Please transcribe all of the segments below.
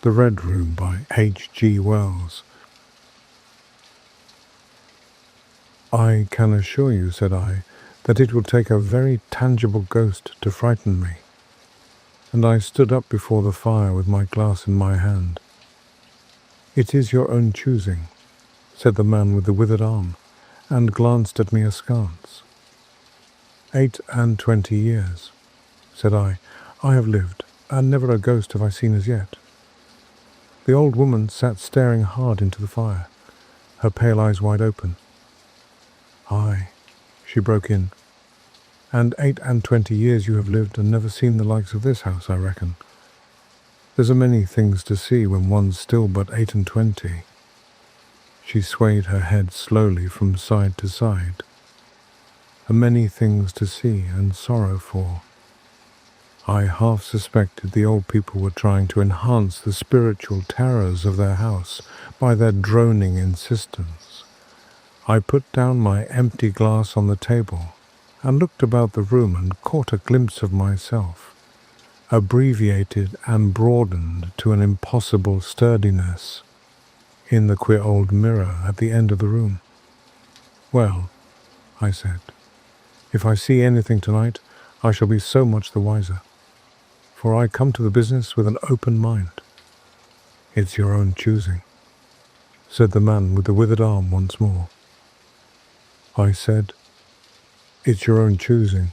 The Red Room by H.G. Wells. "I can assure you," said I, "that it will take a very tangible ghost to frighten me." And I stood up before the fire with my glass in my hand. "It is your own choosing," said the man with the withered arm, and glanced at me askance. 28 years, said I have lived, and never a ghost have I seen as yet." The old woman sat staring hard into the fire, her pale eyes wide open. "Aye," she broke in, "and 28 years you have lived and never seen the likes of this house, I reckon. There's a many things to see when one's still but 28. She swayed her head slowly from side to side. "A many things to see and sorrow for." I half suspected the old people were trying to enhance the spiritual terrors of their house by their droning insistence. I put down my empty glass on the table and looked about the room and caught a glimpse of myself, abbreviated and broadened to an impossible sturdiness, in the queer old mirror at the end of the room. "Well," I said, "if I see anything tonight, I shall be so much the wiser, for I come to the business with an open mind." "It's your own choosing," said the man with the withered arm once more. I said, "It's your own choosing,"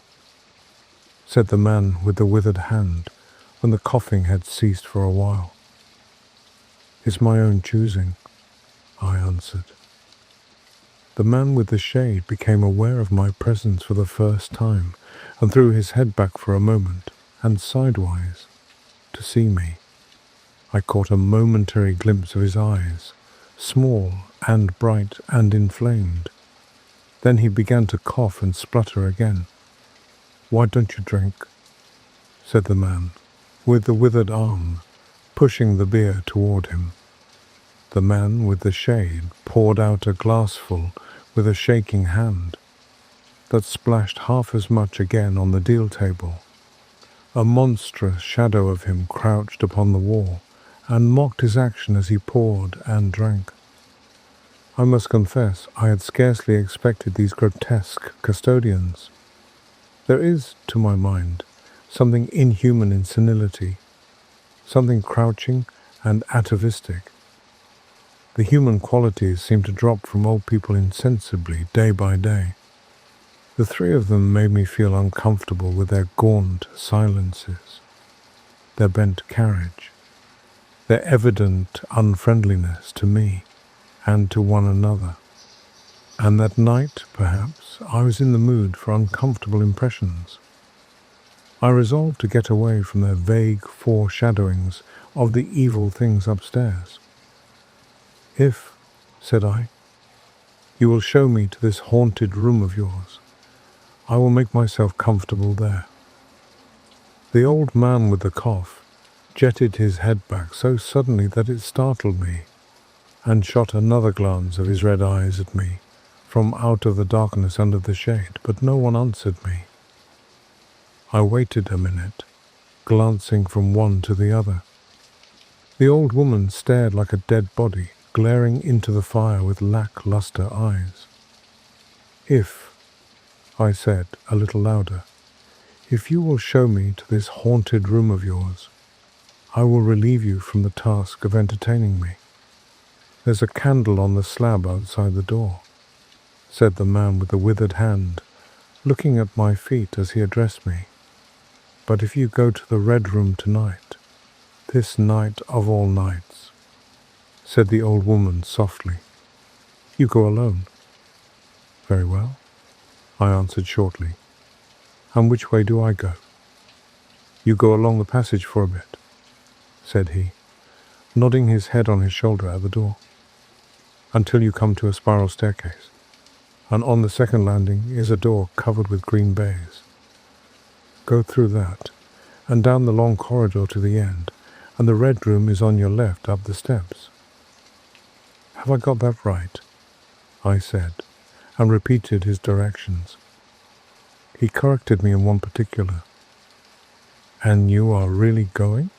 said the man with the withered hand when the coughing had ceased for a while. "It's my own choosing," I answered. The man with the shade became aware of my presence for the first time and threw his head back for a moment and sidewise to see me. I caught a momentary glimpse of his eyes, small and bright and inflamed. Then he began to cough and splutter again. "Why don't you drink?" said the man with the withered arm, pushing the beer toward him. The man with the shade poured out a glassful with a shaking hand that splashed half as much again on the deal table. A monstrous shadow of him crouched upon the wall and mocked his action as he poured and drank. I must confess I had scarcely expected these grotesque custodians. There is, to my mind, something inhuman in senility, something crouching and atavistic. The human qualities seem to drop from old people insensibly day by day. The three of them made me feel uncomfortable with their gaunt silences, their bent carriage, their evident unfriendliness to me and to one another. And that night, perhaps, I was in the mood for uncomfortable impressions. I resolved to get away from their vague foreshadowings of the evil things upstairs. "If," said I, "you will show me to this haunted room of yours, I will make myself comfortable there." The old man with the cough jetted his head back so suddenly that it startled me, and shot another glance of his red eyes at me from out of the darkness under the shade, but no one answered me. I waited a minute, glancing from one to the other. The old woman stared like a dead body, glaring into the fire with lackluster eyes. "If," I said a little louder, "if you will show me to this haunted room of yours, I will relieve you from the task of entertaining me." "There's a candle on the slab outside the door," said the man with the withered hand, looking at my feet as he addressed me. "But if you go to the Red Room tonight, this night of all nights," said the old woman softly, "you go alone." "Very well," I answered shortly. "And which way do I go?" "You go along the passage for a bit," said he, nodding his head on his shoulder at the door, "until you come to a spiral staircase, and on the second landing is a door covered with green baize. Go through that, and down the long corridor to the end, and the Red Room is on your left up the steps." "Have I got that right?" I said, and repeated his directions. He corrected me in one particular. "And you are really going?"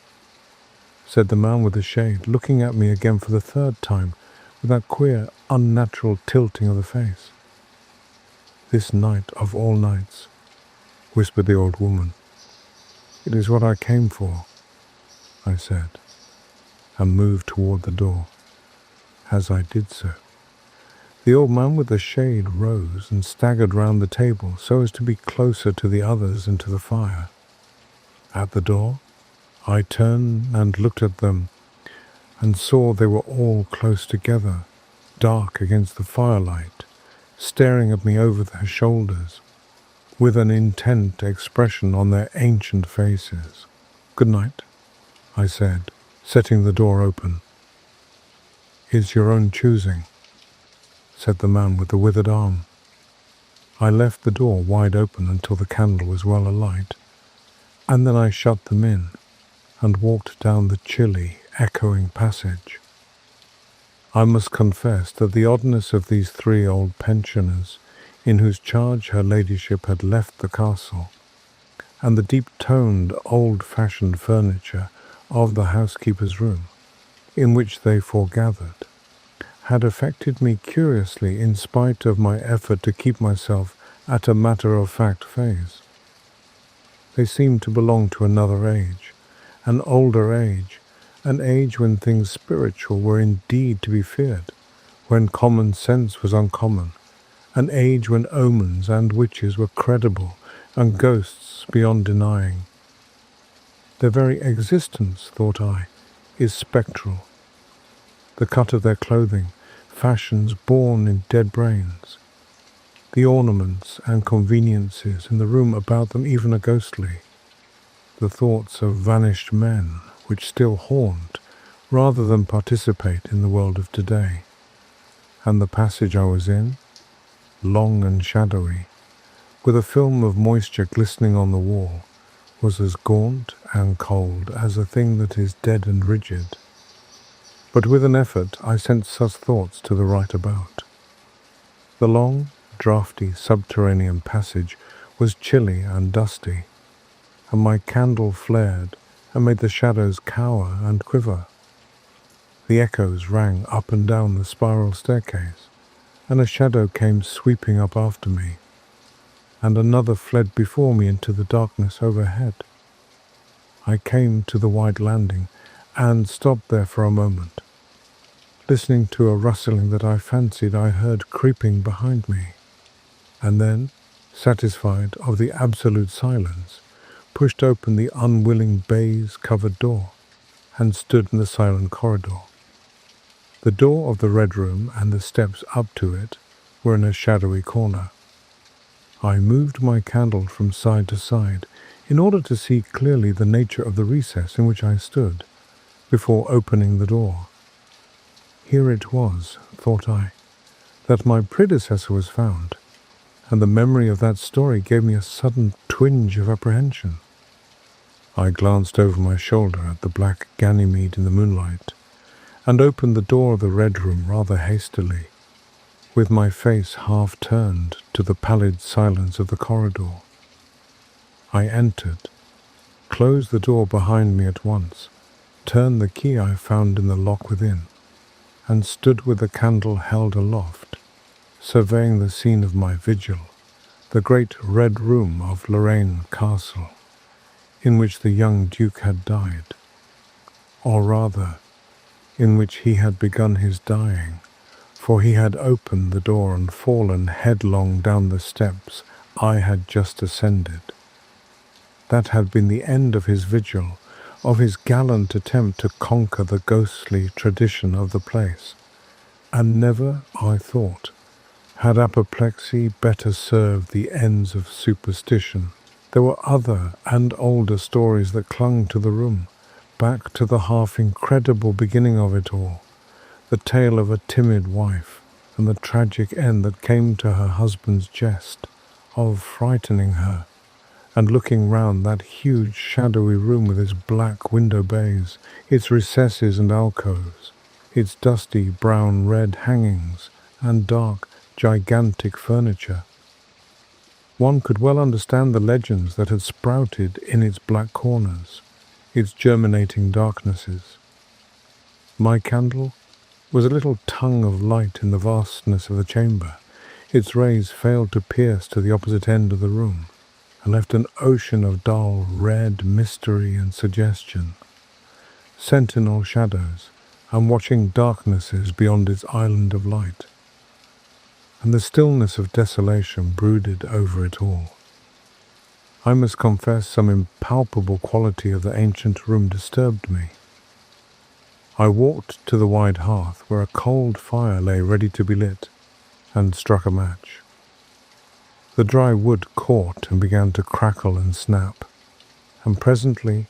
said the man with the shade, looking at me again for the third time with that queer, unnatural tilting of the face. "This night of all nights," whispered the old woman. "It is what I came for," I said, and moved toward the door. As I did so, the old man with the shade rose and staggered round the table so as to be closer to the others and to the fire. At the door, I turned and looked at them and saw they were all close together, dark against the firelight, staring at me over their shoulders, with an intent expression on their ancient faces. "Good night," I said, setting the door open. "It's your own choosing," said the man with the withered arm. I left the door wide open until the candle was well alight, and then I shut them in and walked down the chilly, echoing passage. I must confess that the oddness of these three old pensioners, in whose charge her ladyship had left the castle, and the deep-toned, old-fashioned furniture of the housekeeper's room, in which they foregathered, had affected me curiously in spite of my effort to keep myself at a matter-of-fact phase. They seemed to belong to another age, an older age, an age when things spiritual were indeed to be feared, when common sense was uncommon, an age when omens and witches were credible and ghosts beyond denying. Their very existence, thought I, is spectral. The cut of their clothing, fashions born in dead brains. The ornaments and conveniences in the room about them even are ghostly. The thoughts of vanished men which still haunt rather than participate in the world of today. And the passage I was in, long and shadowy, with a film of moisture glistening on the wall, was as gaunt and cold as a thing that is dead and rigid. But with an effort I sent such thoughts to the right about. The long, draughty subterranean passage was chilly and dusty, and my candle flared and made the shadows cower and quiver. The echoes rang up and down the spiral staircase, and a shadow came sweeping up after me, and another fled before me into the darkness overhead. I came to the wide landing and stopped there for a moment, listening to a rustling that I fancied I heard creeping behind me, and then, satisfied of the absolute silence, pushed open the unwilling baize-covered door and stood in the silent corridor. The door of the Red Room and the steps up to it were in a shadowy corner. I moved my candle from side to side in order to see clearly the nature of the recess in which I stood, before opening the door. Here it was, thought I, that my predecessor was found, and the memory of that story gave me a sudden twinge of apprehension. I glanced over my shoulder at the black Ganymede in the moonlight, and opened the door of the Red Room rather hastily, with my face half turned to the pallid silence of the corridor. I entered, closed the door behind me at once, turned the key I found in the lock within, and stood with the candle held aloft, surveying the scene of my vigil, the great Red Room of Lorraine Castle, in which the young Duke had died, or rather, in which he had begun his dying, for he had opened the door and fallen headlong down the steps I had just ascended. That had been the end of his vigil, of his gallant attempt to conquer the ghostly tradition of the place, and never, I thought, had apoplexy better served the ends of superstition. There were other and older stories that clung to the room, back to the half-incredible beginning of it all, the tale of a timid wife, and the tragic end that came to her husband's jest, of frightening her, and looking round that huge shadowy room with its black window bays, its recesses and alcoves, its dusty brown-red hangings, and dark, gigantic furniture. One could well understand the legends that had sprouted in its black corners, its germinating darknesses. My candle was a little tongue of light in the vastness of the chamber. Its rays failed to pierce to the opposite end of the room, and left an ocean of dull red mystery and suggestion. Sentinel shadows and watching darknesses beyond its island of light, and the stillness of desolation brooded over it all. I must confess some impalpable quality of the ancient room disturbed me. I walked to the wide hearth where a cold fire lay ready to be lit, and struck a match. The dry wood caught and began to crackle and snap, and presently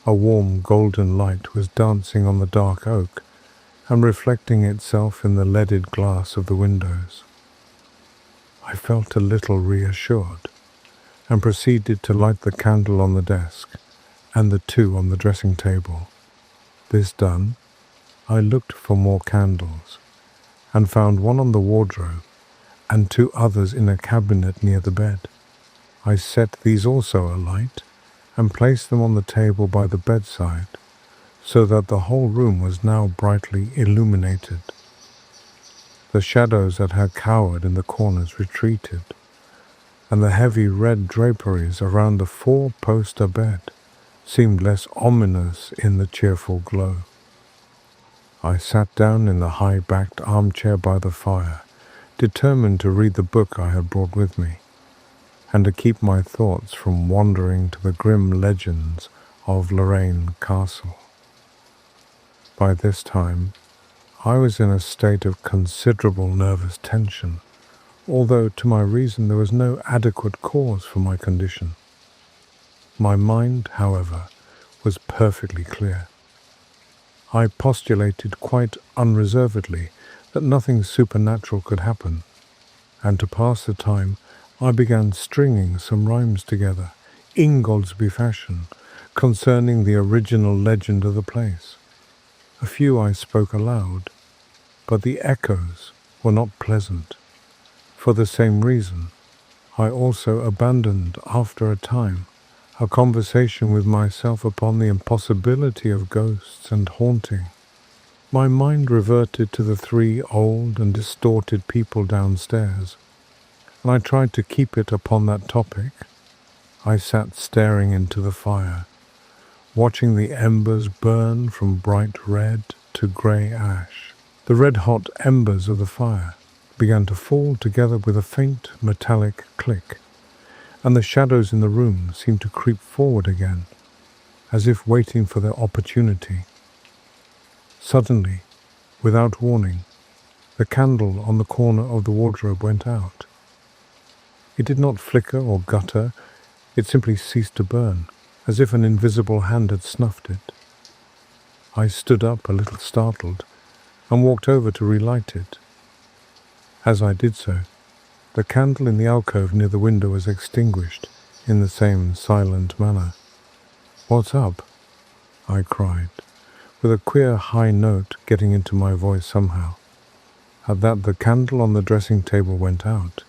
a warm golden light was dancing on the dark oak and reflecting itself in the leaded glass of the windows. I felt a little reassured, and proceeded to light the candle on the desk and the two on the dressing table. This done, I looked for more candles, and found one on the wardrobe and two others in a cabinet near the bed. I set these also alight, and placed them on the table by the bedside, so that the whole room was now brightly illuminated. The shadows that had cowered in the corners retreated, and the heavy red draperies around the four-poster bed seemed less ominous in the cheerful glow. I sat down in the high-backed armchair by the fire, determined to read the book I had brought with me, and to keep my thoughts from wandering to the grim legends of Lorraine Castle. By this time, I was in a state of considerable nervous tension, although to my reason there was no adequate cause for my condition. My mind, however, was perfectly clear. I postulated quite unreservedly that nothing supernatural could happen, and to pass the time I began stringing some rhymes together, Ingoldsby fashion, concerning the original legend of the place. A few I spoke aloud, but the echoes were not pleasant. For the same reason, I also abandoned, after a time, a conversation with myself upon the impossibility of ghosts and haunting. My mind reverted to the three old and distorted people downstairs, and I tried to keep it upon that topic. I sat staring into the fire, watching the embers burn from bright red to grey ash. The red-hot embers of the fire began to fall together with a faint metallic click, and the shadows in the room seemed to creep forward again, as if waiting for their opportunity. Suddenly, without warning, the candle on the corner of the wardrobe went out. It did not flicker or gutter, it simply ceased to burn, as if an invisible hand had snuffed it. I stood up a little startled, and walked over to relight it. As I did so, the candle in the alcove near the window was extinguished in the same silent manner. "What's up?" I cried, with a queer high note getting into my voice somehow. At that the candle on the dressing table went out,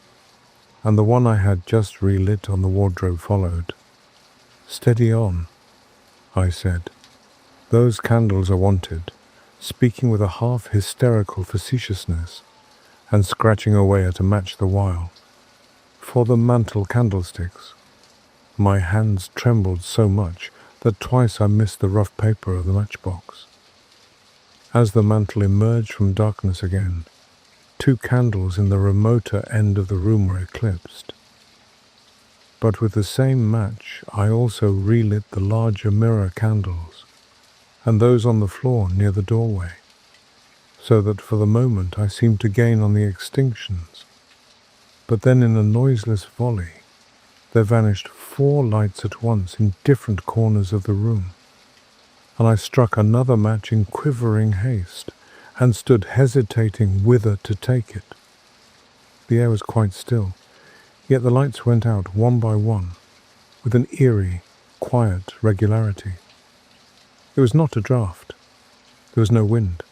and the one I had just relit on the wardrobe followed. "Steady on," I said. "Those candles are wanted," speaking with a half-hysterical facetiousness, and scratching away at a match the while. "For the mantel candlesticks." My hands trembled so much that twice I missed the rough paper of the matchbox. As the mantel emerged from darkness again, two candles in the remoter end of the room were eclipsed. But with the same match I also relit the larger mirror candles, and those on the floor near the doorway, so that for the moment I seemed to gain on the extinctions. But then in a noiseless volley there vanished 4 lights at once in different corners of the room, and I struck another match in quivering haste, and stood hesitating whither to take it. The air was quite still, yet the lights went out one by one, with an eerie, quiet regularity. It was not a draught. There was no wind.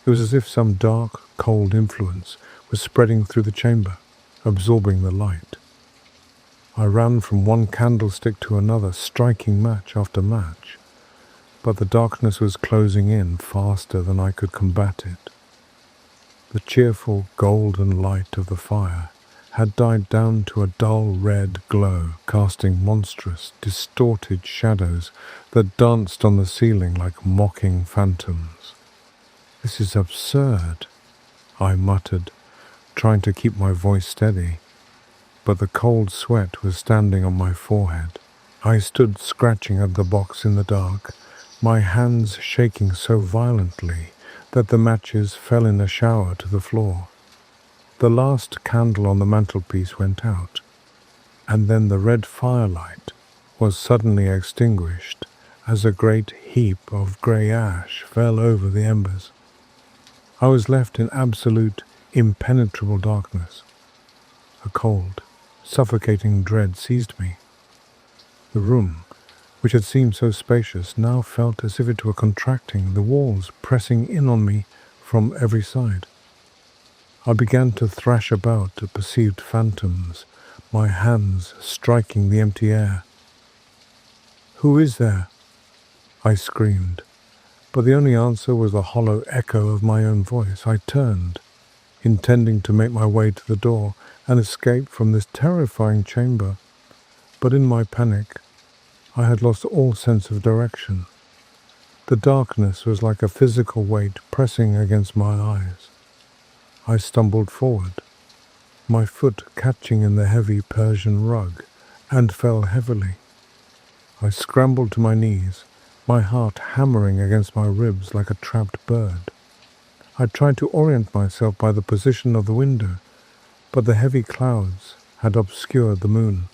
It was as if some dark, cold influence was spreading through the chamber, absorbing the light. I ran from one candlestick to another, striking match after match, but the darkness was closing in faster than I could combat it. The cheerful golden light of the fire had died down to a dull red glow, casting monstrous, distorted shadows that danced on the ceiling like mocking phantoms. "This is absurd," I muttered, trying to keep my voice steady, but the cold sweat was standing on my forehead. I stood scratching at the box in the dark, my hands shaking so violently that the matches fell in a shower to the floor. The last candle on the mantelpiece went out, and then the red firelight was suddenly extinguished as a great heap of grey ash fell over the embers. I was left in absolute, impenetrable darkness. A cold, suffocating dread seized me. The room, which had seemed so spacious, now felt as if it were contracting, the walls pressing in on me from every side. I began to thrash about at perceived phantoms, my hands striking the empty air. "Who is there?" I screamed, but the only answer was the hollow echo of my own voice. I turned, intending to make my way to the door and escape from this terrifying chamber, but in my panic, I had lost all sense of direction. The darkness was like a physical weight pressing against my eyes. I stumbled forward, my foot catching in the heavy Persian rug, and fell heavily. I scrambled to my knees, my heart hammering against my ribs like a trapped bird. I tried to orient myself by the position of the window, but the heavy clouds had obscured the moon,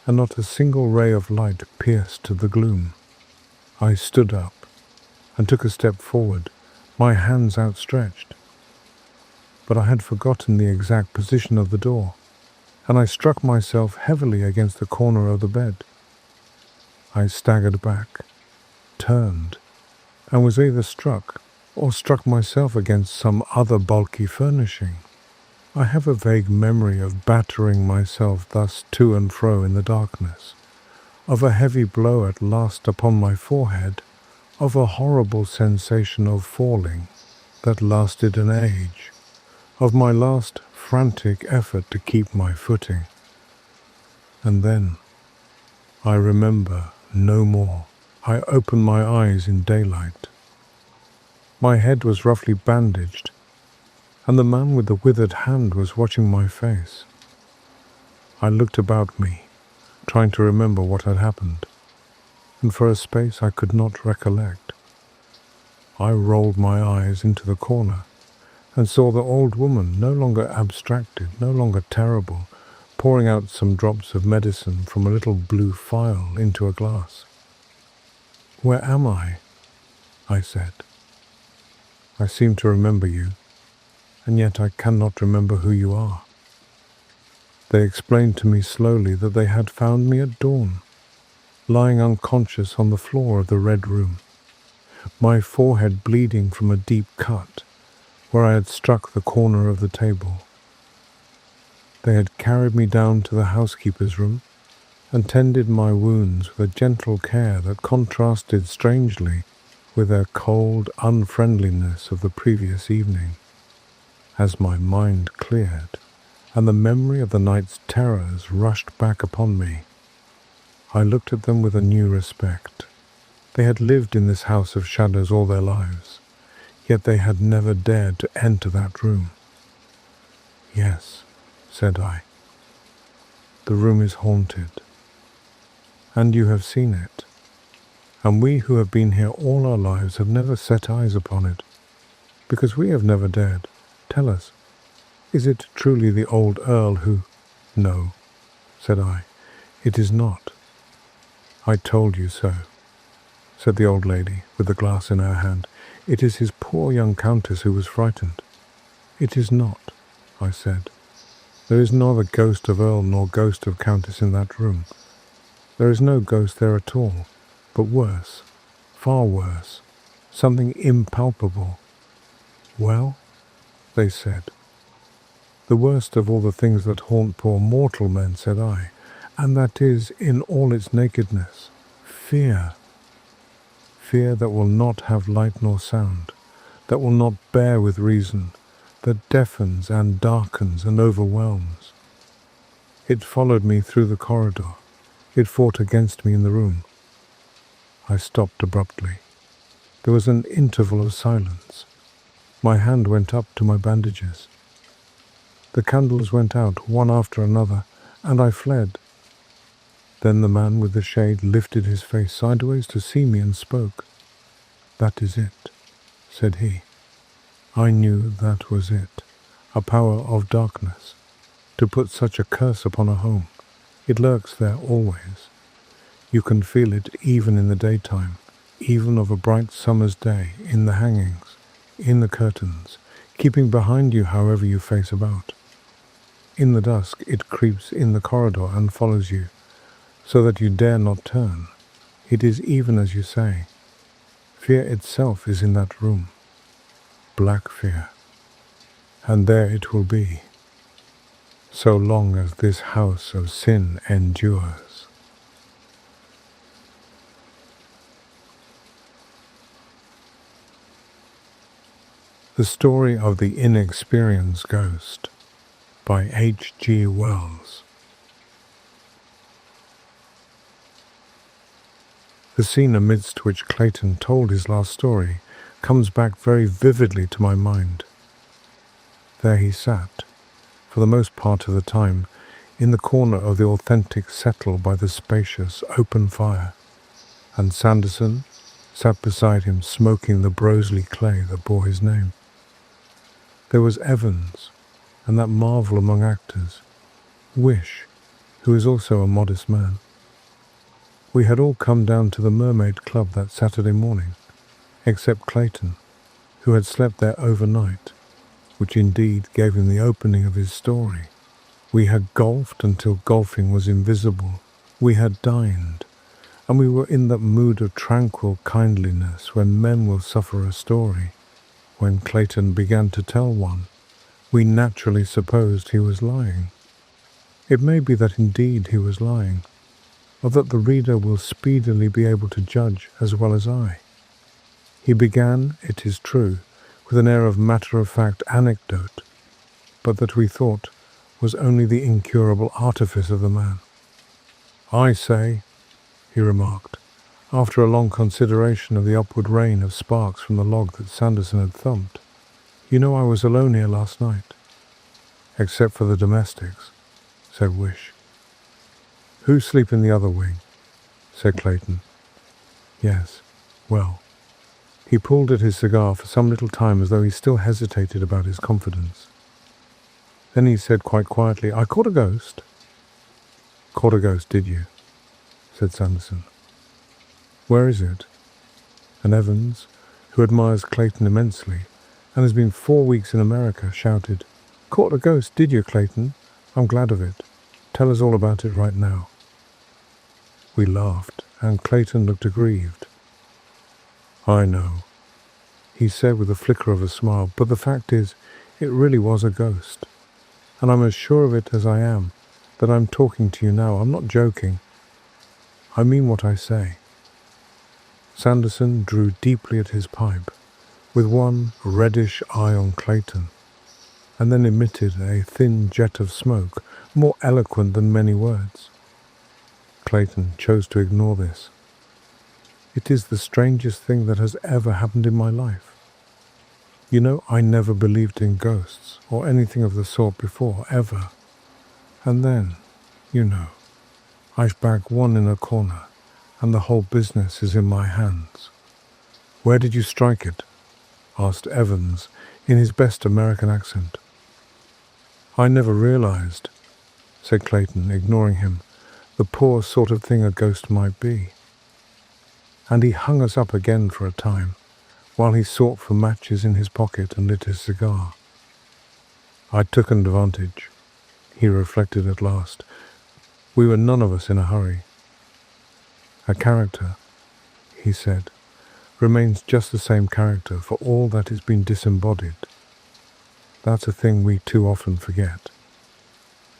and not a single ray of light pierced the gloom. I stood up and took a step forward, my hands outstretched. But I had forgotten the exact position of the door, and I struck myself heavily against the corner of the bed. I staggered back, turned, and was either struck or struck myself against some other bulky furnishing. I have a vague memory of battering myself thus to and fro in the darkness, of a heavy blow at last upon my forehead, of a horrible sensation of falling that lasted an age, of my last frantic effort to keep my footing. And then, I remember no more. I opened my eyes in daylight. My head was roughly bandaged, and the man with the withered hand was watching my face. I looked about me, trying to remember what had happened, and for a space I could not recollect. I rolled my eyes into the corner and saw the old woman, no longer abstracted, no longer terrible, pouring out some drops of medicine from a little blue phial into a glass. "Where am I?" I said. "I seem to remember you, and yet I cannot remember who you are." They explained to me slowly that they had found me at dawn, lying unconscious on the floor of the red room, my forehead bleeding from a deep cut where I had struck the corner of the table. They had carried me down to the housekeeper's room and tended my wounds with a gentle care that contrasted strangely with their cold unfriendliness of the previous evening. As my mind cleared, and the memory of the night's terrors rushed back upon me, I looked at them with a new respect. They had lived in this house of shadows all their lives, yet they had never dared to enter that room. "Yes," said I, "the room is haunted, and you have seen it, and we who have been here all our lives have never set eyes upon it, because we have never dared. Tell us, is it truly the old Earl who—" "No," said I, "it is not." "I told you so," said the old lady with the glass in her hand. "It is his poor young countess who was frightened." "It is not," I said. "There is neither ghost of Earl nor ghost of countess in that room. There is no ghost there at all, but worse, far worse, something impalpable." "Well?" they said. "The worst of all the things that haunt poor mortal men," said I, and that is, in all its nakedness, fear. Fear that will not have light nor sound, that will not bear with reason, that deafens and darkens and overwhelms. It followed me through the corridor. It fought against me in the room. I stopped abruptly. There was an interval of silence. My hand went up to my bandages. The candles went out one after another, and I fled. Then the man with the shade lifted his face sideways to see me and spoke. "That is it," said he. I knew that was it, a power of darkness, to put such a curse upon a home. It lurks there always. You can feel it even in the daytime, even of a bright summer's day, in the hangings, in the curtains, keeping behind you however you face about. In the dusk it creeps in the corridor and follows you, so that you dare not turn. It is even as you say. Fear itself is in that room. Black fear. And there it will be, so long as this house of sin endures. The Story of the Inexperienced Ghost by H.G. Wells. The scene amidst which Clayton told his last story comes back very vividly to my mind. There he sat, for the most part of the time, in the corner of the authentic settle by the spacious open fire, and Sanderson sat beside him smoking the Broseley clay that bore his name. There was Evans, and that marvel among actors, Wish, who is also a modest man. We had all come down to the Mermaid Club that Saturday morning, except Clayton, who had slept there overnight, which indeed gave him the opening of his story. We had golfed until golfing was invisible. We had dined, and we were in that mood of tranquil kindliness when men will suffer a story. When Clayton began to tell one, we naturally supposed he was lying. It may be that indeed he was lying, or that the reader will speedily be able to judge as well as I. He began, it is true, with an air of matter-of-fact anecdote, but that we thought was only the incurable artifice of the man. "I say," he remarked, after a long consideration of the upward rain of sparks from the log that Sanderson had thumped, "you know I was alone here last night." "Except for the domestics," said Wish. "Who sleep in the other wing?" said Clayton. "Yes, well." He pulled at his cigar for some little time as though he still hesitated about his confidence. Then he said quite quietly, "I caught a ghost." "Caught a ghost, did you?" said Sanderson. "Where is it?" And Evans, who admires Clayton immensely and has been 4 weeks in America, shouted, "Caught a ghost, did you, Clayton? I'm glad of it. Tell us all about it right now." We laughed, and Clayton looked aggrieved. "I know," he said with a flicker of a smile, "but the fact is, it really was a ghost. And I'm as sure of it as I am that I'm talking to you now. I'm not joking. I mean what I say." Sanderson drew deeply at his pipe, with one reddish eye on Clayton, and then emitted a thin jet of smoke, more eloquent than many words. Clayton chose to ignore this. "It is the strangest thing that has ever happened in my life. You know, I never believed in ghosts or anything of the sort before, ever. And then, you know, I bag one in a corner, and the whole business is in my hands." "Where did you strike it?" asked Evans in his best American accent. "I never realized," said Clayton, ignoring him, "the poor sort of thing a ghost might be." And he hung us up again for a time, while he sought for matches in his pocket and lit his cigar. "I took an advantage," he reflected at last. "We were none of us in a hurry." "A character," he said, "remains just the same character for all that it's been disembodied. That's a thing we too often forget."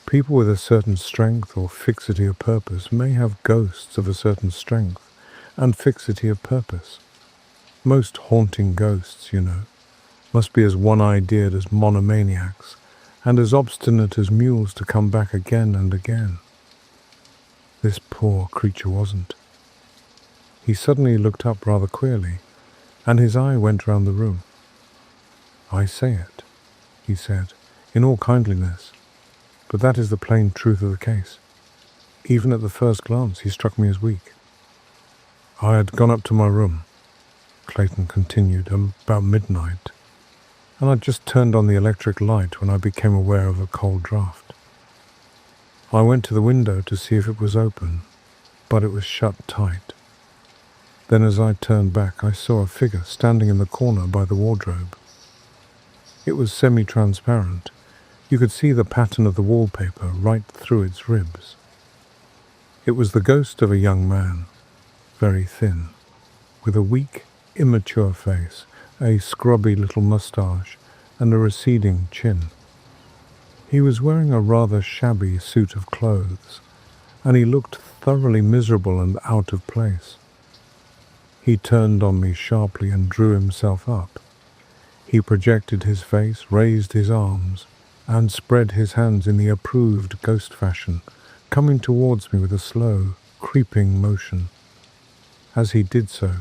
People with a certain strength or fixity of purpose may have ghosts of a certain strength and fixity of purpose. Most haunting ghosts, must be as one-ideaed as monomaniacs and as obstinate as mules to come back again and again. This poor creature wasn't. He suddenly looked up rather queerly, and his eye went round the room. "I say it," he said, in all kindliness, "but that is the plain truth of the case. Even at the first glance he struck me as weak." "I had gone up to my room," Clayton continued, "about midnight, and I'd just turned on the electric light when I became aware of a cold draft. I went to the window to see if it was open, but it was shut tight. Then as I turned back, I saw a figure standing in the corner by the wardrobe. It was semi-transparent. You could see the pattern of the wallpaper right through its ribs. It was the ghost of a young man, very thin, with a weak, immature face, a scrubby little moustache, and a receding chin. He was wearing a rather shabby suit of clothes, and he looked thoroughly miserable and out of place. He turned on me sharply and drew himself up. He projected his face, raised his arms, and spread his hands in the approved ghost fashion, coming towards me with a slow, creeping motion. As he did so,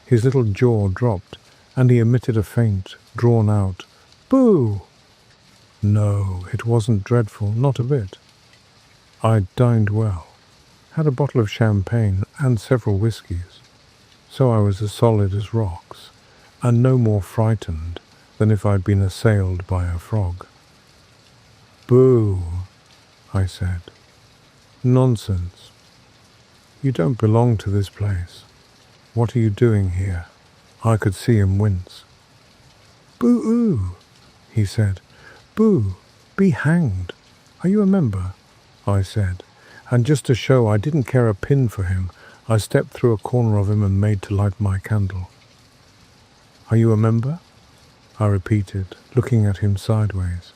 his little jaw dropped, and he emitted a faint, drawn-out, "Boo!" No, it wasn't dreadful, not a bit. I'd dined well, had a bottle of champagne and several whiskies, so I was as solid as rocks, and no more frightened than if I'd been assailed by a frog. "Boo," I said. "Nonsense. You don't belong to this place. What are you doing here?" I could see him wince. "Boo-oo," he said. "Boo, be hanged. Are you a member?" I said, and just to show I didn't care a pin for him, I stepped through a corner of him and made to light my candle. "Are you a member?" I repeated, looking at him sideways.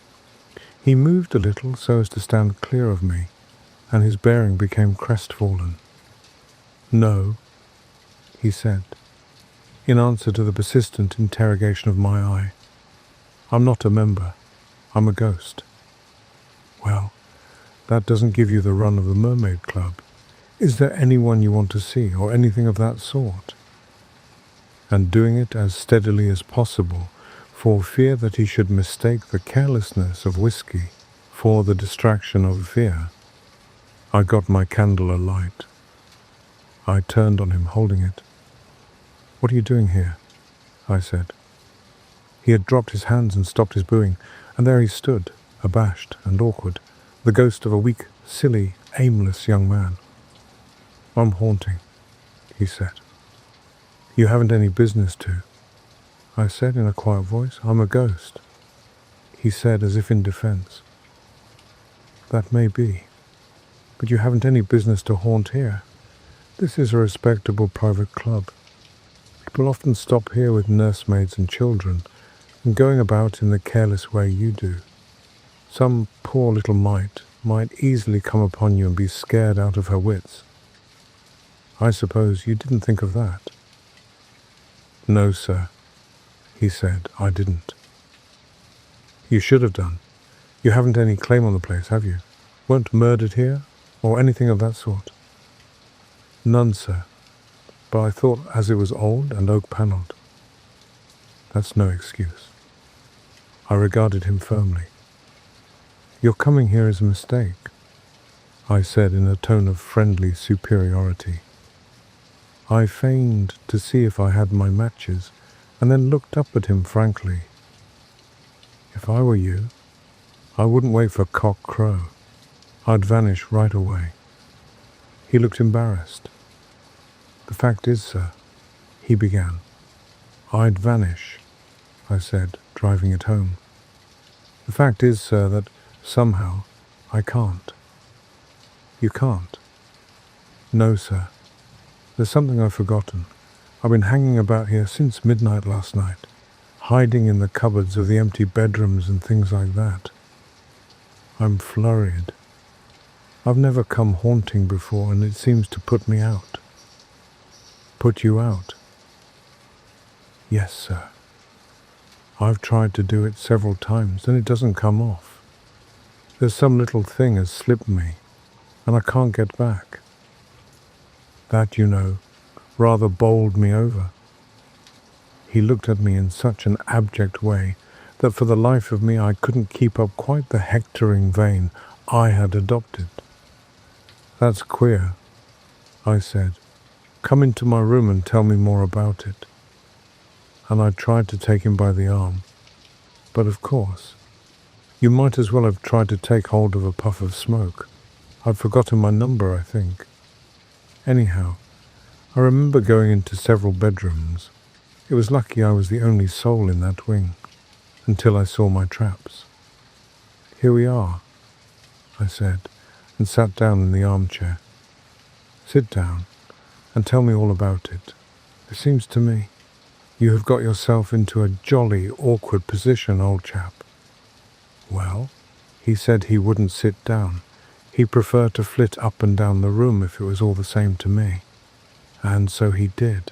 He moved a little so as to stand clear of me, and his bearing became crestfallen. "No," he said, in answer to the persistent interrogation of my eye. "I'm not a member. I'm a ghost." "Well, that doesn't give you the run of the Mermaid Club. Is there anyone you want to see, or anything of that sort?" And doing it as steadily as possible, for fear that he should mistake the carelessness of whiskey for the distraction of fear, I got my candle alight. I turned on him, holding it. "What are you doing here?" I said. He had dropped his hands and stopped his booing, and there he stood, abashed and awkward, the ghost of a weak, silly, aimless young man. "I'm haunting," he said. "You haven't any business to," I said in a quiet voice. "I'm a ghost." He said as if in defense, "That may be, but you haven't any business to haunt here. This is a respectable private club. People often stop here with nursemaids and children, and going about in the careless way you do. Some poor little mite might easily come upon you and be scared out of her wits. I suppose you didn't think of that." "No, sir," he said, "I didn't." "You should have done. You haven't any claim on the place, have you? Weren't murdered here, or anything of that sort?" "None, sir, but I thought as it was old and oak-panelled." "That's no excuse." I regarded him firmly. "Your coming here is a mistake," I said in a tone of friendly superiority. I feigned to see if I had my matches, and then looked up at him frankly. "If I were you, I wouldn't wait for cock crow. I'd vanish right away." He looked embarrassed. "The fact is, sir," he began. "I'd vanish," I said, driving it home. "The fact is, sir, that somehow I can't." "You can't?" "No, sir. There's something I've forgotten. I've been hanging about here since midnight last night, hiding in the cupboards of the empty bedrooms and things like that. I'm flurried. I've never come haunting before, and it seems to put me out." "Put you out?" "Yes, sir. I've tried to do it several times, and it doesn't come off. There's some little thing has slipped me, and I can't get back. That, rather bowled me over." He looked at me in such an abject way that for the life of me I couldn't keep up quite the hectoring vein I had adopted. "That's queer," I said. "Come into my room and tell me more about it." And I tried to take him by the arm. But of course, you might as well have tried to take hold of a puff of smoke. I'd forgotten my number, I think. Anyhow, I remember going into several bedrooms. It was lucky I was the only soul in that wing, until I saw my traps. "Here we are," I said, and sat down in the armchair. "Sit down and tell me all about it. It seems to me you have got yourself into a jolly awkward position, old chap." "Well," he said he wouldn't sit down. He preferred to flit up and down the room if it was all the same to me. And so he did.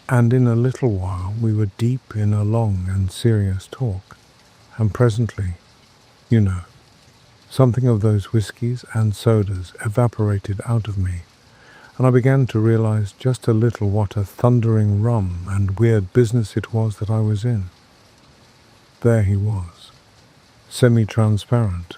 And in a little while we were deep in a long and serious talk. And presently, something of those whiskies and sodas evaporated out of me, and I began to realize just a little what a thundering rum and weird business it was that I was in. There he was, semi-transparent,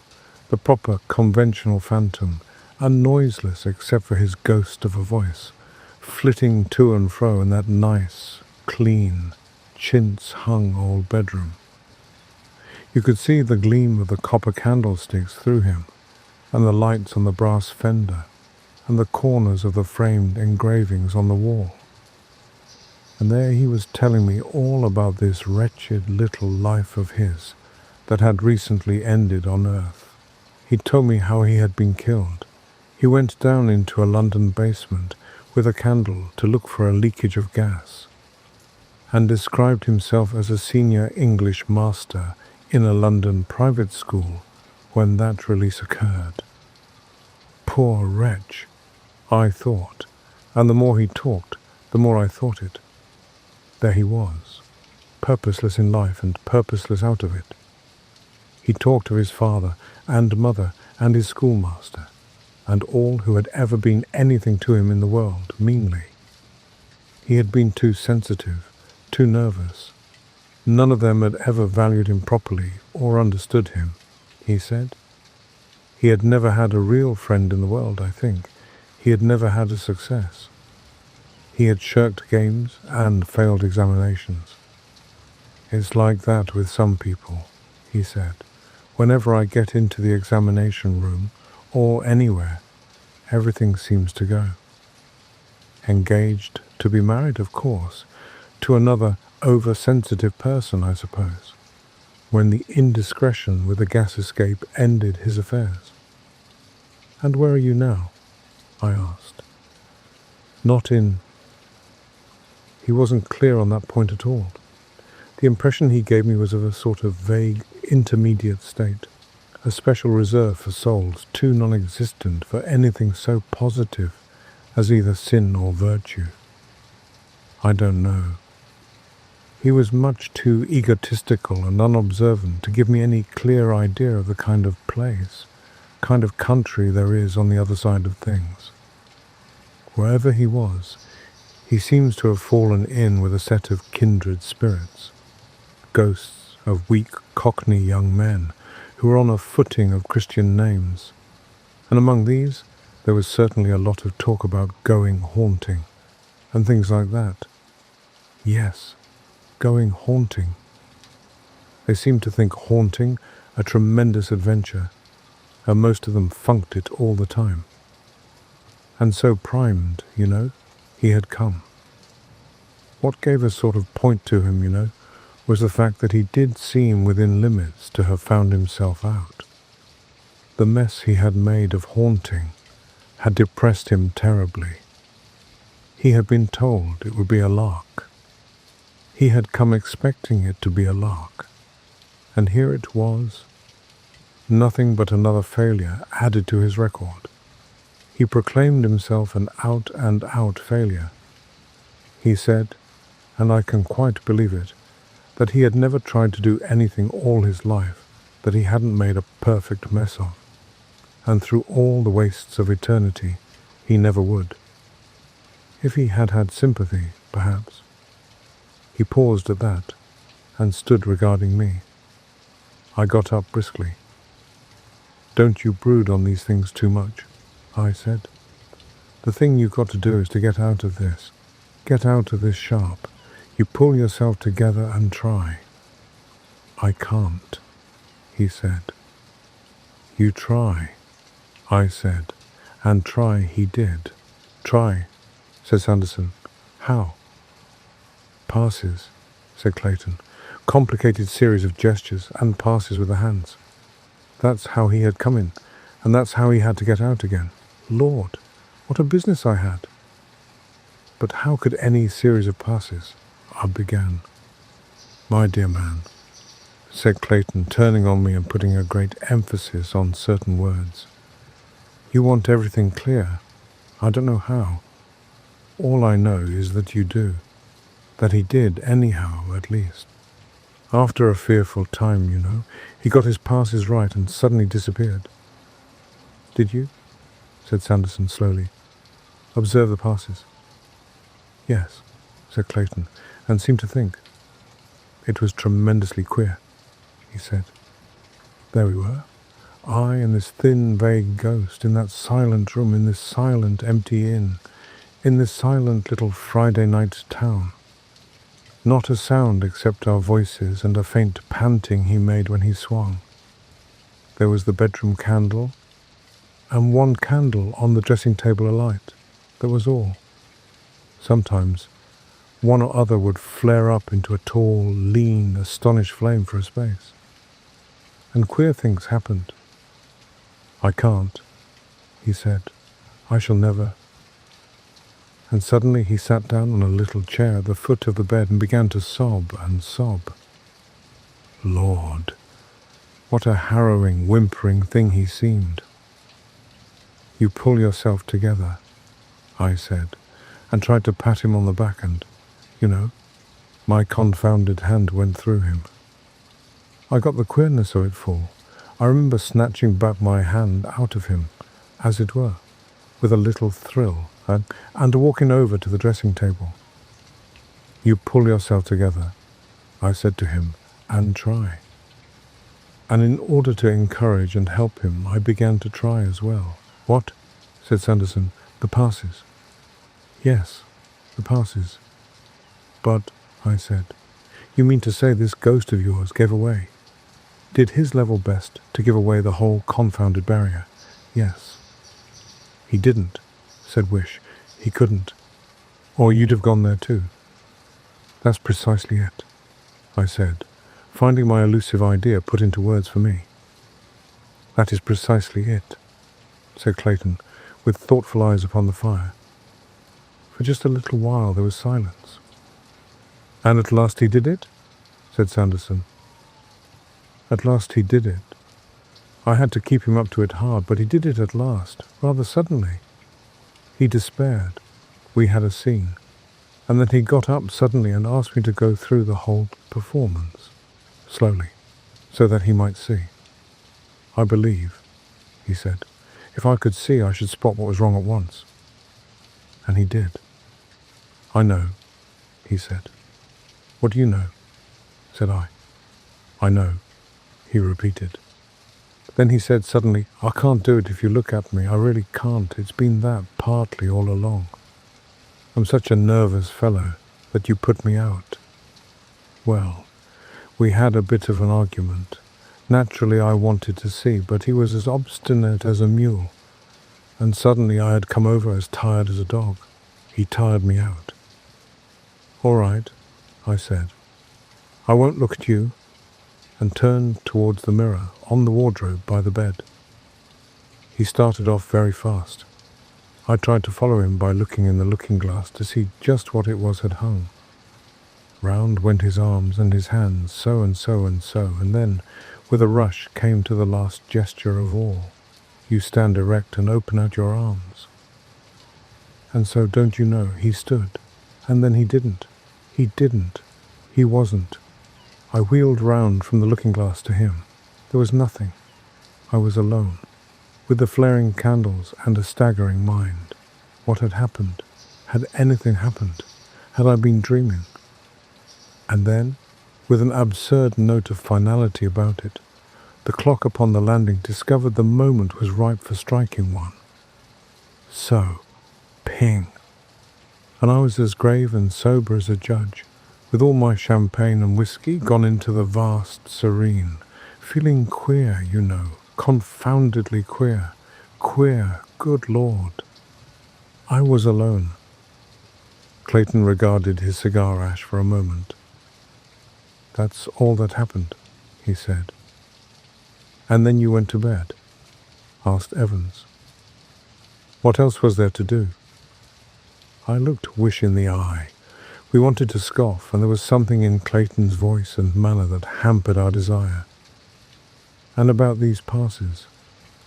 the proper conventional phantom, and noiseless except for his ghost of a voice, flitting to and fro in that nice, clean, chintz-hung old bedroom. You could see the gleam of the copper candlesticks through him, and the lights on the brass fender, and the corners of the framed engravings on the wall. And there he was telling me all about this wretched little life of his that had recently ended on Earth. He told me how he had been killed. He went down into a London basement with a candle to look for a leakage of gas, and described himself as a senior English master in a London private school when that release occurred. Poor wretch, I thought, and the more he talked, the more I thought it. There he was, purposeless in life and purposeless out of it. He talked of his father and mother and his schoolmaster, and all who had ever been anything to him in the world, meanly. He had been too sensitive, too nervous. None of them had ever valued him properly or understood him, he said. He had never had a real friend in the world, I think. He had never had a success. He had shirked games and failed examinations. "It's like that with some people," he said. "Whenever I get into the examination room, or anywhere, everything seems to go. Engaged to be married, of course, to another oversensitive person, I suppose, when the indiscretion with the gas escape ended his affairs." "And where are you now?" I asked. "Not in..." He wasn't clear on that point at all. The impression he gave me was of a sort of vague, intermediate state, a special reserve for souls too non-existent for anything so positive as either sin or virtue. I don't know. He was much too egotistical and unobservant to give me any clear idea of the kind of place, kind of country there is on the other side of things. Wherever he was, he seems to have fallen in with a set of kindred spirits, ghosts of weak Cockney young men who were on a footing of Christian names, and among these there was certainly a lot of talk about going haunting, and things like that. Yes, going haunting. They seemed to think haunting a tremendous adventure, and most of them funked it all the time. And so primed, he had come. What gave a sort of point to him, was the fact that he did seem within limits to have found himself out. The mess he had made of haunting had depressed him terribly. He had been told it would be a lark. He had come expecting it to be a lark, and here it was, Nothing but another failure added to his record. He proclaimed himself an out-and-out failure. He said, and I can quite believe it, that he had never tried to do anything all his life that he hadn't made a perfect mess of, and through all the wastes of eternity, he never would. If he had had sympathy, perhaps. He paused at that, and stood regarding me. I got up briskly. Don't you brood on these things too much, I said. The thing you've got to do is to get out of this. Get out of this sharp. You pull yourself together and try. I can't, he said. You try, I said, and try he did. Try, said Sanderson. How? Passes, said Clayton. Complicated series of gestures and passes with the hands. That's how he had come in, and that's how he had to get out again. Lord, what a business I had. But how could any series of passes? I began. My dear man, said Clayton, turning on me and putting a great emphasis on certain words. You want everything clear. I don't know how. All I know is that you do. That he did, anyhow, at least. After a fearful time, you know, he got his passes right and suddenly disappeared. Did you? Said Sanderson slowly. Observe the passes. Yes, said Clayton, and seemed to think. It was tremendously queer, he said. There we were, I and this thin, vague ghost, in that silent room, in this silent, empty inn, in this silent little Friday night town. Not a sound except our voices and a faint panting he made when he swung. There was the bedroom candle, and one candle on the dressing table alight. That was all. Sometimes one or other would flare up into a tall, lean, astonished flame for a space. And queer things happened. I can't, he said. I shall never. And suddenly he sat down on a little chair at the foot of the bed and began to sob and sob. Lord, what a harrowing, whimpering thing he seemed. You pull yourself together, I said, and tried to pat him on the back and, you know, my confounded hand went through him. I got the queerness of it full. I remember snatching back my hand out of him, as it were, with a little thrill, and walking over to the dressing table. You pull yourself together, I said to him, and try. And in order to encourage and help him, I began to try as well. What? Said Sanderson. The passes. Yes, the passes. But, I said, you mean to say this ghost of yours gave away? Did his level best to give away the whole confounded barrier? Yes. He didn't, said Wish. He couldn't. Or you'd have gone there too. That's precisely it, I said, finding my elusive idea put into words for me. That is precisely it, said Clayton, with thoughtful eyes upon the fire. For just a little while there was silence. And at last he did it? Said Sanderson. At last he did it. I had to keep him up to it hard, but he did it at last, rather suddenly. He despaired. We had a scene. And then he got up suddenly and asked me to go through the whole performance, slowly, so that he might see. I believe, he said, if I could see, I should spot what was wrong at once. And he did. I know, he said. What do you know? Said I. I know, he repeated. Then he said suddenly, I can't do it if you look at me. I really can't. It's been that partly all along. I'm such a nervous fellow that you put me out. Well, we had a bit of an argument. Naturally I wanted to see, but he was as obstinate as a mule. And suddenly I had come over as tired as a dog. He tired me out. All right, I said. I won't look at you, and turned towards the mirror on the wardrobe by the bed. He started off very fast. I tried to follow him by looking in the looking-glass to see just what it was had hung. Round went his arms and his hands, so and so and so, and then, With a rush came to the last gesture of all. You stand erect and open out your arms. And so, don't you know, he stood. And then he didn't. He didn't. He wasn't. I wheeled round from the looking glass to him. There was nothing. I was alone, with the flaring candles and a staggering mind. What had happened? Had anything happened? Had I been dreaming? And then, with an absurd note of finality about it, the clock upon the landing discovered the moment was ripe for striking one. So, ping. And I was as grave and sober as a judge, with all my champagne and whiskey gone into the vast serene, feeling queer, you know, confoundedly queer. Queer, good Lord. I was alone. Clayton regarded his cigar ash for a moment. That's all that happened, he said. And then you went to bed? Asked Evans. What else was there to do? I looked Wish in the eye. We wanted to scoff, and there was something in Clayton's voice and manner that hampered our desire. And about these passes,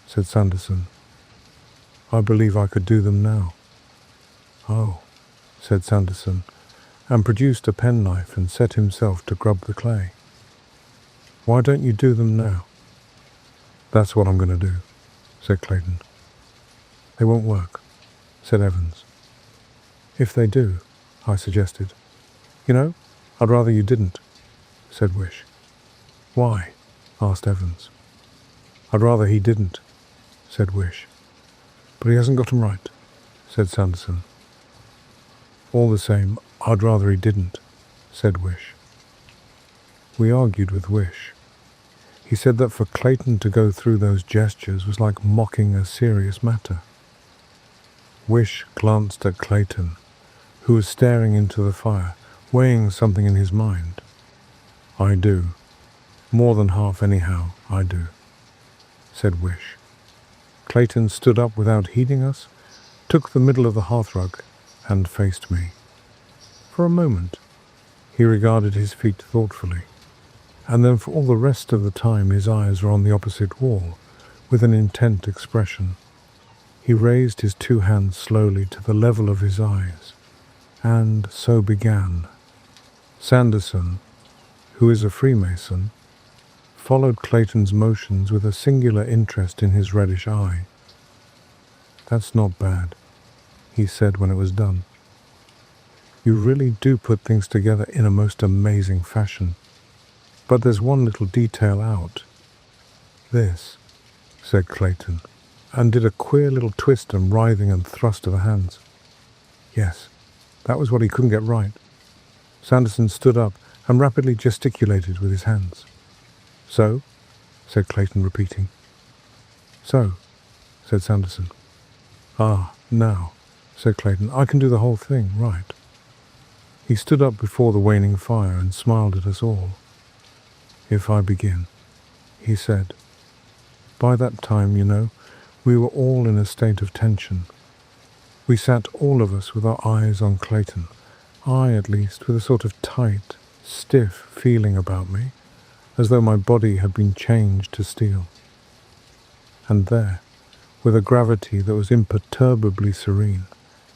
said Sanderson. I believe I could do them now. Oh, said Sanderson, and produced a penknife and set himself to grub the clay. Why don't you do them now? That's what I'm going to do, said Clayton. They won't work, said Evans. If they do, I suggested. You know, I'd rather you didn't, said Wish. Why? Asked Evans. I'd rather he didn't, said Wish. But he hasn't got 'em right, said Sanderson. All the same, I'd rather he didn't, said Wish. We argued with Wish. He said that for Clayton to go through those gestures was like mocking a serious matter. Wish glanced at Clayton, who was staring into the fire, weighing something in his mind. I do. More than half anyhow, I do, said Wish. Clayton stood up without heeding us, took the middle of the hearthrug, and faced me. For a moment, he regarded his feet thoughtfully, and then for all the rest of the time his eyes were on the opposite wall, with an intent expression. He raised his two hands slowly to the level of his eyes, and so began. Sanderson, who is a Freemason, followed Clayton's motions with a singular interest in his reddish eye. That's not bad, he said when it was done. You really do put things together in a most amazing fashion. But there's one little detail out. This, said Clayton, and did a queer little twist and writhing and thrust of the hands. Yes, that was what he couldn't get right. Sanderson stood up and rapidly gesticulated with his hands. So, said Clayton, repeating. So, said Sanderson. Ah, now, said Clayton, I can do the whole thing, right. He stood up before the waning fire and smiled at us all. If I begin, he said. By that time, you know, we were all in a state of tension. We sat all of us with our eyes on Clayton, I at least with a sort of tight, stiff feeling about me, as though my body had been changed to steel. And there, with a gravity that was imperturbably serene,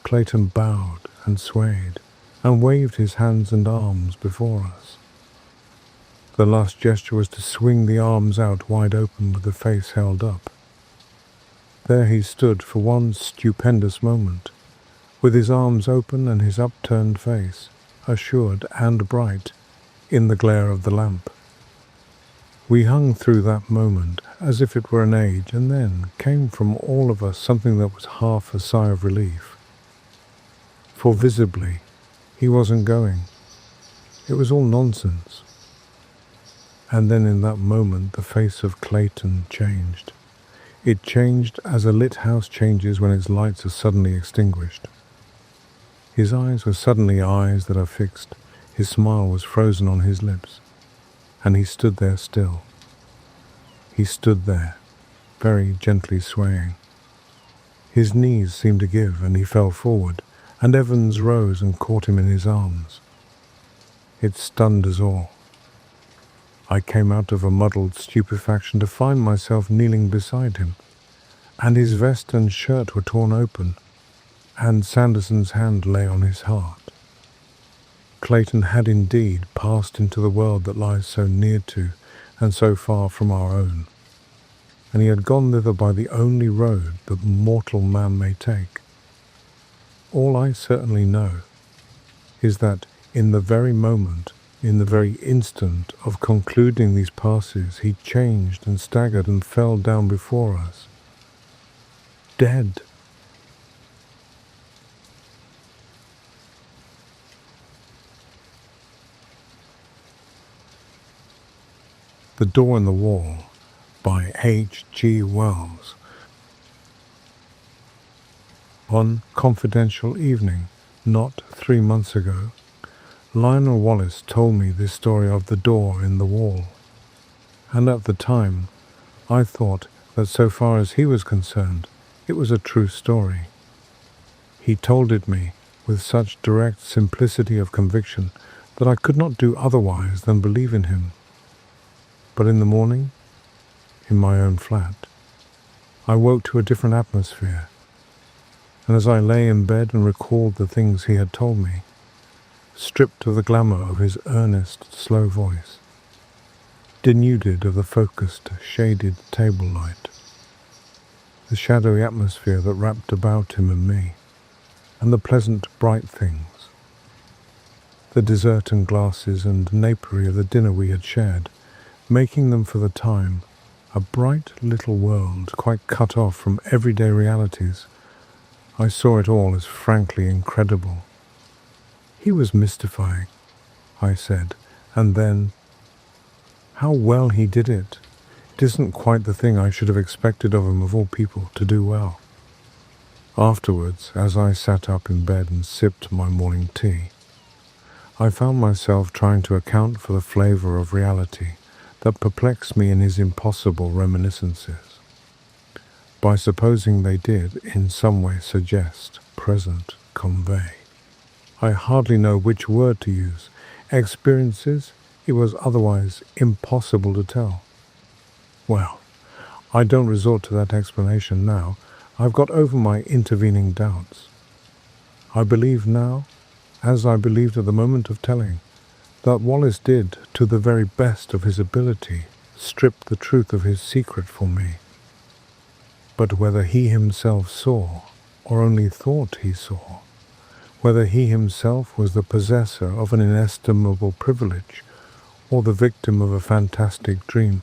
Clayton bowed and swayed, and waved his hands and arms before us. The last gesture was to swing the arms out wide open with the face held up. There he stood for one stupendous moment, with his arms open and his upturned face, assured and bright, in the glare of the lamp. We hung through that moment as if it were an age, and then came from all of us something that was half a sigh of relief. For visibly, he wasn't going. It was all nonsense. And then in that moment the face of Clayton changed. It changed as a lit house changes when its lights are suddenly extinguished. His eyes were suddenly eyes that are fixed. His smile was frozen on his lips. And he stood there still. He stood there, very gently swaying. His knees seemed to give, and he fell forward, and Evans rose and caught him in his arms. It stunned us all. I came out of a muddled stupefaction to find myself kneeling beside him, and his vest and shirt were torn open, and Sanderson's hand lay on his heart. Clayton had indeed passed into the world that lies so near to and so far from our own, and he had gone thither by the only road that mortal man may take. All I certainly know is that in the very moment, in the very instant of concluding these passes, he changed and staggered and fell down before us, dead. The Door in the Wall by H.G. Wells. One confidential evening, not 3 months ago, Lionel Wallace told me this story of the door in the wall, and at the time I thought that so far as he was concerned, it was a true story. He told it me with such direct simplicity of conviction that I could not do otherwise than believe in him. But in the morning, in my own flat, I woke to a different atmosphere, and as I lay in bed and recalled the things he had told me, stripped of the glamour of his earnest, slow voice, denuded of the focused, shaded table light, the shadowy atmosphere that wrapped about him and me, and the pleasant, bright things, the dessert and glasses and napery of the dinner we had shared, making them for the time a bright little world quite cut off from everyday realities, I saw it all as frankly incredible. He was mystifying, I said, and then, how well he did it. It isn't quite the thing I should have expected of him, of all people, to do well. Afterwards, as I sat up in bed and sipped my morning tea, I found myself trying to account for the flavor of reality that perplexed me in his impossible reminiscences, by supposing they did in some way suggest, present, convey. I hardly know which word to use. Experiences, it was otherwise impossible to tell. Well, I don't resort to that explanation now. I've got over my intervening doubts. I believe now, as I believed at the moment of telling, that Wallace did, to the very best of his ability, strip the truth of his secret for me. But whether he himself saw, or only thought he saw, whether he himself was the possessor of an inestimable privilege, or the victim of a fantastic dream,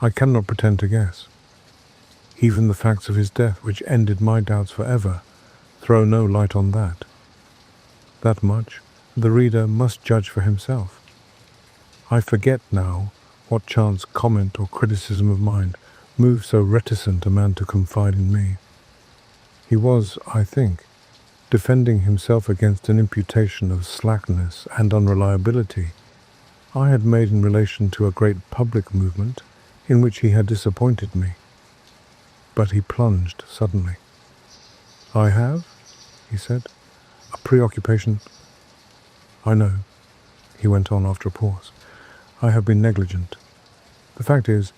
I cannot pretend to guess. Even the facts of his death, which ended my doubts forever, throw no light on that. That much the reader must judge for himself. I forget now what chance comment or criticism of mine moved so reticent a man to confide in me. He was, I think, defending himself against an imputation of slackness and unreliability I had made in relation to a great public movement in which he had disappointed me. But he plunged suddenly. "I have," he said, "a preoccupation. I know," he went on after a pause. "I have been negligent. The fact is,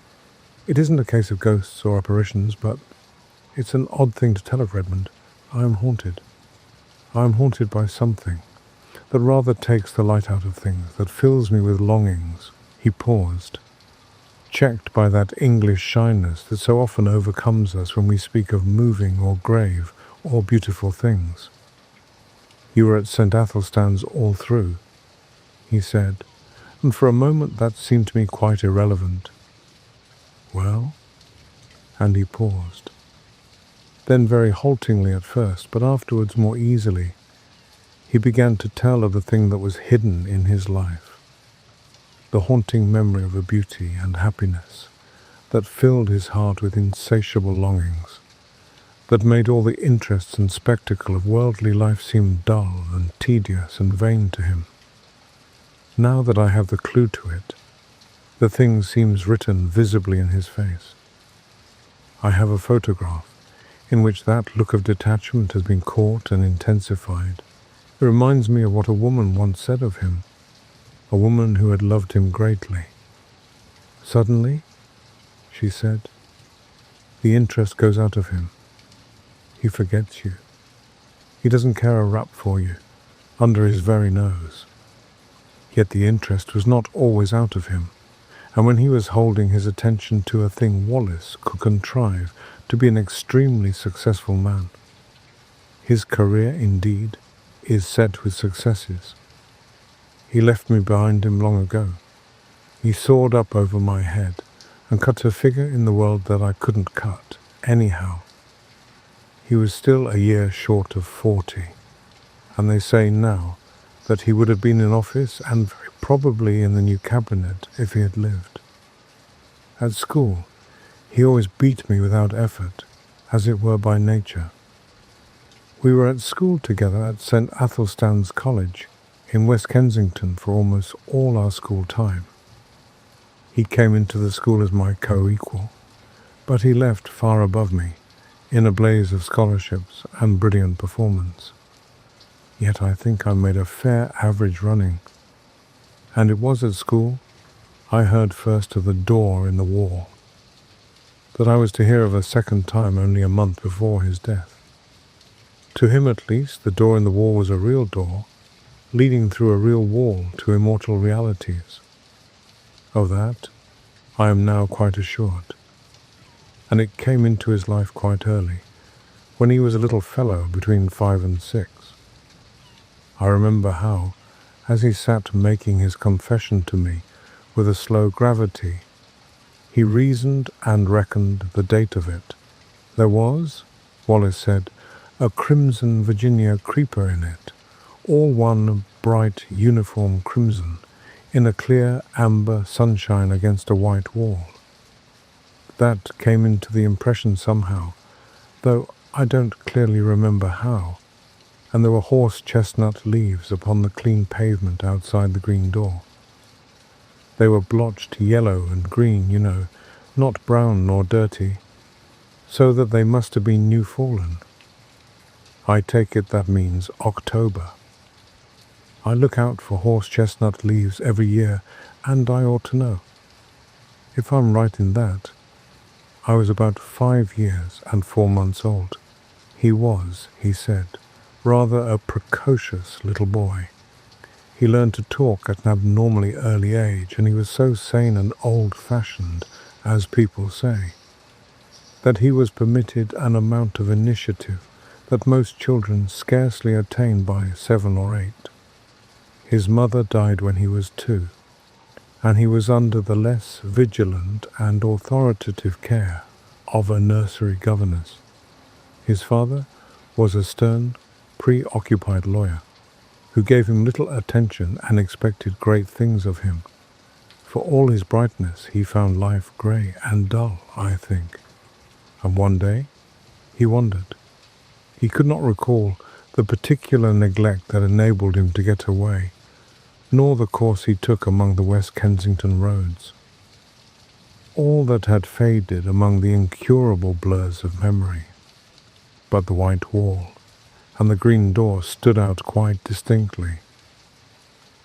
it isn't a case of ghosts or apparitions, but it's an odd thing to tell of Redmond. I am haunted. I am haunted by something that rather takes the light out of things, that fills me with longings." He paused, checked by that English shyness that so often overcomes us when we speak of moving or grave or beautiful things. "You were at St. Athelstan's all through," he said, and for a moment that seemed to me quite irrelevant. "Well?" And he paused. Then very haltingly at first, but afterwards more easily, he began to tell of the thing that was hidden in his life, the haunting memory of a beauty and happiness that filled his heart with insatiable longings, that made all the interests and spectacle of worldly life seem dull and tedious and vain to him. Now that I have the clue to it, the thing seems written visibly in his face. I have a photograph in which that look of detachment has been caught and intensified. It reminds me of what a woman once said of him, a woman who had loved him greatly. Suddenly, she said, the interest goes out of him. He forgets you. He doesn't care a rap for you, under his very nose. Yet the interest was not always out of him, and when he was holding his attention to a thing, Wallace could contrive to be an extremely successful man. His career, indeed, is set with successes. He left me behind him long ago. He soared up over my head and cut a figure in the world that I couldn't cut, anyhow. He was still a year short of 40, and they say now that he would have been in office and very probably in the new cabinet if he had lived. At school, he always beat me without effort, as it were by nature. We were at school together at St. Athelstan's College in West Kensington for almost all our school time. He came into the school as my co-equal, but he left far above me, in a blaze of scholarships and brilliant performance. Yet I think I made a fair average running, and it was at school I heard first of the door in the wall, that I was to hear of a second time only a month before his death. To him at least, the door in the wall was a real door, leading through a real wall to immortal realities. Of that I am now quite assured. And it came into his life quite early, when he was a little fellow between 5 and 6. I remember how, as he sat making his confession to me with a slow gravity, he reasoned and reckoned the date of it. There was, Wallace said, a crimson Virginia creeper in it, all one bright uniform crimson, in a clear amber sunshine against a white wall. That came into the impression somehow, though I don't clearly remember how, and there were horse chestnut leaves upon the clean pavement outside the green door. They were blotched yellow and green, you know, not brown nor dirty, so that they must have been new fallen. I take it that means October. I look out for horse chestnut leaves every year, and I ought to know. If I'm right in that, I was about 5 years and 4 months old. He was, he said, rather a precocious little boy. He learned to talk at an abnormally early age, and he was so sane and old-fashioned, as people say, that he was permitted an amount of initiative that most children scarcely attain by 7 or 8. His mother died when he was 2, and he was under the less vigilant and authoritative care of a nursery governess. His father was a stern, preoccupied lawyer, who gave him little attention and expected great things of him. For all his brightness, he found life grey and dull, I think. And one day, he wondered. He could not recall the particular neglect that enabled him to get away, nor the course he took among the West Kensington roads. All that had faded among the incurable blurs of memory. But the white wall and the green door stood out quite distinctly.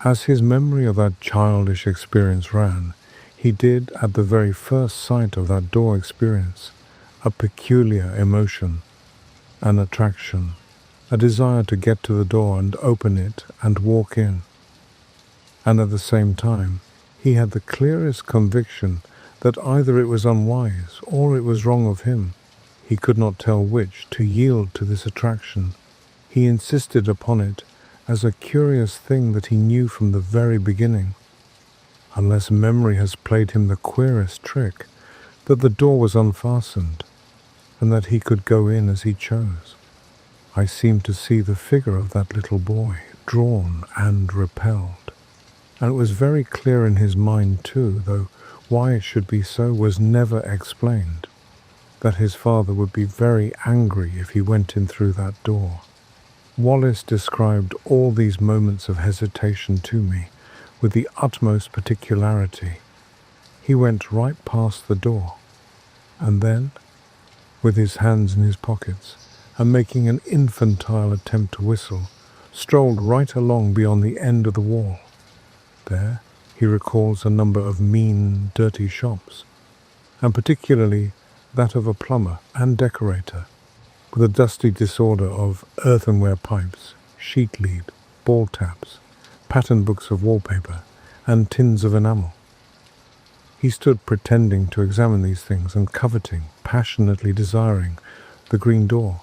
As his memory of that childish experience ran, he did, at the very first sight of that door, experience a peculiar emotion, an attraction, a desire to get to the door and open it and walk in. And at the same time, he had the clearest conviction that either it was unwise or it was wrong of him, he could not tell which, to yield to this attraction. He insisted upon it as a curious thing that he knew from the very beginning, unless memory has played him the queerest trick, that the door was unfastened, and that he could go in as he chose. I seemed to see the figure of that little boy, drawn and repelled, and it was very clear in his mind too, though why it should be so was never explained, that his father would be very angry if he went in through that door. Wallace described all these moments of hesitation to me with the utmost particularity. He went right past the door, and then, with his hands in his pockets, and making an infantile attempt to whistle, strolled right along beyond the end of the wall. There He recalls a number of mean, dirty shops, and particularly that of a plumber and decorator, with a dusty disorder of earthenware pipes, sheet lead, ball taps, pattern books of wallpaper, and tins of enamel. He stood pretending to examine these things and coveting, passionately desiring, the green door.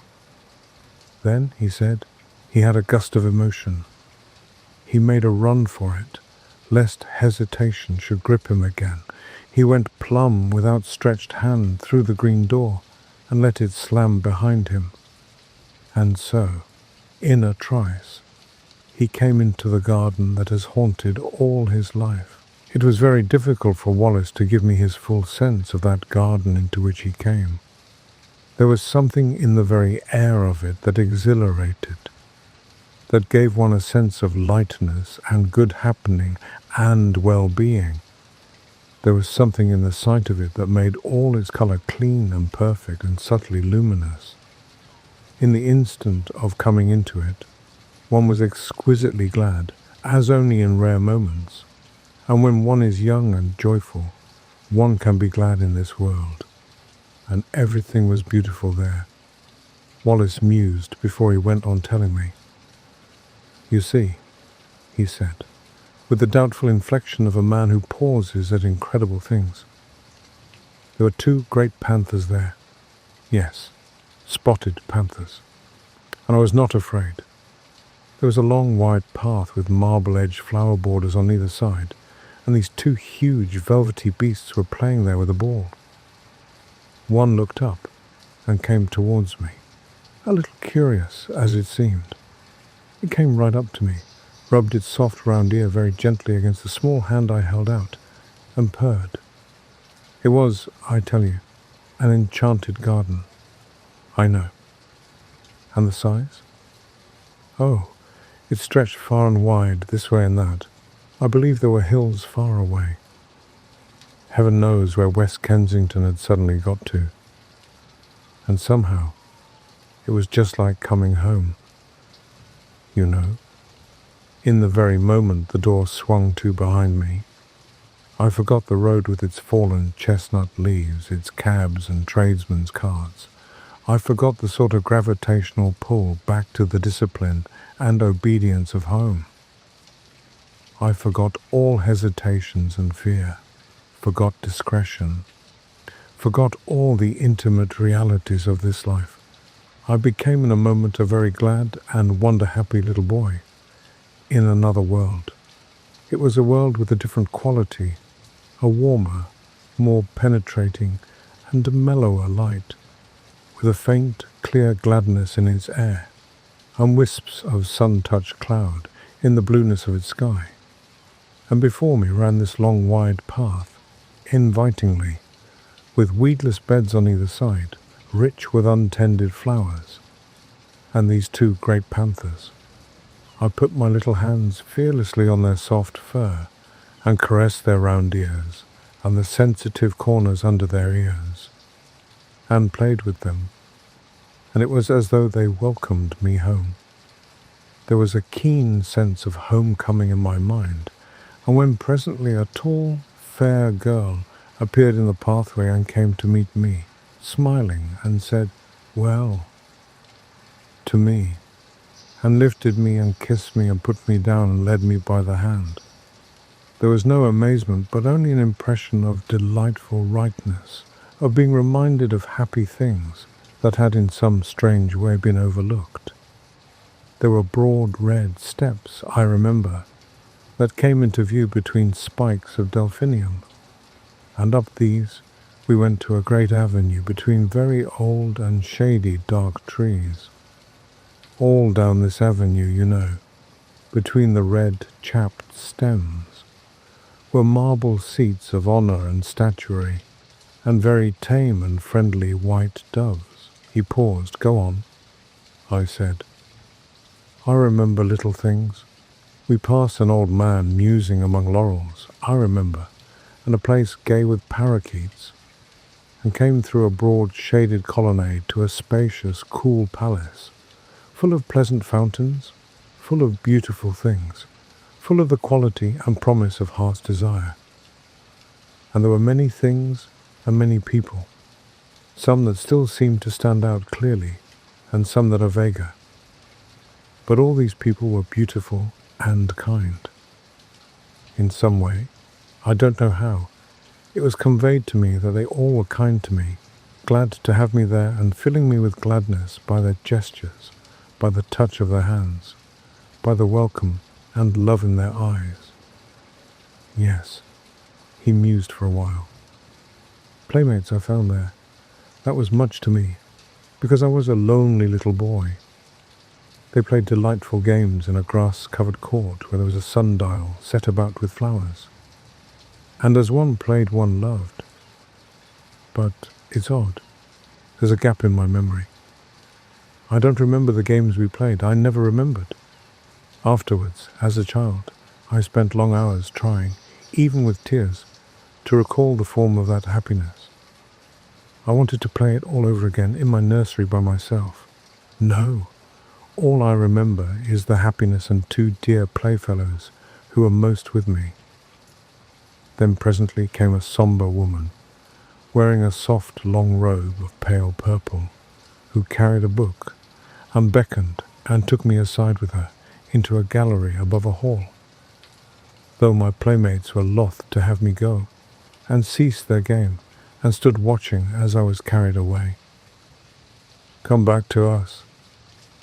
Then, he said, he had a gust of emotion. He made a run for it, lest hesitation should grip him again. He went plumb with outstretched hand through the green door and let it slam behind him. And so, in a trice, he came into the garden that has haunted all his life. It was very difficult for Wallace to give me his full sense of that garden into which he came. There was something in the very air of it that exhilarated, that gave one a sense of lightness and good happening and well-being. There was something in the sight of it that made all its colour clean and perfect and subtly luminous. In the instant of coming into it, one was exquisitely glad, as only in rare moments. And when one is young and joyful, one can be glad in this world. And everything was beautiful there. Wallace mused before he went on telling me. You see, he said, with the doubtful inflection of a man who pauses at incredible things. There were 2 great panthers there. Yes, spotted panthers. And I was not afraid. There was a long wide path with marble-edged flower borders on either side, and these 2 huge velvety beasts were playing there with a ball. One looked up and came towards me, a little curious as it seemed. It came right up to me, rubbed its soft round ear very gently against the small hand I held out, and purred. It was, I tell you, an enchanted garden. I know. And the size? Oh, it stretched far and wide, this way and that. I believe there were hills far away. Heaven knows where West Kensington had suddenly got to. And somehow, it was just like coming home. You know, in the very moment the door swung to behind me, I forgot the road with its fallen chestnut leaves, its cabs and tradesmen's carts. I forgot the sort of gravitational pull back to the discipline and obedience of home. I forgot all hesitations and fear, forgot discretion, forgot all the intimate realities of this life. I became in a moment a very glad and wonder-happy little boy, in another world. It was a world with a different quality, a warmer, more penetrating and a mellower light, with a faint, clear gladness in its air, and wisps of sun-touched cloud in the blueness of its sky. And before me ran this long wide path, invitingly, with weedless beds on either side, rich with untended flowers, and these 2 great panthers. I put my little hands fearlessly on their soft fur, and caressed their round ears, and the sensitive corners under their ears, and played with them, and it was as though they welcomed me home. There was a keen sense of homecoming in my mind, and when presently a tall, fair girl appeared in the pathway and came to meet me, smiling, and said, "Well," to me, and lifted me and kissed me and put me down and led me by the hand. There was no amazement, but only an impression of delightful rightness, of being reminded of happy things that had in some strange way been overlooked. There were broad red steps, I remember, that came into view between spikes of delphinium, and up these we went to a great avenue between very old and shady dark trees. All down this avenue, you know, between the red chapped stems, were marble seats of honour and statuary, and very tame and friendly white doves. He paused. "Go on," I said. "I remember little things. We passed an old man musing among laurels, I remember, and a place gay with parakeets, and came through a broad shaded colonnade to a spacious, cool palace, full of pleasant fountains, full of beautiful things, full of the quality and promise of heart's desire. And there were many things and many people, some that still seem to stand out clearly, and some that are vaguer. But all these people were beautiful and kind. In some way, I don't know how, it was conveyed to me that they all were kind to me, glad to have me there and filling me with gladness by their gestures, by the touch of their hands, by the welcome and love in their eyes. Yes, he mused for a while. Playmates I found there. That was much to me, because I was a lonely little boy. They played delightful games in a grass-covered court where there was a sundial set about with flowers. And as one played, one loved. But it's odd. There's a gap in my memory. I don't remember the games we played. I never remembered. Afterwards, as a child, I spent long hours trying, even with tears, to recall the form of that happiness. I wanted to play it all over again in my nursery by myself. No, all I remember is the happiness and two dear playfellows who were most with me. Then presently came a sombre woman, wearing a soft long robe of pale purple, who carried a book, and beckoned and took me aside with her into a gallery above a hall. Though my playmates were loth to have me go, and ceased their game, and stood watching as I was carried away. "Come back to us,"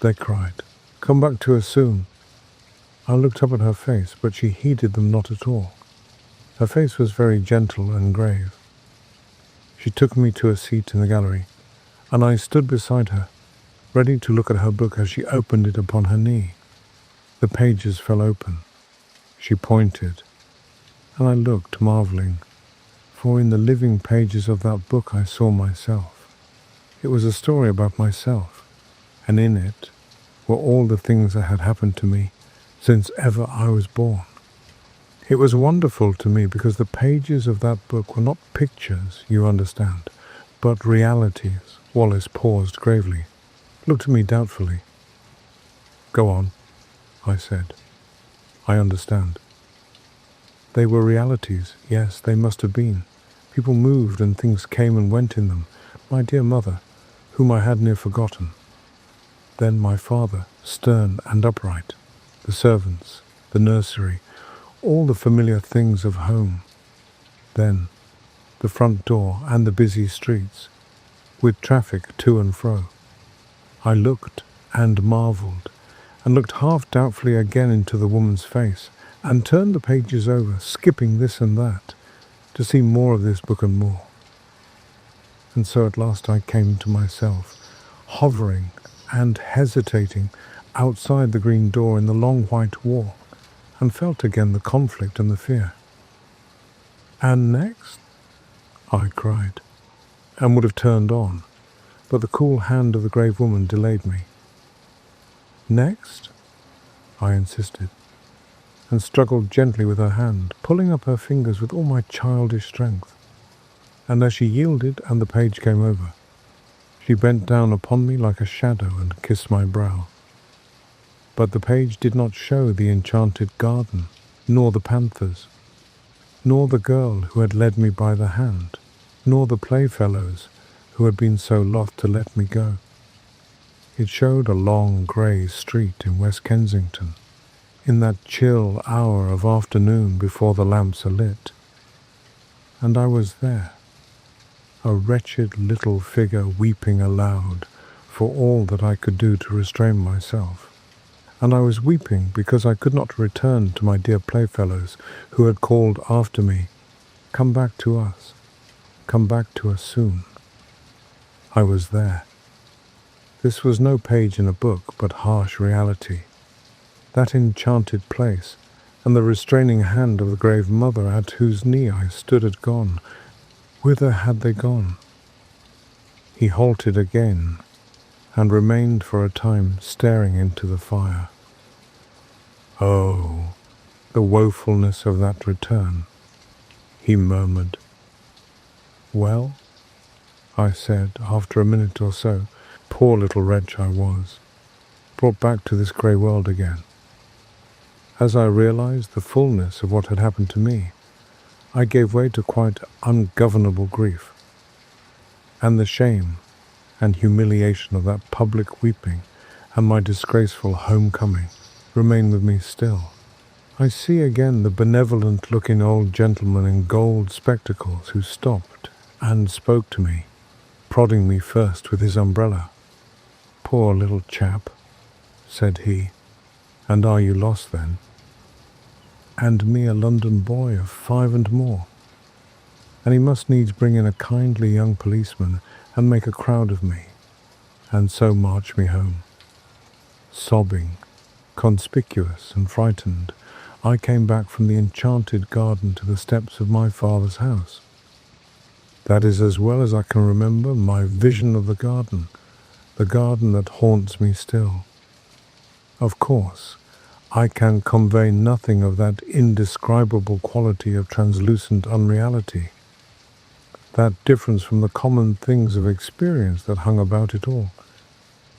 they cried. "Come back to us soon." I looked up at her face, but she heeded them not at all. Her face was very gentle and grave. She took me to a seat in the gallery, and I stood beside her, ready to look at her book as she opened it upon her knee. The pages fell open. She pointed, and I looked, marveling, for in the living pages of that book I saw myself. It was a story about myself, and in it were all the things that had happened to me since ever I was born. It was wonderful to me because the pages of that book were not pictures, you understand, but realities. Wallace paused gravely, looked at me doubtfully. "Go on," I said. "I understand." They were realities, yes, they must have been. People moved and things came and went in them. My dear mother, whom I had near forgotten. Then my father, stern and upright. The servants, the nursery, all the familiar things of home. Then the front door and the busy streets, with traffic to and fro. I looked and marvelled, and looked half doubtfully again into the woman's face, and turned the pages over, skipping this and that, to see more of this book and more. And so at last I came to myself, hovering and hesitating outside the green door in the long white wall, and felt again the conflict and the fear. "And next?" I cried, and would have turned on, but the cool hand of the grave woman delayed me. "Next?" I insisted, and struggled gently with her hand, pulling up her fingers with all my childish strength. And as she yielded and the page came over, she bent down upon me like a shadow and kissed my brow. But the page did not show the enchanted garden, nor the panthers, nor the girl who had led me by the hand, nor the playfellows who had been so loth to let me go. It showed a long grey street in West Kensington, in that chill hour of afternoon before the lamps are lit. And I was there, a wretched little figure weeping aloud for all that I could do to restrain myself. And I was weeping because I could not return to my dear playfellows who had called after me, "Come back to us, come back to us soon." I was there. This was no page in a book, but harsh reality. That enchanted place, and the restraining hand of the grave mother at whose knee I stood had gone. Whither had they gone? He halted again, and remained for a time staring into the fire. "Oh, the woefulness of that return," he murmured. "Well," I said after a minute or so, poor little wretch I was, brought back to this grey world again. As I realized the fullness of what had happened to me, I gave way to quite ungovernable grief, and the shame and humiliation of that public weeping and my disgraceful homecoming remain with me still. I see again the benevolent-looking old gentleman in gold spectacles who stopped and spoke to me, prodding me first with his umbrella. "Poor little chap," said he, "and are you lost then?" And me a London boy of 5 and more. And he must needs bring in a kindly young policeman and make a crowd of me, and so march me home. Sobbing, conspicuous and frightened, I came back from the enchanted garden to the steps of my father's house. That is, as well as I can remember, my vision of the garden that haunts me still. Of course, I can convey nothing of that indescribable quality of translucent unreality, that difference from the common things of experience that hung about it all.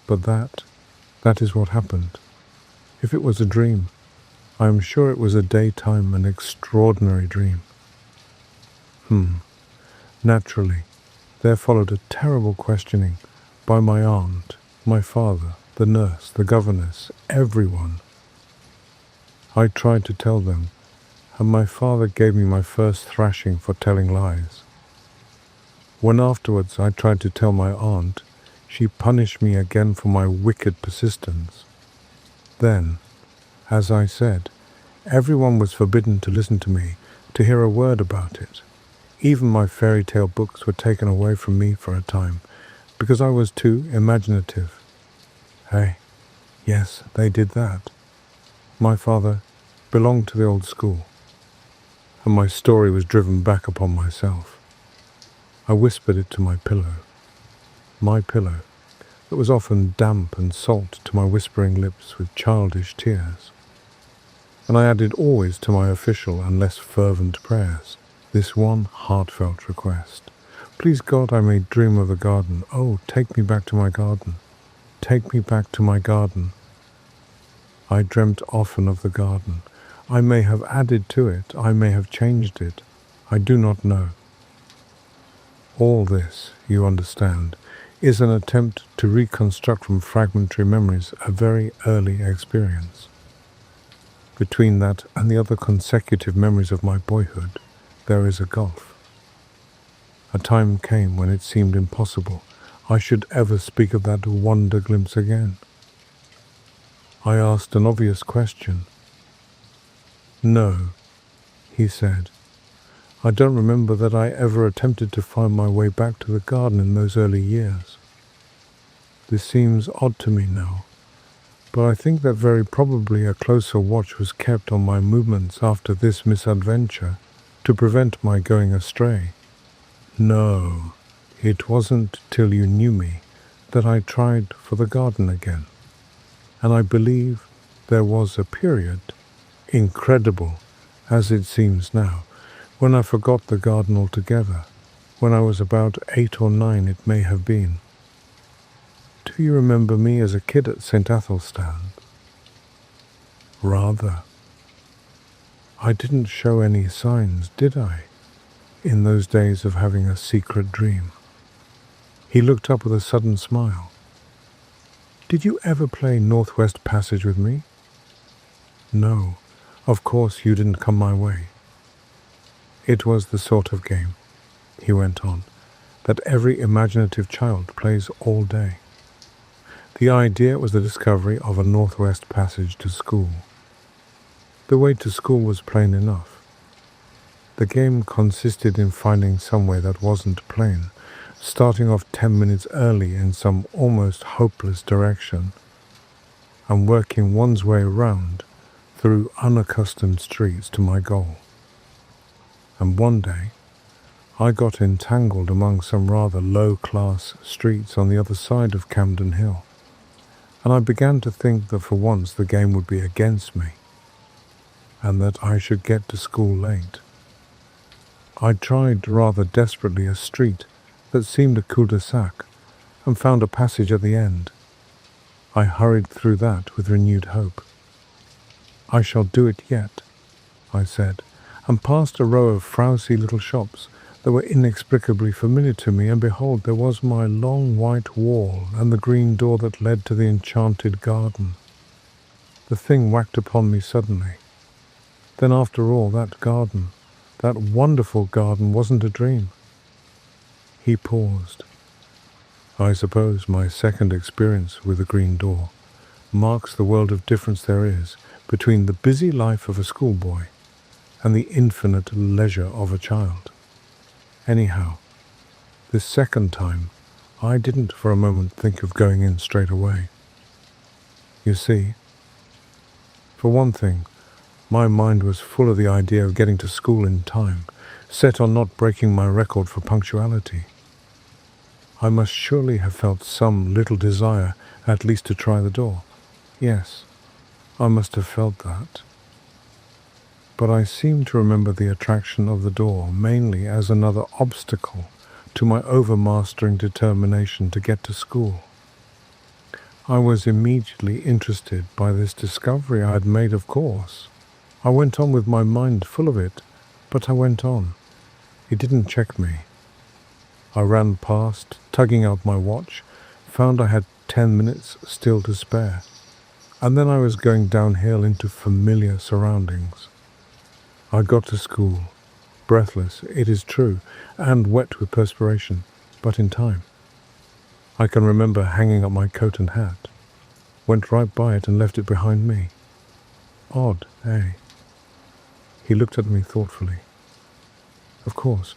But that is what happened. If it was a dream, I am sure it was a daytime and extraordinary dream. Naturally, there followed a terrible questioning by my aunt, my father, the nurse, the governess, everyone. I tried to tell them, and my father gave me my first thrashing for telling lies. When afterwards I tried to tell my aunt, she punished me again for my wicked persistence. Then, as I said, everyone was forbidden to listen to me, to hear a word about it. Even my fairy tale books were taken away from me for a time, because I was too imaginative. Hey, yes, they did that. My father belonged to the old school, and my story was driven back upon myself. I whispered it to my pillow that was often damp and salt to my whispering lips with childish tears. And I added always to my official and less fervent prayers this one heartfelt request. Please God, I may dream of the garden. Oh, take me back to my garden. Take me back to my garden. I dreamt often of the garden. I may have added to it. I may have changed it. I do not know. All this, you understand, is an attempt to reconstruct from fragmentary memories a very early experience. Between that and the other consecutive memories of my boyhood, there is a gulf. A time came when it seemed impossible I should ever speak of that wonder glimpse again. I asked an obvious question. "No," he said, "I don't remember that I ever attempted to find my way back to the garden in those early years. This seems odd to me now, but I think that very probably a closer watch was kept on my movements after this misadventure to prevent my going astray. No, it wasn't till you knew me that I tried for the garden again, and I believe there was a period, incredible as it seems now, when I forgot the garden altogether, when I was about 8 or 9 it may have been. Do you remember me as a kid at St. Athelstan's? Rather. I didn't show any signs, did I, in those days of having a secret dream? He looked up with a sudden smile. Did you ever play Northwest Passage with me? No, of course you didn't come my way. It was the sort of game, he went on, that every imaginative child plays all day. The idea was the discovery of a Northwest Passage to school. The way to school was plain enough. The game consisted in finding somewhere that wasn't plain, starting off 10 minutes early in some almost hopeless direction, and working one's way round through unaccustomed streets to my goal. And one day, I got entangled among some rather low-class streets on the other side of Camden Hill, and I began to think that for once the game would be against me, and that I should get to school late. I tried rather desperately a street that seemed a cul-de-sac, and found a passage at the end. I hurried through that with renewed hope. I shall do it yet, I said, and passed a row of frowsy little shops that were inexplicably familiar to me, and behold, there was my long white wall and the green door that led to the enchanted garden. The thing whacked upon me suddenly. Then after all, that garden, that wonderful garden, wasn't a dream. He paused. I suppose my second experience with the green door marks the world of difference there is between the busy life of a schoolboy and the infinite leisure of a child. Anyhow, this second time, I didn't for a moment think of going in straight away. You see, for one thing, my mind was full of the idea of getting to school in time, set on not breaking my record for punctuality. I must surely have felt some little desire at least to try the door. Yes, I must have felt that. But I seem to remember the attraction of the door mainly as another obstacle to my overmastering determination to get to school. I was immediately interested by this discovery I had made, of course. I went on with my mind full of it, but I went on. It didn't check me. I ran past, tugging out my watch, found I had 10 minutes still to spare, and then I was going downhill into familiar surroundings. I got to school, breathless, it is true, and wet with perspiration, but in time. I can remember hanging up my coat and hat, went right by it and left it behind me. Odd, eh? He looked at me thoughtfully. Of course,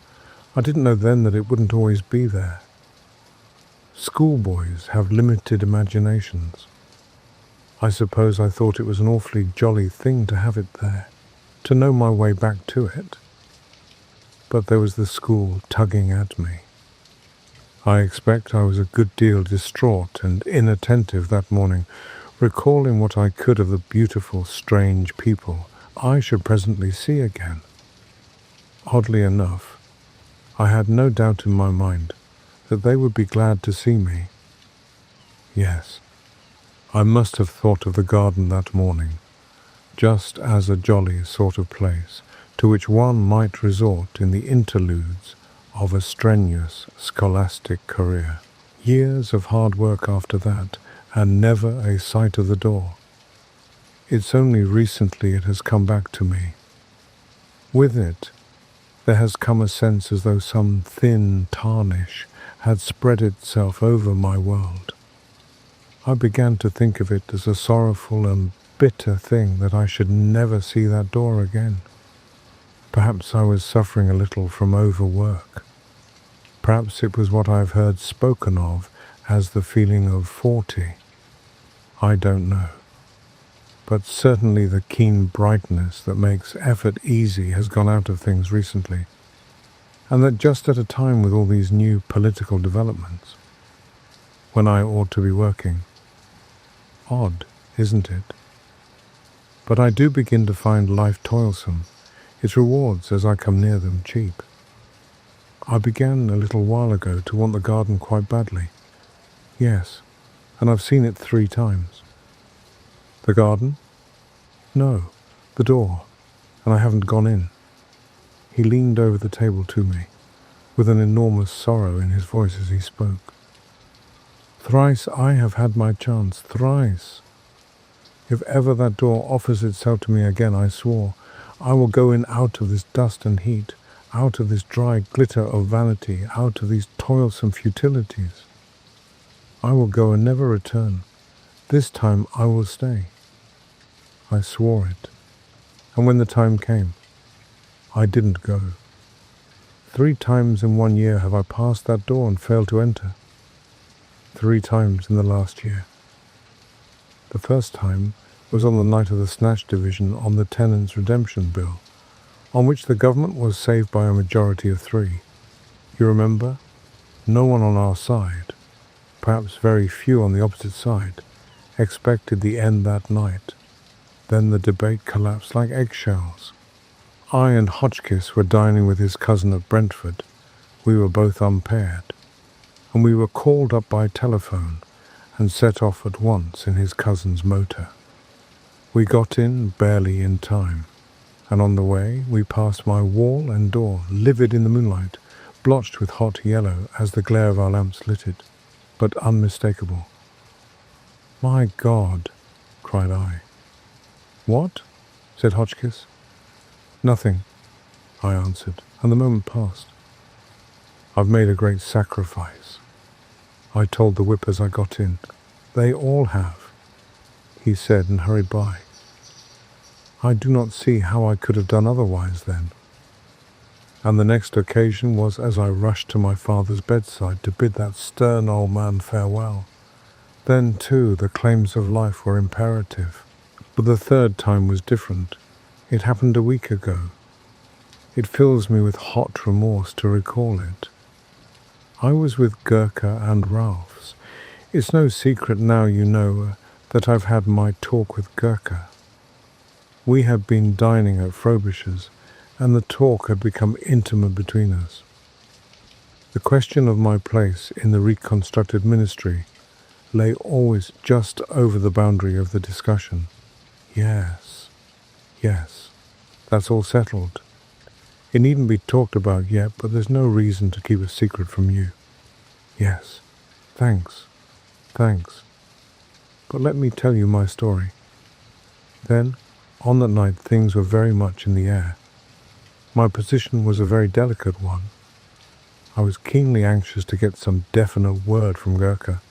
I didn't know then that it wouldn't always be there. Schoolboys have limited imaginations. I suppose I thought it was an awfully jolly thing to have it there, to know my way back to it. But there was the school tugging at me. I expect I was a good deal distraught and inattentive that morning, recalling what I could of the beautiful, strange people I should presently see again. Oddly enough, I had no doubt in my mind that they would be glad to see me. Yes, I must have thought of the garden that morning, just as a jolly sort of place to which one might resort in the interludes of a strenuous scholastic career. Years of hard work after that, and never a sight of the door. It's only recently it has come back to me. With it, there has come a sense as though some thin tarnish had spread itself over my world. I began to think of it as a sorrowful and bitter thing that I should never see that door again. Perhaps I was suffering a little from overwork. Perhaps it was what I've heard spoken of as the feeling of 40. I don't know. But certainly the keen brightness that makes effort easy has gone out of things recently, and that just at a time with all these new political developments, when I ought to be working. Odd, isn't it? But I do begin to find life toilsome, its rewards as I come near them cheap. I began a little while ago to want the garden quite badly. Yes, and I've seen it 3 times. The garden? No, the door, and I haven't gone in. He leaned over the table to me, with an enormous sorrow in his voice as he spoke. Thrice I have had my chance, thrice. If ever that door offers itself to me again, I swore, I will go in out of this dust and heat, out of this dry glitter of vanity, out of these toilsome futilities. I will go and never return. This time I will stay. I swore it, and when the time came, I didn't go. 3 times in 1 year have I passed that door and failed to enter. 3 times in the last year. The first time was on the night of the snatch division on the Tenants' Redemption Bill, on which the government was saved by a majority of 3. You remember? No one on our side, perhaps very few on the opposite side, expected the end that night. Then the debate collapsed like eggshells. I and Hotchkiss were dining with his cousin at Brentford. We were both unpaired, and we were called up by telephone and set off at once in his cousin's motor. We got in barely in time, and on the way we passed my wall and door, livid in the moonlight, blotched with hot yellow as the glare of our lamps lit it, but unmistakable. "My God!" cried I. "What?" said Hotchkiss. "Nothing," I answered, and the moment passed. "I've made a great sacrifice," I told the whip as I got in. "They all have," he said and hurried by. I do not see how I could have done otherwise then. And the next occasion was as I rushed to my father's bedside to bid that stern old man farewell. Then, too, the claims of life were imperative. But the third time was different. It happened a week ago. It fills me with hot remorse to recall it. I was with Gurkha and Ralph's. It's no secret now, you know, that I've had my talk with Gurkha. We had been dining at Frobisher's, and the talk had become intimate between us. The question of my place in the reconstructed ministry lay always just over the boundary of the discussion. Yes, that's all settled. It needn't be talked about yet, but there's no reason to keep a secret from you. Yes, thanks. But let me tell you my story. Then, on that night, things were very much in the air. My position was a very delicate one. I was keenly anxious to get some definite word from Gurkha,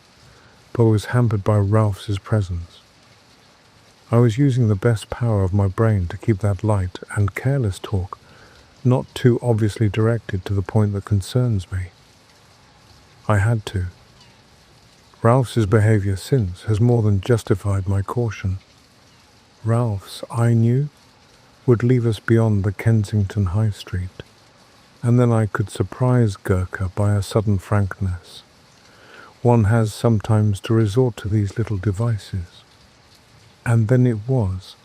but was hampered by Ralph's presence. I was using the best power of my brain to keep that light and careless talk not too obviously directed to the point that concerns me. I had to. Ralph's behaviour since has more than justified my caution. Ralph's, I knew, would leave us beyond the Kensington High Street, and then I could surprise Gurkha by a sudden frankness. One has sometimes to resort to these little devices. And then it was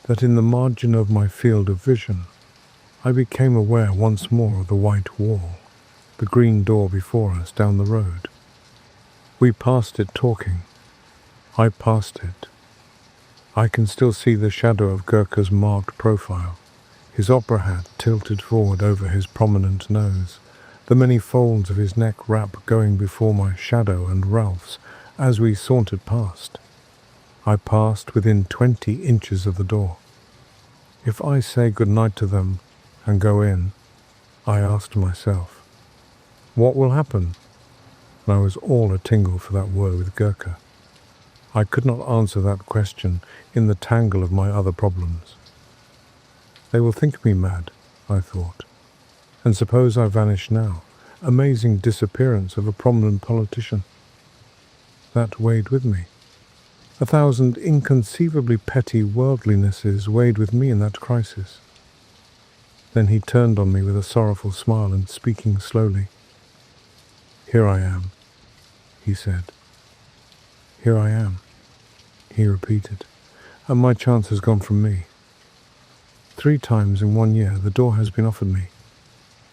that in the margin of my field of vision, I became aware once more of the white wall, the green door before us down the road. We passed it talking. I passed it. I can still see the shadow of Gurkha's marked profile, his opera hat tilted forward over his prominent nose, the many folds of his neck wrap going before my shadow and Ralph's as we sauntered past. I passed within 20 inches of the door. If I say good night to them and go in, I asked myself, what will happen? And I was all a tingle for that word with Gurkha. I could not answer that question in the tangle of my other problems. They will think me mad, I thought. And suppose I vanish now, amazing disappearance of a prominent politician. That weighed with me. 1,000 inconceivably petty worldlinesses weighed with me in that crisis. Then he turned on me with a sorrowful smile and speaking slowly. "Here I am," he said. "Here I am," he repeated, "and my chance has gone from me. 3 times in 1 year the door has been offered me.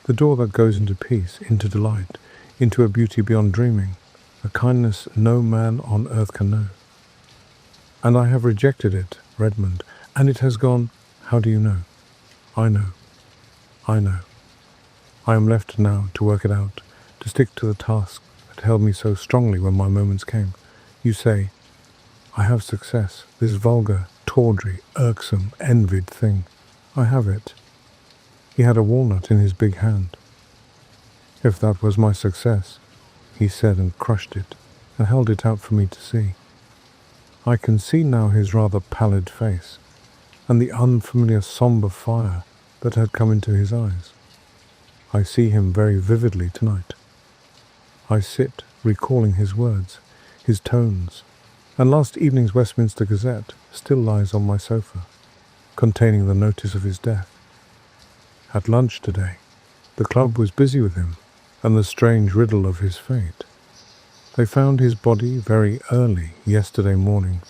The door that goes into peace, into delight, into a beauty beyond dreaming, a kindness no man on earth can know. And I have rejected it, Redmond, and it has gone, how do you know? I know. I am left now to work it out, to stick to the task that held me so strongly when my moments came. You say, I have success, this vulgar, tawdry, irksome, envied thing. I have it. He had a walnut in his big hand. If that was my success, he said and crushed it, and held it out for me to see. I can see now his rather pallid face, and the unfamiliar sombre fire that had come into his eyes. I see him very vividly tonight. I sit recalling his words, his tones, and last evening's Westminster Gazette still lies on my sofa, containing the notice of his death. At lunch today, the club was busy with him and the strange riddle of his fate. They found his body very early yesterday morning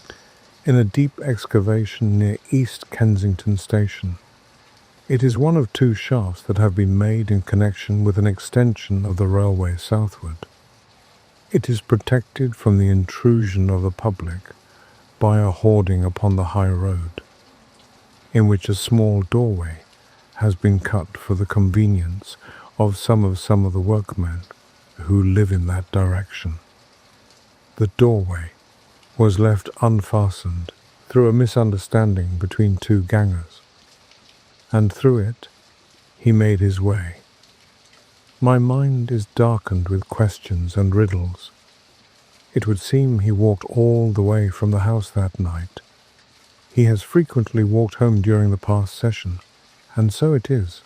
in a deep excavation near East Kensington Station. It is one of 2 shafts that have been made in connection with an extension of the railway southward. It is protected from the intrusion of the public by a hoarding upon the high road, in which a small doorway has been cut for the convenience of some of the workmen who live in that direction. The doorway was left unfastened through a misunderstanding between two gangers, and through it he made his way. My mind is darkened with questions and riddles. It would seem he walked all the way from the house that night. He has frequently walked home during the past session, and so it is.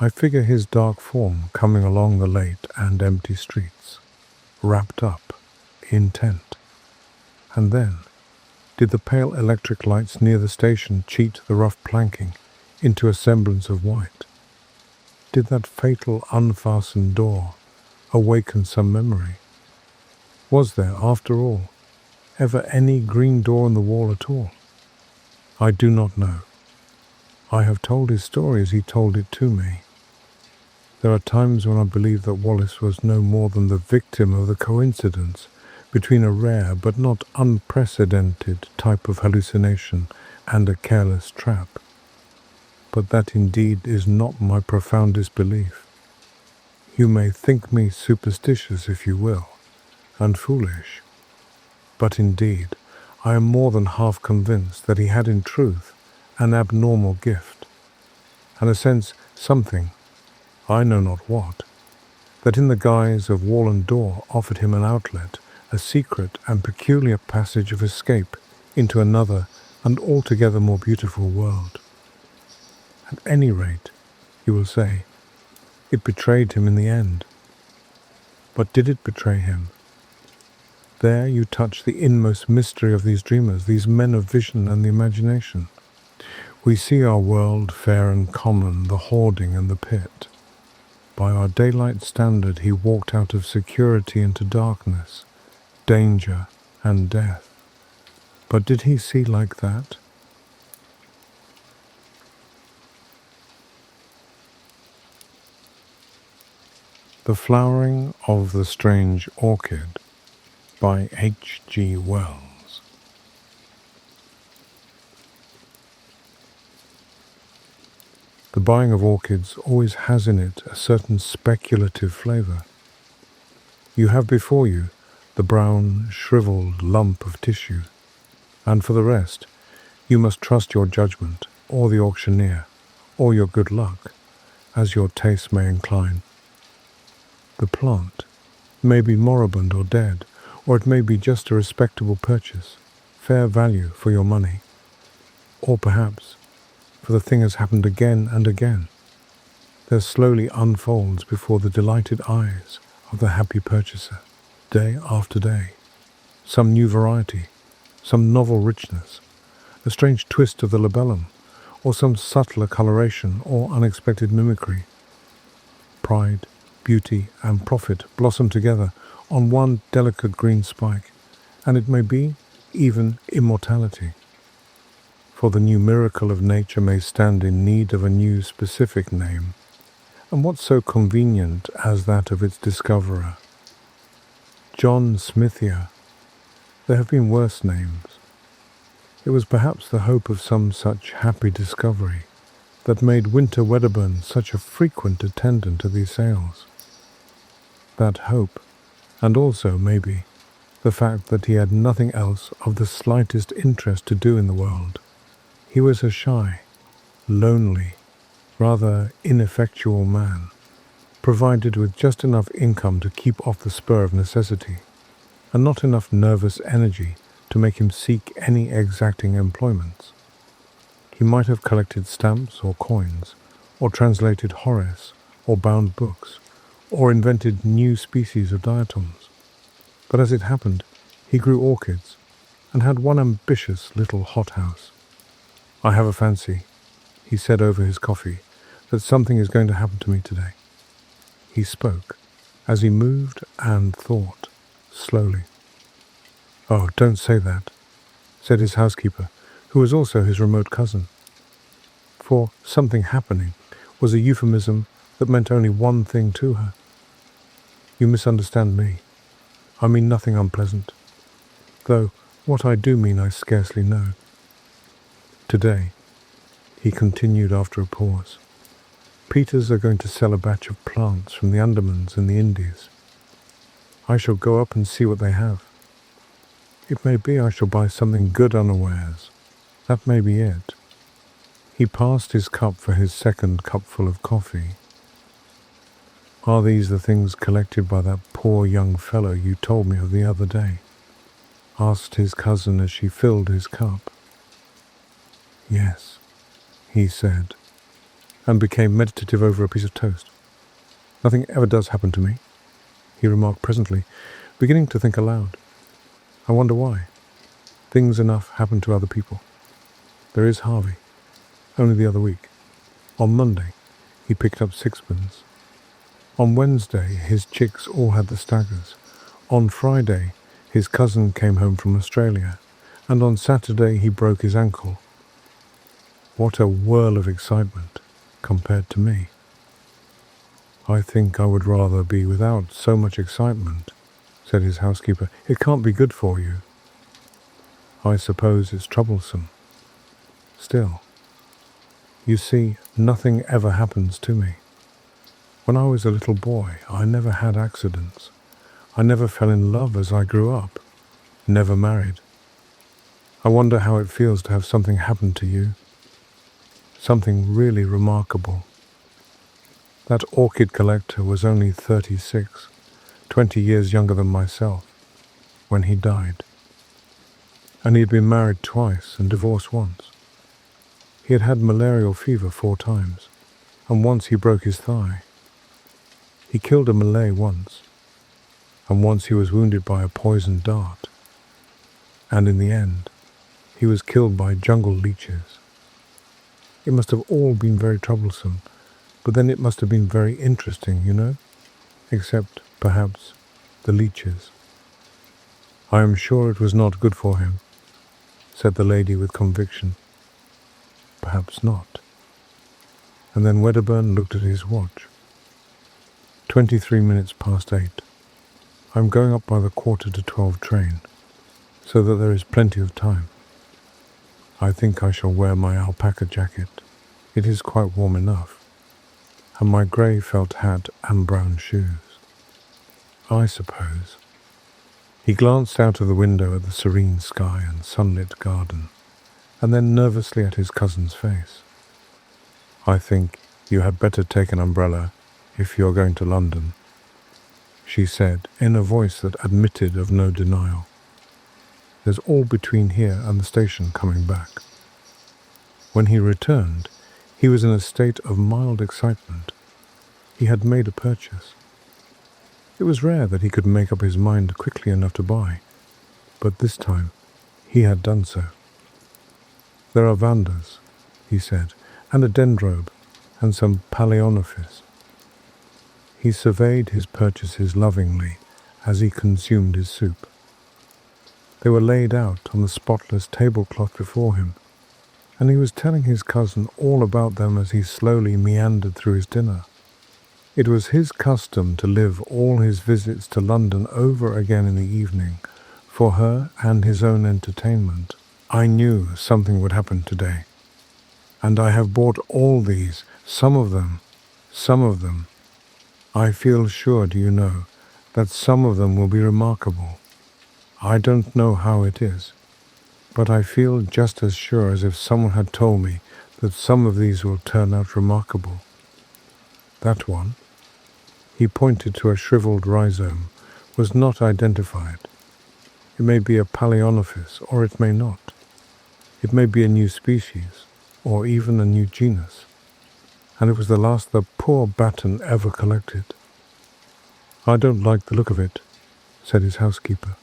I figure his dark form coming along the late and empty streets, wrapped up, intent. And then, did the pale electric lights near the station cheat the rough planking into a semblance of white? Did that fatal unfastened door awaken some memory? Was there, after all, ever any green door in the wall at all? I do not know. I have told his story as he told it to me. There are times when I believe that Wallace was no more than the victim of the coincidence between a rare but not unprecedented type of hallucination and a careless trap. But that indeed is not my profoundest belief. You may think me superstitious if you will, and foolish, but indeed I am more than half convinced that he had in truth an abnormal gift, and a sense something, I know not what, that in the guise of wall and door offered him an outlet, a secret and peculiar passage of escape into another and altogether more beautiful world. At any rate, you will say, it betrayed him in the end. But did it betray him? There you touch the inmost mystery of these dreamers, these men of vision and the imagination. We see our world fair and common, the hoarding and the pit. By our daylight standard he walked out of security into darkness, danger and death. But did he see like that? The Flowering of the Strange Orchid by H.G. Wells. The buying of orchids always has in it a certain speculative flavour. You have before you the brown, shriveled lump of tissue, and for the rest, you must trust your judgment, or the auctioneer, or your good luck, as your taste may incline. The plant may be moribund or dead, or it may be just a respectable purchase, fair value for your money. Or perhaps, for the thing has happened again and again, there slowly unfolds before the delighted eyes of the happy purchaser, day after day, some new variety, some novel richness, a strange twist of the labellum, or some subtler coloration or unexpected mimicry. Pride, beauty, and profit blossom together on one delicate green spike, and it may be even immortality. For the new miracle of nature may stand in need of a new specific name, and what so convenient as that of its discoverer? John Smithia. There have been worse names. It was perhaps the hope of some such happy discovery that made Winter Wedderburn such a frequent attendant at these sales. That hope, and also, maybe, the fact that he had nothing else of the slightest interest to do in the world. He was a shy, lonely, rather ineffectual man, provided with just enough income to keep off the spur of necessity, and not enough nervous energy to make him seek any exacting employments. He might have collected stamps or coins, or translated Horace, or bound books, or invented new species of diatoms. But as it happened, he grew orchids, and had one ambitious little hothouse. "I have a fancy," he said over his coffee, "that something is going to happen to me today." He spoke, as he moved and thought, slowly. "Oh, don't say that," said his housekeeper, who was also his remote cousin. For something happening was a euphemism that meant only one thing to her. "You misunderstand me. I mean nothing unpleasant. Though What I do mean I scarcely know. Today, he continued after a pause, Peters are going to sell a batch of plants from the Andamans in the Indies. I shall go up and see what they have. It may be I shall buy something good unawares. That may be it. He passed his cup for his second cupful of coffee. Are these the things collected by that poor young fellow you told me of the other day? Asked his cousin as she filled his cup. Yes, he said, and became meditative over a piece of toast. Nothing ever does happen to me, he remarked presently, beginning to think aloud. I wonder why. Things enough happen to other people. There is Harvey, only the other week. On Monday, he picked up sixpence. On Wednesday, his chicks all had the staggers. On Friday, his cousin came home from Australia, and on Saturday he broke his ankle. What a whirl of excitement compared to me. I think I would rather be without so much excitement, said his housekeeper. It can't be good for you. I suppose it's troublesome. Still, you see, nothing ever happens to me. When I was a little boy, I never had accidents. I never fell in love as I grew up. Never married. I wonder how it feels to have something happen to you. Something really remarkable. That orchid collector was only 36, 20 years younger than myself, when he died. And he had been married twice and divorced once. He had had malarial fever 4 times, and once he broke his thigh. He killed a Malay once, and once he was wounded by a poisoned dart. And in the end, he was killed by jungle leeches. It must have all been very troublesome, but then it must have been very interesting, you know, except, perhaps, the leeches. I am sure it was not good for him, said the lady with conviction. Perhaps not. And then Wedderburn looked at his watch. 23 minutes past 8. I'm going up by the 11:45 train, so that there is plenty of time. I think I shall wear my alpaca jacket. It is quite warm enough, and my grey felt hat and brown shoes. I suppose. He glanced out of the window at the serene sky and sunlit garden, and then nervously at his cousin's face. I think you had better take an umbrella if you are going to London, she said in a voice that admitted of no denial. There's all between here and the station coming back. When he returned, he was in a state of mild excitement. He had made a purchase. It was rare that he could make up his mind quickly enough to buy, but this time he had done so. There are vandas, he said, and a dendrobe, and some paleonophis. He surveyed his purchases lovingly as he consumed his soup. They were laid out on the spotless tablecloth before him, and he was telling his cousin all about them as he slowly meandered through his dinner. It was his custom to live all his visits to London over again in the evening, for her and his own entertainment. I knew something would happen today, and I have bought all these, some of them. I feel sure, do you know, that some of them will be remarkable. I don't know how it is, but I feel just as sure as if someone had told me that some of these will turn out remarkable. That one, he pointed to a shriveled rhizome, was not identified. It may be a paleonophis, or it may not. It may be a new species, or even a new genus. And it was the last the poor Batten ever collected. I don't like the look of it, said his housekeeper.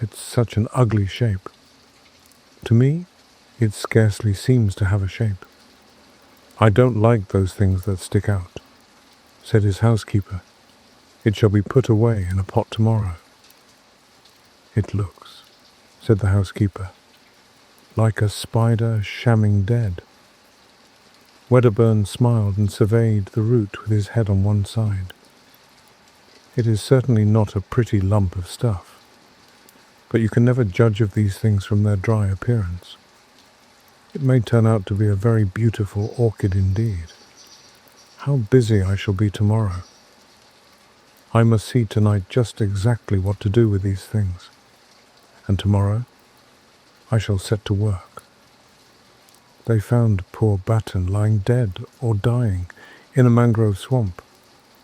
It's such an ugly shape. To me, it scarcely seems to have a shape. I don't like those things that stick out, said his housekeeper. It shall be put away in a pot tomorrow. It looks, said the housekeeper, like a spider shamming dead. Wedderburn smiled and surveyed the root with his head on one side. It is certainly not a pretty lump of stuff. but you can never judge of these things from their dry appearance. It may turn out to be a very beautiful orchid indeed. How busy I shall be tomorrow. I must see tonight just exactly what to do with these things. And tomorrow, I shall set to work. They found poor Batten lying dead or dying in a mangrove swamp.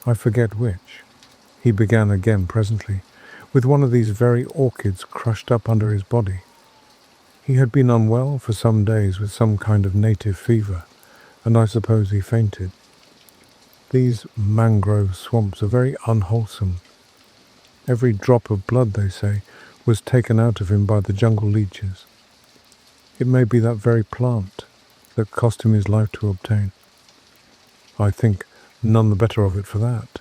I forget which. He began again presently, with one of these very orchids crushed up under his body. He had been unwell for some days with some kind of native fever, and I suppose he fainted. These mangrove swamps are very unwholesome. Every drop of blood, they say, was taken out of him by the jungle leeches. It may be that very plant that cost him his life to obtain. I think none the better of it for that.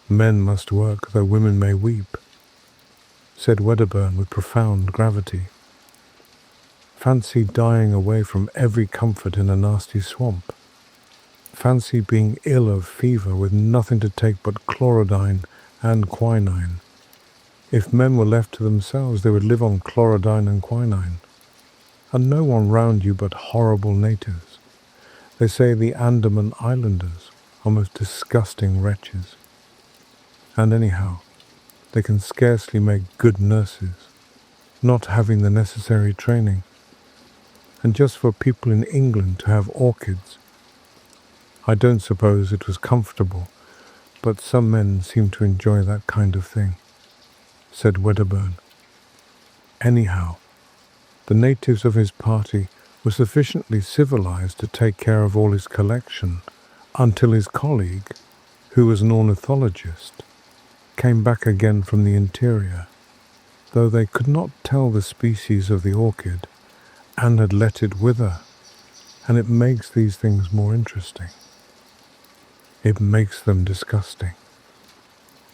Men must work, though women may weep, said Wedderburn with profound gravity. Fancy dying away from every comfort in a nasty swamp. Fancy being ill of fever with nothing to take but chlorodyne and quinine. If men were left to themselves, they would live on chlorodyne and quinine. And no one round you but horrible natives. They say the Andaman Islanders are most disgusting wretches. And anyhow, they can scarcely make good nurses, not having the necessary training. And just for people in England to have orchids, I don't suppose it was comfortable, but some men seem to enjoy that kind of thing, said Wedderburn. Anyhow, the natives of his party were sufficiently civilized to take care of all his collection until his colleague, who was an ornithologist, came back again from the interior, though they could not tell the species of the orchid and had let it wither, and it makes these things more interesting. It makes them disgusting.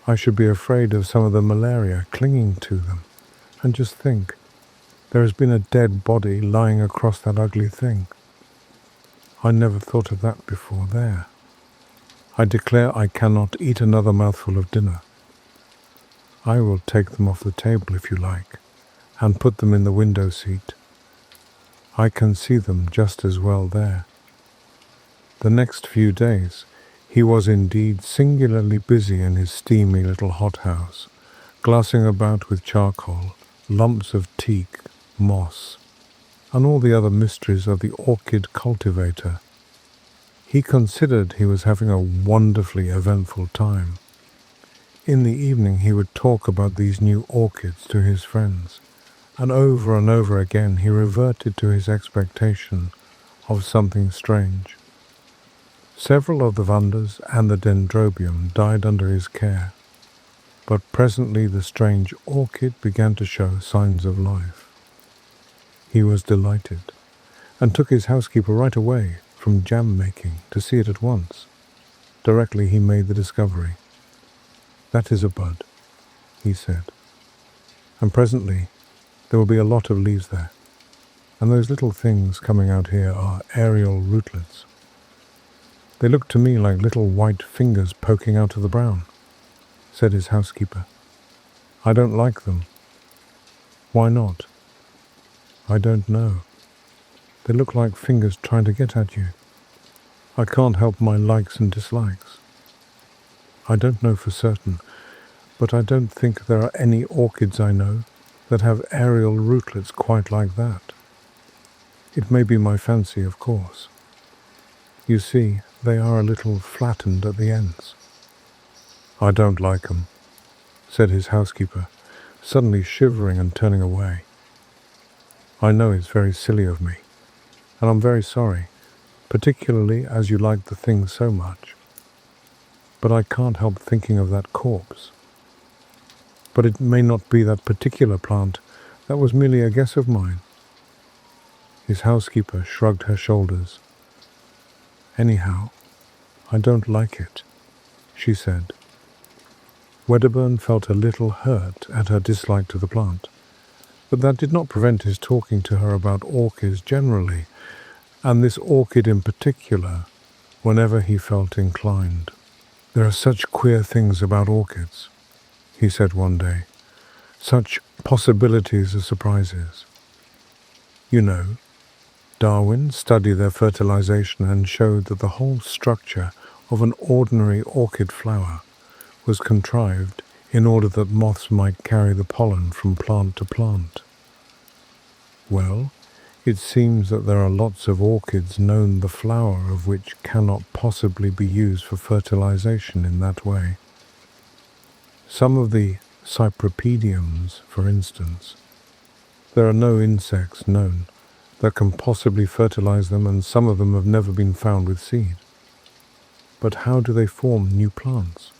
I should be afraid of some of the malaria clinging to them, and just think, there has been a dead body lying across that ugly thing. I never thought of that before there. I declare I cannot eat another mouthful of dinner. I will take them off the table if you like, and put them in the window seat. I can see them just as well there. The next few days, he was indeed singularly busy in his steamy little hothouse, glassing about with charcoal, lumps of teak, moss, and all the other mysteries of the orchid cultivator. He considered he was having a wonderfully eventful time. In the evening he would talk about these new orchids to his friends, and over again he reverted to his expectation of something strange. Several of the vandas and the dendrobium died under his care, but presently the strange orchid began to show signs of life. He was delighted, and took his housekeeper right away from jam making to see it at once, directly he made the discovery. "That is a bud," he said, "and presently there will be a lot of leaves there, and those little things coming out here are aerial rootlets. They look to me like little white fingers poking out of the brown," said his housekeeper. "I don't like them." "Why not?" "I don't know. They look like fingers trying to get at you. I can't help my likes and dislikes. I don't know for certain, but I don't think there are any orchids I know that have aerial rootlets quite like that. It may be my fancy, of course. You see, they are a little flattened at the ends." "I don't like 'em," said his housekeeper, suddenly shivering and turning away. "I know it's very silly of me, and I'm very sorry, particularly as you like the thing so much. But I can't help thinking of that corpse. But it may not be that particular plant. That was merely a guess of mine." His housekeeper shrugged her shoulders. "Anyhow, I don't like it," she said. Wedderburn felt a little hurt at her dislike to the plant, but that did not prevent his talking to her about orchids generally, and this orchid in particular, whenever he felt inclined. "There are such queer things about orchids," he said one day. Such possibilities of surprises. You know, Darwin studied their fertilization and showed that the whole structure of an ordinary orchid flower was contrived in order that moths might carry the pollen from plant to plant. Well, it seems that there are lots of orchids known the flower of which cannot possibly be used for fertilization in that way. Some of the cypripediums, for instance, there are no insects known that can possibly fertilize them, and some of them have never been found with seed. But how do they form new plants?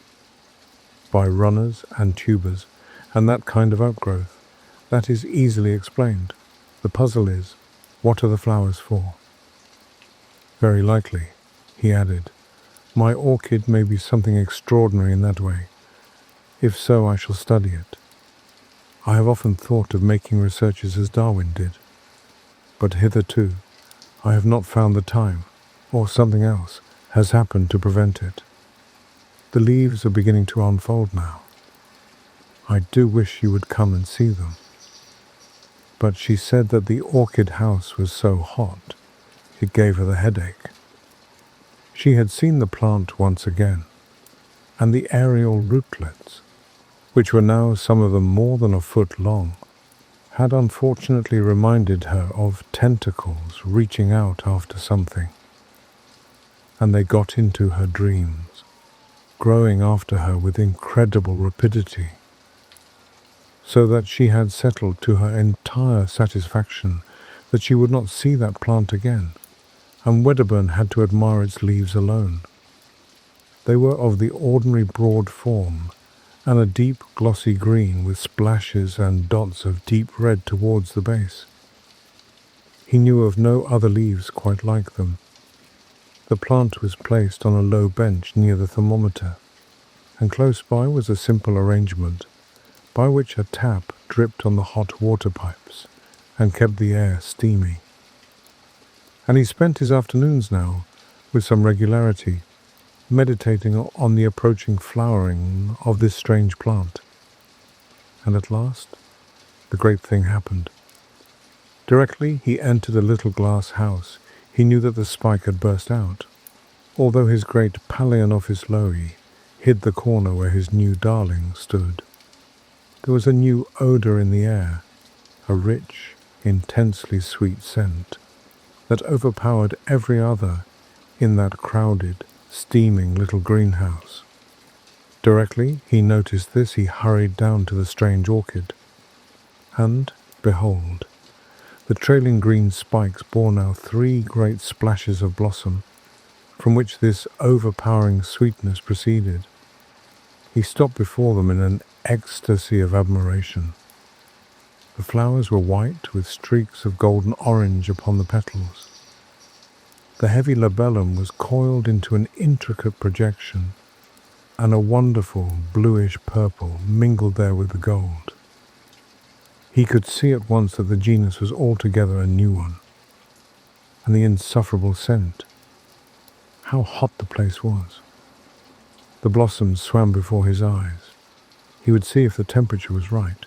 By runners and tubers, and that kind of outgrowth. That is easily explained. The puzzle is, what are the flowers for? Very likely, he added, my orchid may be something extraordinary in that way. If so, I shall study it. I have often thought of making researches as Darwin did, but hitherto I have not found the time, or something else has happened to prevent it. The leaves are beginning to unfold now. I do wish you would come and see them. But she said that the orchid house was so hot, it gave her the headache. She had seen the plant once again, and the aerial rootlets, which were now some of them more than a foot long, had unfortunately reminded her of tentacles reaching out after something. And they got into her dreams, growing after her with incredible rapidity, so that she had settled to her entire satisfaction that she would not see that plant again, and Wedderburn had to admire its leaves alone. They were of the ordinary broad form, and a deep glossy green with splashes and dots of deep red towards the base. He knew of no other leaves quite like them. The plant was placed on a low bench near the thermometer, and close by was a simple arrangement by which a tap dripped on the hot water pipes and kept the air steamy. And he spent his afternoons now, with some regularity, meditating on the approaching flowering of this strange plant. And at last, the great thing happened. Directly he entered a little glass house, he knew that the spike had burst out, although his great Palaeonophis loei hid the corner where his new darling stood. There was a new odour in the air, a rich, intensely sweet scent, that overpowered every other in that crowded, steaming little greenhouse. Directly he noticed this, he hurried down to the strange orchid, and, behold, the trailing green spikes bore now 3 great splashes of blossom, from which this overpowering sweetness proceeded. He stopped before them in an ecstasy of admiration. The flowers were white with streaks of golden orange upon the petals. The heavy labellum was coiled into an intricate projection, and a wonderful bluish purple mingled there with the gold. He could see at once that the genus was altogether a new one, and the insufferable scent. How hot the place was! The blossoms swam before his eyes. He would see if the temperature was right.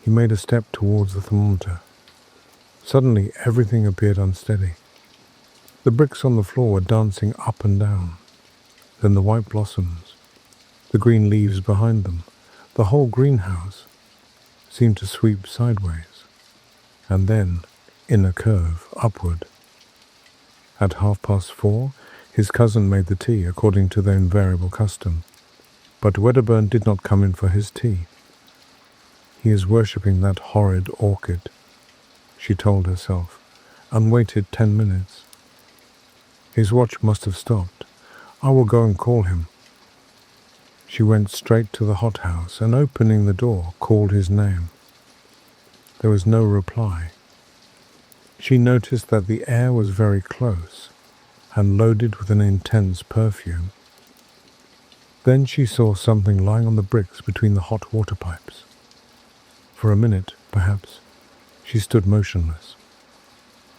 He made a step towards the thermometer. Suddenly everything appeared unsteady. The bricks on the floor were dancing up and down. Then the white blossoms, the green leaves behind them, the whole greenhouse seemed to sweep sideways, and then in a curve upward. At 4:30, his cousin made the tea according to their invariable custom, but Wedderburn did not come in for his tea. He is worshipping that horrid orchid, she told herself, and waited 10 minutes. His watch must have stopped. I will go and call him. She went straight to the hothouse and, opening the door, called his name. There was no reply. She noticed that the air was very close and loaded with an intense perfume. Then she saw something lying on the bricks between the hot water pipes. For a minute, perhaps, she stood motionless.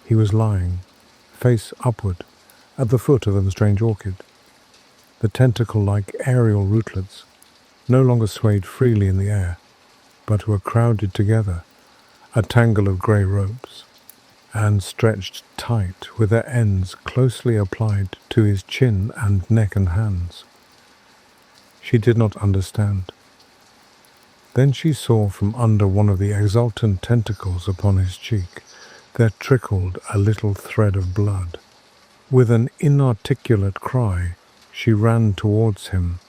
He was lying, face upward, at the foot of the strange orchid. The tentacle-like aerial rootlets no longer swayed freely in the air, but were crowded together, a tangle of grey ropes, and stretched tight with their ends closely applied to his chin and neck and hands. She did not understand. Then she saw from under one of the exultant tentacles upon his cheek there trickled a little thread of blood. With an inarticulate cry, she ran towards him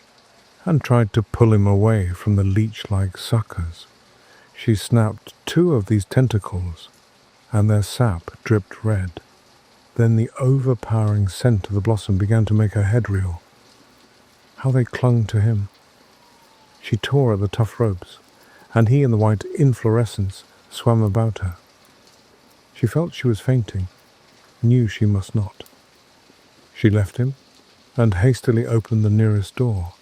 and tried to pull him away from the leech-like suckers. She snapped 2 of these tentacles, and their sap dripped red. Then the overpowering scent of the blossom began to make her head reel. How they clung to him! She tore at the tough ropes, and he in the white inflorescence swam about her. She felt she was fainting, knew she must not. She left him, and hastily opened the nearest door,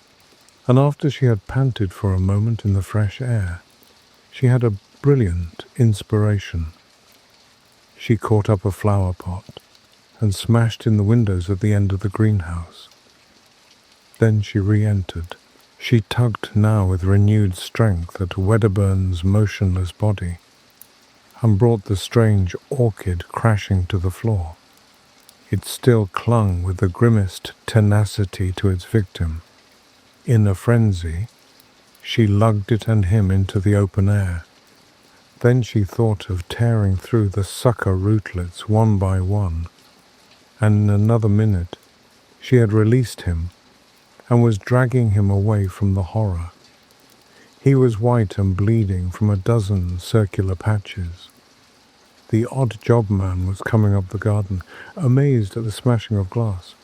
and after she had panted for a moment in the fresh air, she had a brilliant inspiration. She caught up a flower pot and smashed in the windows at the end of the greenhouse. Then she re-entered. She tugged now with renewed strength at Wedderburn's motionless body, and brought the strange orchid crashing to the floor. It still clung with the grimmest tenacity to its victim. In a frenzy, she lugged it and him into the open air. Then she thought of tearing through the sucker rootlets one by one, and in another minute she had released him and was dragging him away from the horror. He was white and bleeding from a dozen circular patches. The odd job man was coming up the garden, amazed at the smashing of glass,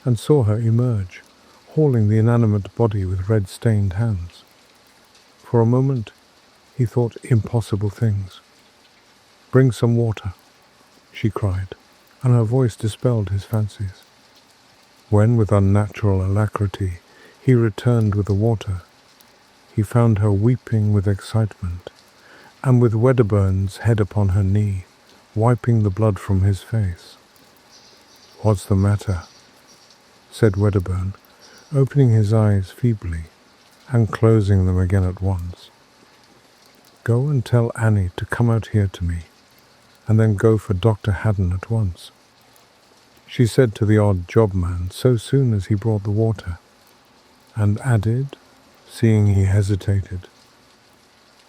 and saw her emerge, hauling the inanimate body with red-stained hands. For a moment he thought impossible things. "Bring some water," she cried, and her voice dispelled his fancies. When, with unnatural alacrity, he returned with the water, he found her weeping with excitement, and with Wedderburn's head upon her knee, wiping the blood from his face. "What's the matter?" said Wedderburn, opening his eyes feebly and closing them again at once. "Go and tell Annie to come out here to me, and then go for Dr. Haddon at once," she said to the odd job man so soon as he brought the water, and added, seeing he hesitated,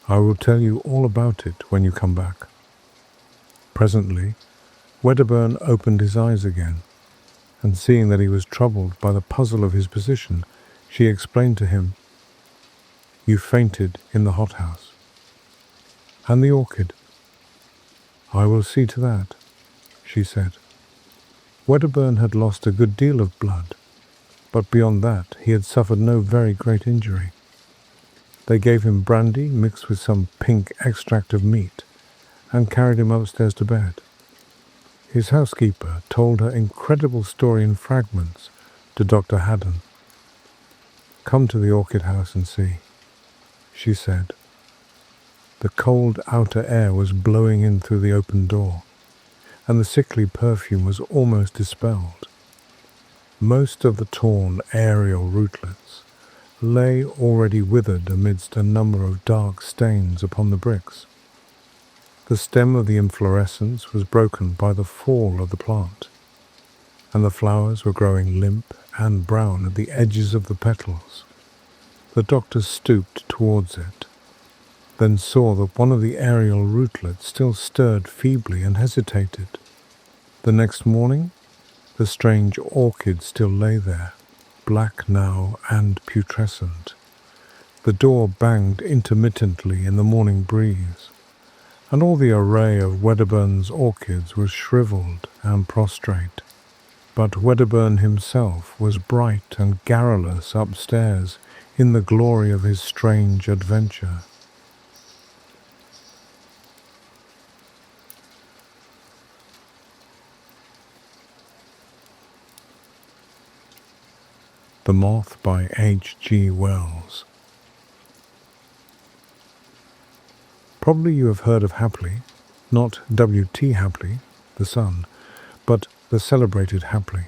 "I will tell you all about it when you come back." Presently, Wedderburn opened his eyes again, and seeing that he was troubled by the puzzle of his position, she explained to him, "You fainted in the hothouse." "And the orchid?" "I will see to that," she said. Wedderburn had lost a good deal of blood, but beyond that he had suffered no very great injury. They gave him brandy mixed with some pink extract of meat, and carried him upstairs to bed. His housekeeper told her incredible story in fragments to Dr. Haddon. "Come to the orchid house and see," she said. The cold outer air was blowing in through the open door, and the sickly perfume was almost dispelled. Most of the torn aerial rootlets lay already withered amidst a number of dark stains upon the bricks. The stem of the inflorescence was broken by the fall of the plant, and the flowers were growing limp and brown at the edges of the petals. The doctor stooped towards it, then saw that one of the aerial rootlets still stirred feebly and hesitated. The next morning, the strange orchid still lay there, black now and putrescent. The door banged intermittently in the morning breeze, and all the array of Wedderburn's orchids was shriveled and prostrate. But Wedderburn himself was bright and garrulous upstairs in the glory of his strange adventure. The Moth by H.G. Wells. Probably you have heard of Hapley, not W.T. Hapley, the son, but the celebrated Hapley,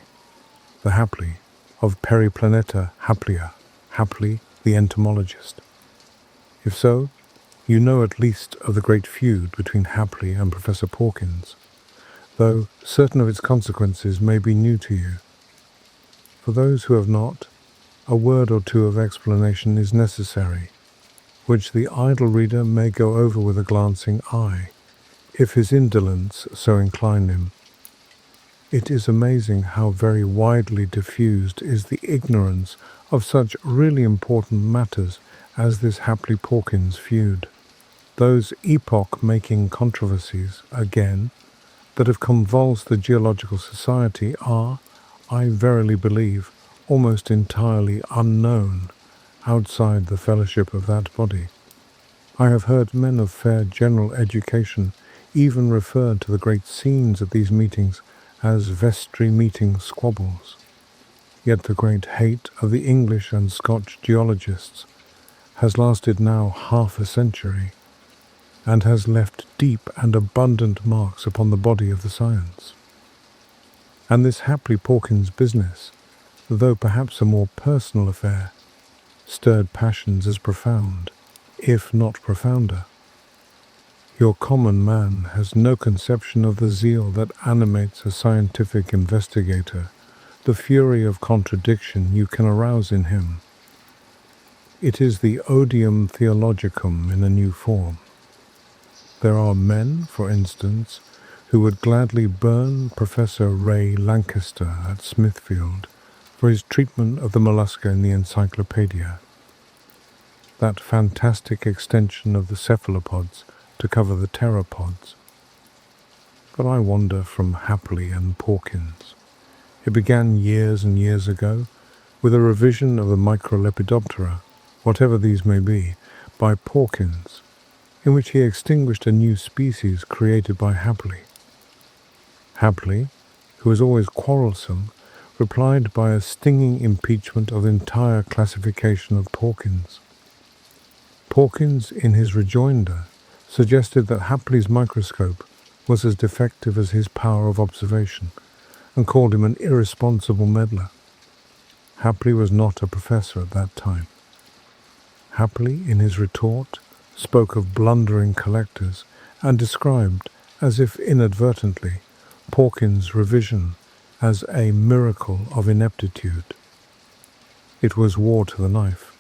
the Hapley of Periplaneta Haplea, Hapley the entomologist. If so, You know at least of the great feud between Hapley and Professor Pawkins, though certain of its consequences may be new to you. For those who have not, a word or two of explanation is necessary, which the idle reader may go over with a glancing eye, if his indolence so incline him. It is amazing how very widely diffused is the ignorance of such really important matters as this Hapley-Pawkins feud. Those epoch-making controversies, again, that have convulsed the Geological Society are, I verily believe, almost entirely unknown outside the fellowship of that body. I have heard men of fair general education even refer to the great scenes at these meetings as vestry meeting squabbles. Yet the great hate of the English and Scotch geologists has lasted now half a century, and has left deep and abundant marks upon the body of the science. And this Hapley-Pawkins business, though perhaps a more personal affair, stirred passions as profound, if not profounder. Your common man has no conception of the zeal that animates a scientific investigator, the fury of contradiction you can arouse in him. It is the odium theologicum in a new form. There are men, for instance, who would gladly burn Professor Ray Lancaster at Smithfield for his treatment of the mollusca in the Encyclopedia. That fantastic extension of the cephalopods to cover the pteropods. But I wander from Hapley and Pawkins. It began years and years ago with a revision of the Microlepidoptera, whatever these may be, by Pawkins, in which he extinguished a new species created by Hapley. Hapley, who was always quarrelsome, replied by a stinging impeachment of the entire classification of Pawkins. Pawkins, in his rejoinder, suggested that Hapley's microscope was as defective as his power of observation, and called him an irresponsible meddler. Hapley was not a professor at that time. Hapley, in his retort, spoke of blundering collectors, and described, as if inadvertently, Pawkins' revision as a miracle of ineptitude. It was war to the knife.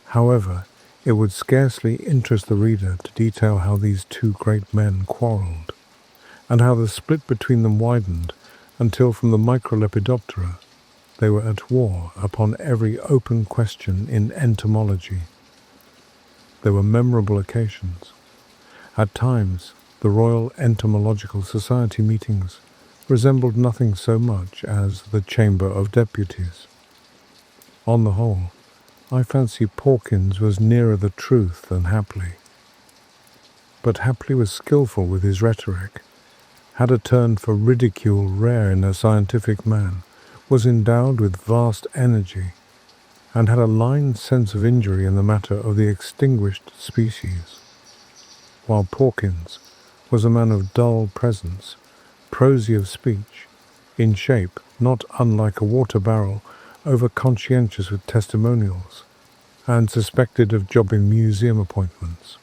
However, it would scarcely interest the reader to detail how these two great men quarrelled, and how the split between them widened until from the Microlepidoptera they were at war upon every open question in entomology. There were memorable occasions. At times, the Royal Entomological Society meetings resembled nothing so much as the Chamber of Deputies. On the whole, I fancy Pawkins was nearer the truth than Hapley. But Hapley was skilful with his rhetoric, had a turn for ridicule rare in a scientific man, was endowed with vast energy, and had a line sense of injury in the matter of the extinguished species, while Pawkins was a man of dull presence, prosy of speech, in shape not unlike a water barrel, over-conscientious with testimonials, and suspected of jobbing museum appointments.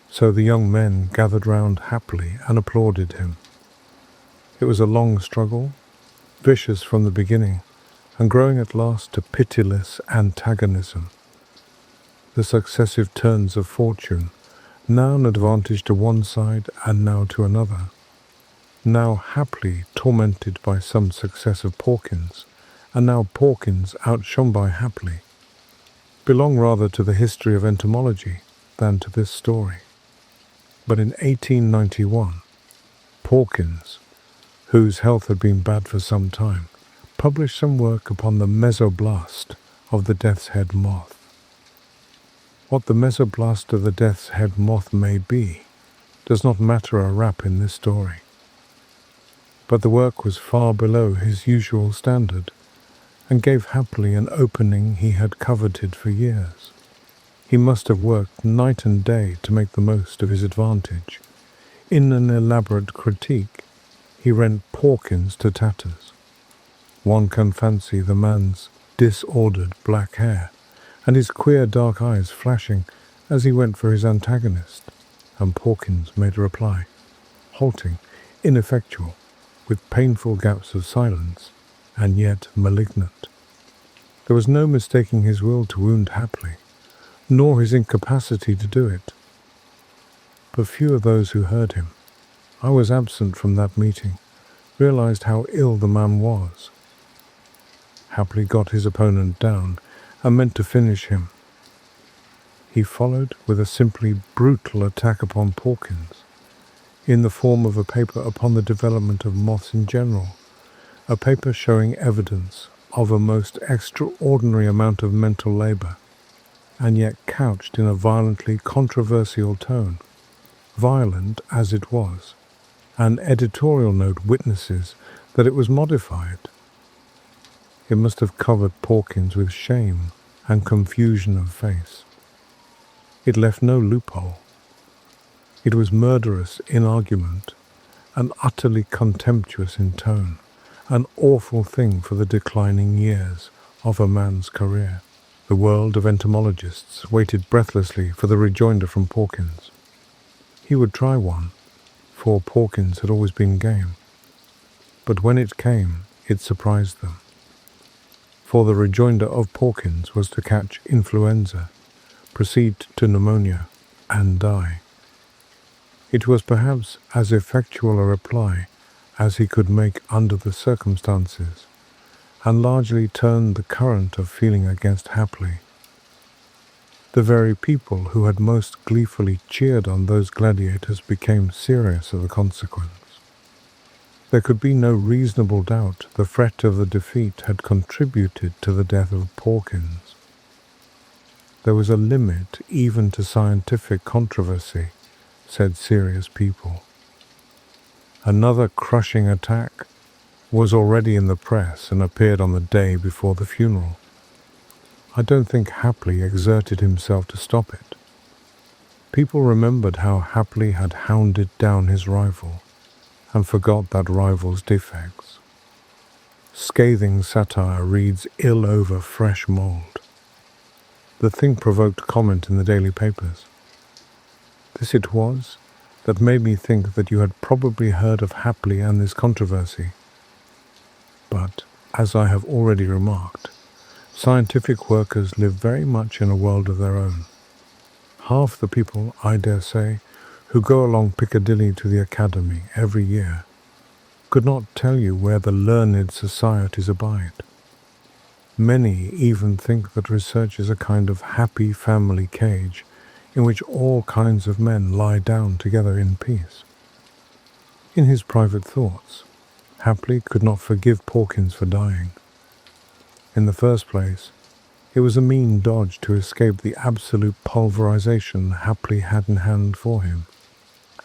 So the young men gathered round happily and applauded him. It was a long struggle, vicious from the beginning, and growing at last to pitiless antagonism. The successive turns of fortune, now an advantage to one side and now to another, now happily tormented by some success of Pawkins, and now Pawkins outshone by Hapley, belong rather to the history of entomology than to this story. But in 1891, Pawkins, whose health had been bad for some time, published some work upon the mesoblast of the death's head moth. What the mesoblast of the death's head moth may be does not matter a rap in this story. But the work was far below his usual standard, and gave Hapley an opening he had coveted for years. He must have worked night and day to make the most of his advantage. In an elaborate critique, he rent Pawkins to tatters. One can fancy the man's disordered black hair, and his queer dark eyes flashing as he went for his antagonist, and Pawkins made a reply, halting, ineffectual, with painful gaps of silence, and yet malignant. There was no mistaking his will to wound Hapley, nor his incapacity to do it. But few of those who heard him, I was absent from that meeting, realized how ill the man was. Hapley got his opponent down and meant to finish him. He followed with a simply brutal attack upon Pawkins, in the form of a paper upon the development of moths in general, a paper showing evidence of a most extraordinary amount of mental labor, and yet couched in a violently controversial tone. Violent as it was, an editorial note witnesses that it was modified. It must have covered Pawkins with shame and confusion of face. It left no loophole. It was murderous in argument, and utterly contemptuous in tone, an awful thing for the declining years of a man's career. The world of entomologists waited breathlessly for the rejoinder from Pawkins. He would try one, for Pawkins had always been game. But when it came, it surprised them. For the rejoinder of Pawkins was to catch influenza, proceed to pneumonia, and die. It was perhaps as effectual a reply as he could make under the circumstances, and largely turned the current of feeling against Hapley. The very people who had most gleefully cheered on those gladiators became serious of the consequence. There could be no reasonable doubt the threat of the defeat had contributed to the death of Pawkins. There was a limit even to scientific controversy, said serious people. Another crushing attack was already in the press and appeared on the day before the funeral. I don't think Hapley exerted himself to stop it. People remembered how Hapley had hounded down his rival, and forgot that rival's defects. Scathing satire reads ill over fresh mould. The thing provoked comment in the daily papers. This it was that made me think that you had probably heard of Hapley and this controversy. But, as I have already remarked, scientific workers live very much in a world of their own. Half the people, I dare say, who go along Piccadilly to the Academy every year could not tell you where the learned societies abide. Many even think that research is a kind of happy family cage in which all kinds of men lie down together in peace. In his private thoughts, Hapley could not forgive Pawkins for dying. In the first place, it was a mean dodge to escape the absolute pulverization Hapley had in hand for him,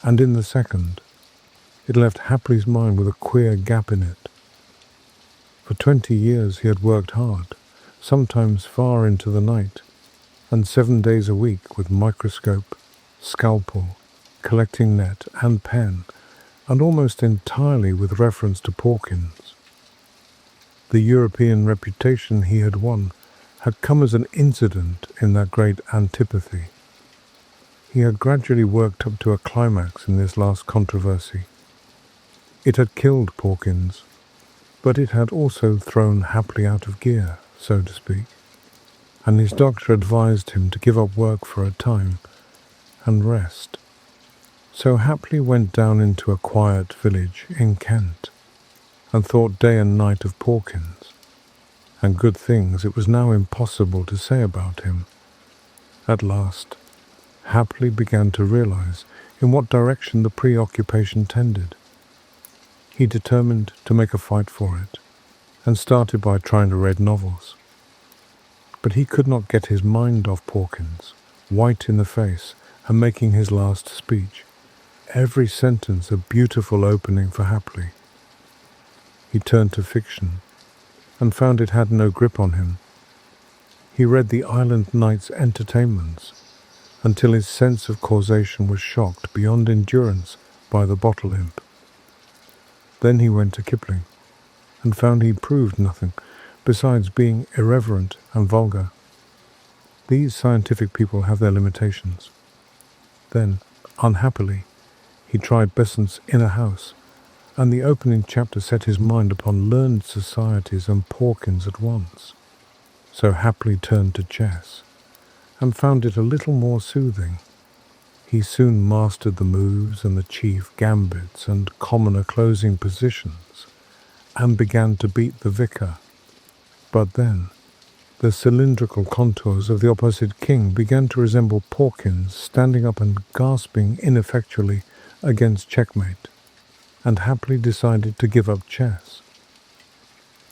and in the second, it left Hapley's mind with a queer gap in it. For 20 years he had worked hard, sometimes far into the night, and 7 days a week with microscope, scalpel, collecting net and pen, and almost entirely with reference to Pawkins. The European reputation he had won had come as an incident in that great antipathy. He had gradually worked up to a climax in this last controversy. It had killed Pawkins, but it had also thrown Hapley out of gear, so to speak, and his doctor advised him to give up work for a time and rest. So Hapley went down into a quiet village in Kent and thought day and night of Pawkins, and good things it was now impossible to say about him. At last, Hapley began to realize in what direction the preoccupation tended. He determined to make a fight for it, and started by trying to read novels. But he could not get his mind off Pawkins, white in the face and making his last speech, every sentence a beautiful opening for Hapley. He turned to fiction, and found it had no grip on him. He read the Island Knight's Entertainments, until his sense of causation was shocked beyond endurance by the bottle imp. Then he went to Kipling, and found he proved nothing, besides being irreverent and vulgar. These scientific people have their limitations. Then, unhappily, he tried Besant's inner house, and the opening chapter set his mind upon learned societies and Porkins at once. So happily turned to chess, and found it a little more soothing. He soon mastered the moves and the chief gambits and commoner closing positions, and began to beat the vicar. But then, the cylindrical contours of the opposite king began to resemble Porkins standing up and gasping ineffectually against checkmate, and happily decided to give up chess.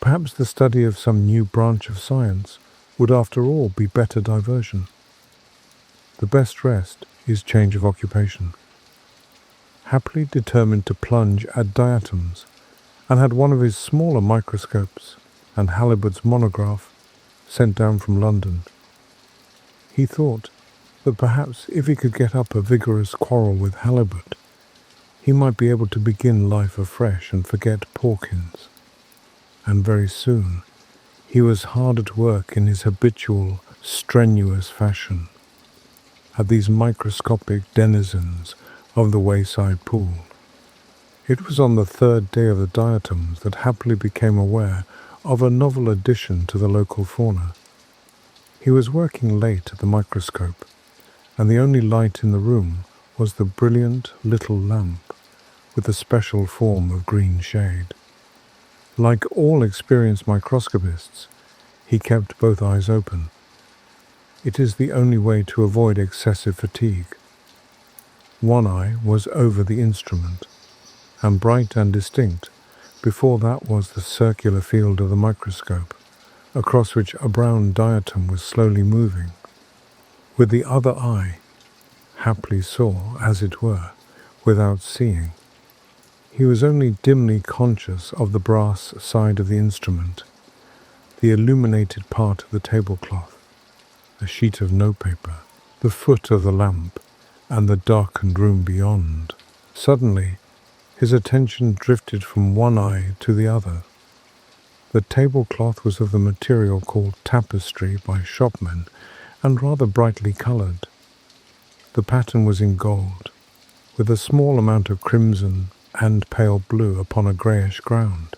Perhaps the study of some new branch of science would after all be better diversion. The best rest is change of occupation. Happily determined to plunge at diatoms, and had one of his smaller microscopes and Halibut's monograph sent down from London. He thought that perhaps if he could get up a vigorous quarrel with Halibut, he might be able to begin life afresh and forget Porkins. And very soon he was hard at work in his habitual, strenuous fashion at these microscopic denizens of the wayside pool. It was on the third day of the diatoms that happily became aware of a novel addition to the local fauna. He was working late at the microscope, and the only light in the room was the brilliant little lamp with a special form of green shade. Like all experienced microscopists, he kept both eyes open. It is the only way to avoid excessive fatigue. One eye was over the instrument, and bright and distinct. Before that was the circular field of the microscope, across which a brown diatom was slowly moving. With the other eye, happily saw, as it were, without seeing. He was only dimly conscious of the brass side of the instrument, the illuminated part of the tablecloth, a sheet of notepaper, the foot of the lamp, and the darkened room beyond. Suddenly, his attention drifted from one eye to the other. The tablecloth was of the material called tapestry by shopmen, and rather brightly coloured. The pattern was in gold, with a small amount of crimson and pale blue upon a greyish ground.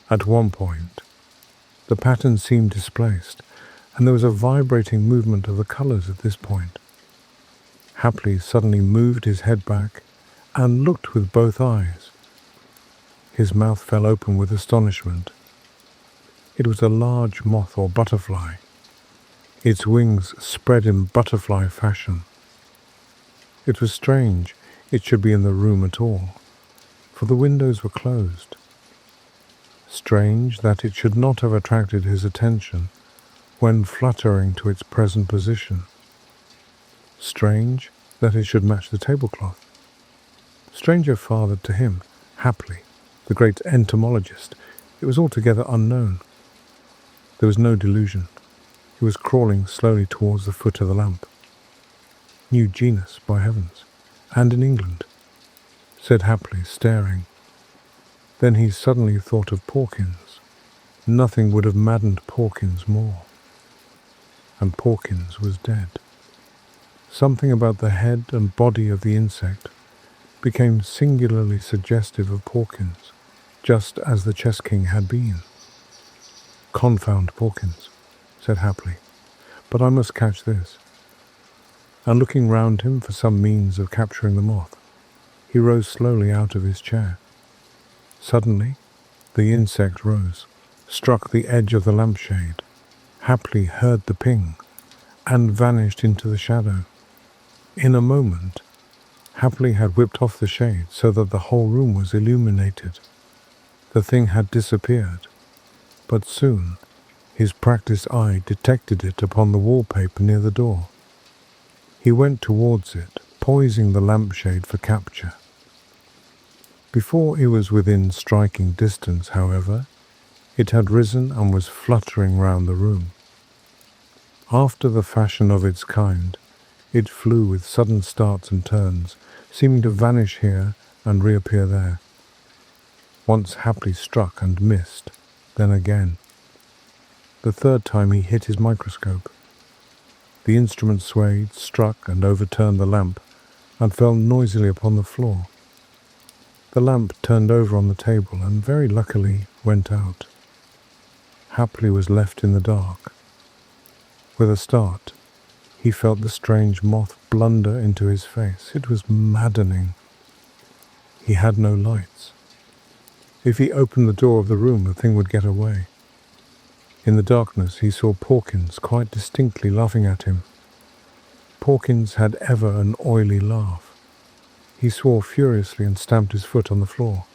At one point, the pattern seemed displaced, and there was a vibrating movement of the colours at this point. Happily suddenly moved his head back and looked with both eyes. His mouth fell open with astonishment. It was a large moth or butterfly, its wings spread in butterfly fashion. It was strange it should be in the room at all, for the windows were closed. Strange that it should not have attracted his attention when fluttering to its present position. Strange that it should match the tablecloth. Stranger farther to him, happily, the great entomologist, it was altogether unknown. There was no delusion. He was crawling slowly towards the foot of the lamp. New genus, by heavens, and in England, said happily, staring. Then he suddenly thought of Porkins. Nothing would have maddened Porkins more. And Porkins was dead. Something about the head and body of the insect became singularly suggestive of Porkins, just as the chess king had been. "Confound Porkins," said happily, "but I must catch this." And looking round him for some means of capturing the moth, he rose slowly out of his chair. Suddenly, the insect rose, struck the edge of the lampshade, happily heard the ping, and vanished into the shadow. In a moment, happily had whipped off the shade so that the whole room was illuminated. The thing had disappeared, but soon his practised eye detected it upon the wallpaper near the door. He went towards it, poising the lampshade for capture. Before he was within striking distance, however, it had risen and was fluttering round the room. After the fashion of its kind, it flew with sudden starts and turns, seeming to vanish here and reappear there. Once happily struck and missed, then again. The third time he hit his microscope. The instrument swayed, struck, and overturned the lamp, and fell noisily upon the floor. The lamp turned over on the table, and very luckily went out. Happily was left in the dark. With a start, he felt the strange moth blunder into his face. It was maddening. He had no lights. If he opened the door of the room, the thing would get away. In the darkness, he saw Porkins quite distinctly laughing at him. Porkins had ever an oily laugh. He swore furiously and stamped his foot on the floor.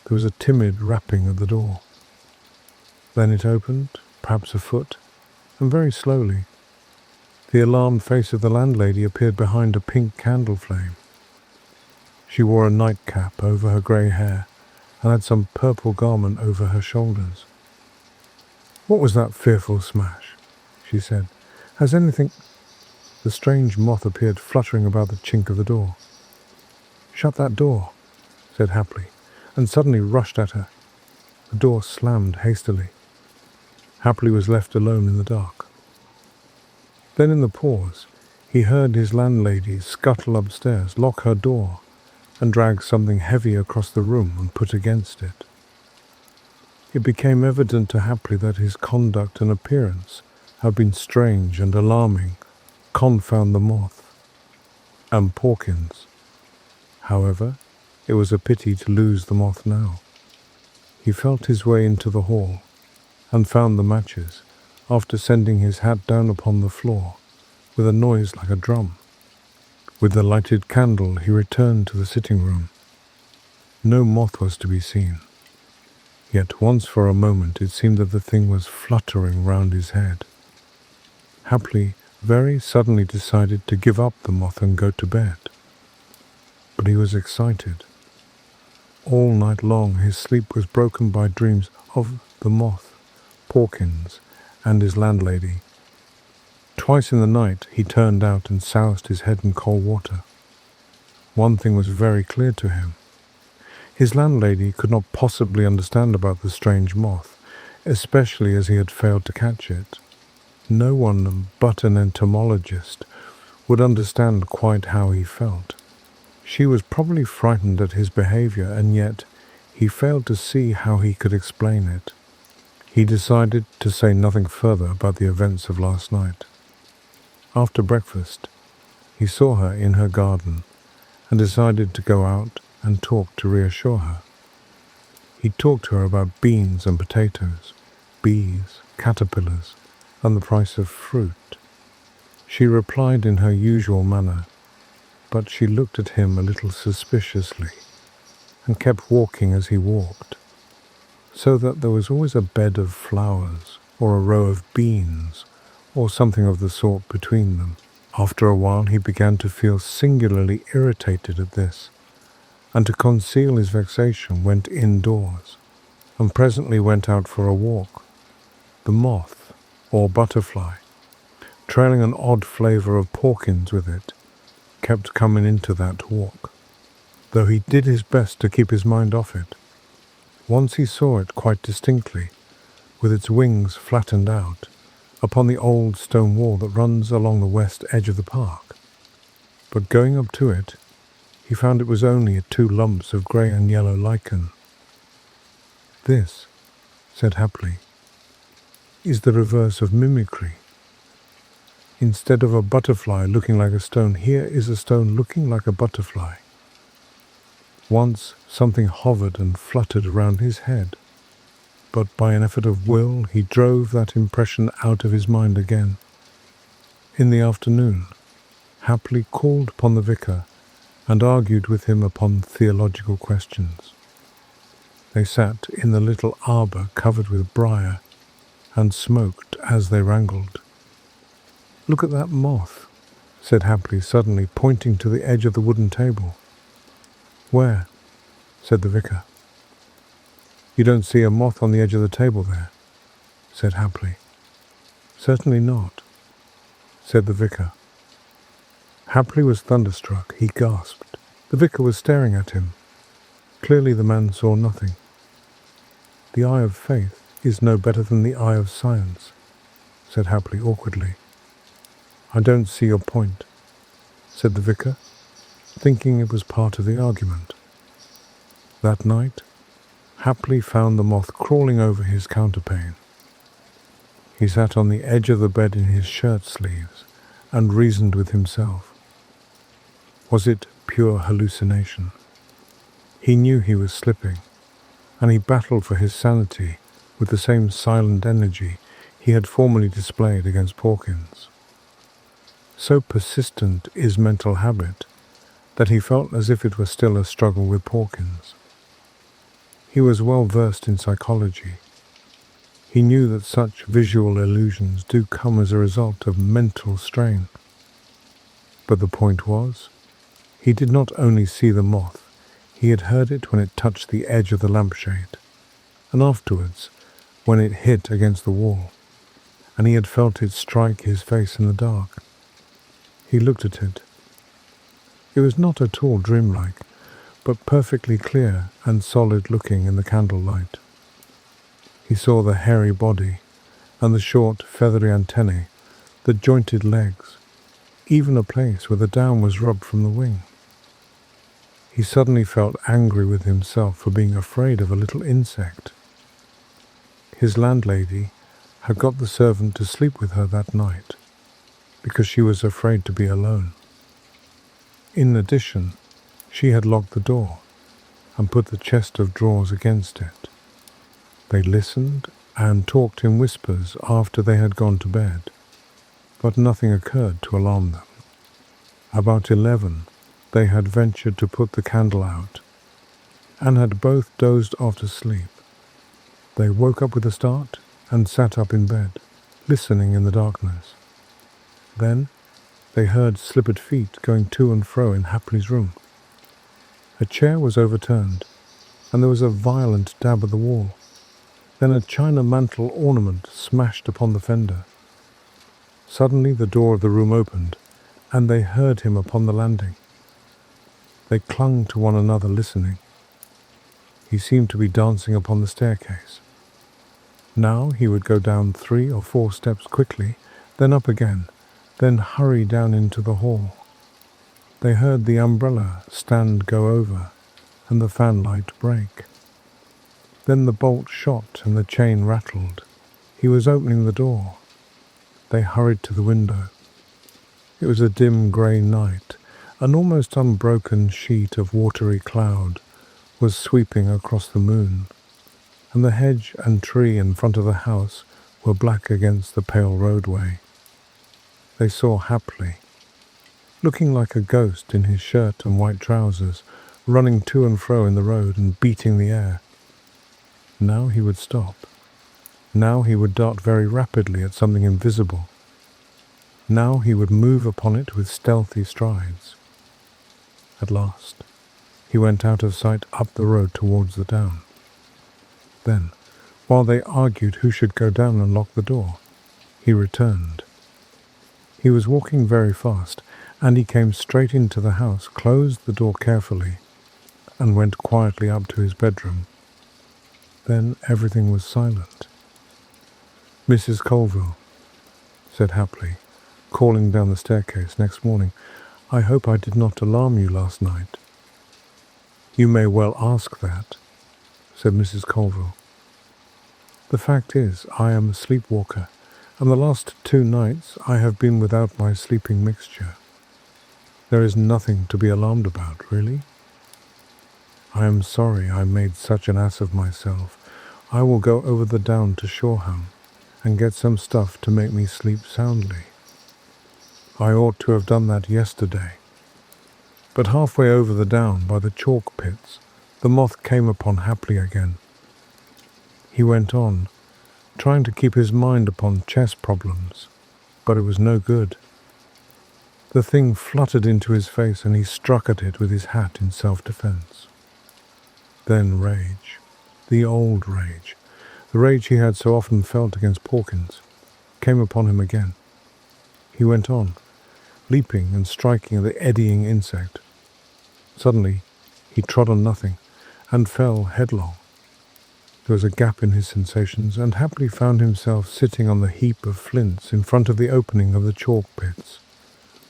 There was a timid rapping at the door. Then it opened, perhaps a foot, and very slowly, the alarmed face of the landlady appeared behind a pink candle flame. She wore a nightcap over her grey hair and had some purple garment over her shoulders. "What was that fearful smash?" she said. "Has anything—" The strange moth appeared fluttering about the chink of the door. "Shut that door," said Happily, and suddenly rushed at her. The door slammed hastily. Happily was left alone in the dark. Then in the pause, he heard his landlady scuttle upstairs, lock her door, and drag something heavy across the room and put against it. It became evident to Happily that his conduct and appearance had been strange and alarming. Confound the moth. And Porkins. However, it was a pity to lose the moth now. He felt his way into the hall, and found the matches, after sending his hat down upon the floor, with a noise like a drum. With the lighted candle he returned to the sitting room. No moth was to be seen. Yet once for a moment it seemed that the thing was fluttering round his head. Happily, very suddenly decided to give up the moth and go to bed. But he was excited. All night long his sleep was broken by dreams of the moth, Porkins, and his landlady. Twice in the night he turned out and soused his head in cold water. One thing was very clear to him. His landlady could not possibly understand about the strange moth, especially as he had failed to catch it. No one but an entomologist would understand quite how he felt. She was probably frightened at his behavior, and yet he failed to see how he could explain it. He decided to say nothing further about the events of last night. After breakfast, he saw her in her garden and decided to go out and talk to reassure her. He talked to her about beans and potatoes, bees, caterpillars, and the price of fruit. She replied in her usual manner, but she looked at him a little suspiciously and kept walking as he walked, so that there was always a bed of flowers or a row of beans or something of the sort between them. After a while he began to feel singularly irritated at this, and to conceal his vexation went indoors, and presently went out for a walk. The moth, or butterfly, trailing an odd flavour of Porkins with it, kept coming into that walk, though he did his best to keep his mind off it. Once he saw it quite distinctly, with its wings flattened out, upon the old stone wall that runs along the west edge of the park. But going up to it, he found it was only 2 lumps of grey and yellow lichen. "This," said Happily, "is the reverse of mimicry. Instead of a butterfly looking like a stone, here is a stone looking like a butterfly." Once something hovered and fluttered around his head, but by an effort of will he drove that impression out of his mind again. In the afternoon, Happily called upon the vicar and argued with him upon theological questions. They sat in the little arbour covered with briar and smoked as they wrangled. "Look at that moth," said Happily suddenly, pointing to the edge of the wooden table. "Where?" said the vicar. "You don't see a moth on the edge of the table there?" said Happily. "Certainly not," said the vicar. Happily was thunderstruck. He gasped. The vicar was staring at him. Clearly the man saw nothing. "The eye of faith is no better than the eye of science," said Happily awkwardly. "I don't see your point," said the vicar, thinking it was part of the argument. That night, Hapley found the moth crawling over his counterpane. He sat on the edge of the bed in his shirt sleeves and reasoned with himself. Was it pure hallucination? He knew he was slipping, and he battled for his sanity with the same silent energy he had formerly displayed against Porkins. So persistent is mental habit that he felt as if it were still a struggle with Porkins. He was well versed in psychology. He knew that such visual illusions do come as a result of mental strain. But the point was, he did not only see the moth, he had heard it when it touched the edge of the lampshade, and afterwards when it hit against the wall, and he had felt it strike his face in the dark. He looked at it. It was not at all dreamlike, but perfectly clear and solid-looking in the candlelight. He saw the hairy body, and the short, feathery antennae, the jointed legs, even a place where the down was rubbed from the wing. He suddenly felt angry with himself for being afraid of a little insect. His landlady had got the servant to sleep with her that night, because she was afraid to be alone. In addition, she had locked the door and put the chest of drawers against it. They listened and talked in whispers after they had gone to bed, but nothing occurred to alarm them. About 11, they had ventured to put the candle out, and had both dozed off to sleep. They woke up with a start and sat up in bed, listening in the darkness. Then they heard slippered feet going to and fro in Hapley's room. A chair was overturned, and there was a violent dab at the wall. Then a china mantle ornament smashed upon the fender. Suddenly the door of the room opened, and they heard him upon the landing. They clung to one another listening. He seemed to be dancing upon the staircase. Now he would go down 3 or 4 steps quickly, then up again, then hurry down into the hall. They heard the umbrella stand go over, and the fanlight break. Then the bolt shot and the chain rattled. He was opening the door. They hurried to the window. It was a dim grey night. An almost unbroken sheet of watery cloud was sweeping across the moon, and the hedge and tree in front of the house were black against the pale roadway. They saw Hapley, looking like a ghost in his shirt and white trousers, running to and fro in the road and beating the air. Now he would stop. Now he would dart very rapidly at something invisible. Now he would move upon it with stealthy strides. At last, he went out of sight up the road towards the down. Then, while they argued who should go down and lock the door, he returned. He was walking very fast, and he came straight into the house, closed the door carefully, and went quietly up to his bedroom. Then everything was silent. "Mrs. Colville," said Hapley, calling down the staircase next morning, "I hope I did not alarm you last night." "You may well ask that," said Mrs. Colville. "The fact is, I am a sleepwalker, and the last 2 nights I have been without my sleeping mixture. There is nothing to be alarmed about, really. I am sorry I made such an ass of myself. I will go over the down to Shoreham and get some stuff to make me sleep soundly. I ought to have done that yesterday." But halfway over the down by the chalk pits, the moth came upon Hapley again. He went on, trying to keep his mind upon chess problems, but it was no good. The thing fluttered into his face, and he struck at it with his hat in self-defense. Then rage, the old rage, the rage he had so often felt against Porkins, came upon him again. He went on, leaping and striking at the eddying insect. Suddenly, he trod on nothing and fell headlong. There was a gap in his sensations, and happily found himself sitting on the heap of flints in front of the opening of the chalk pits,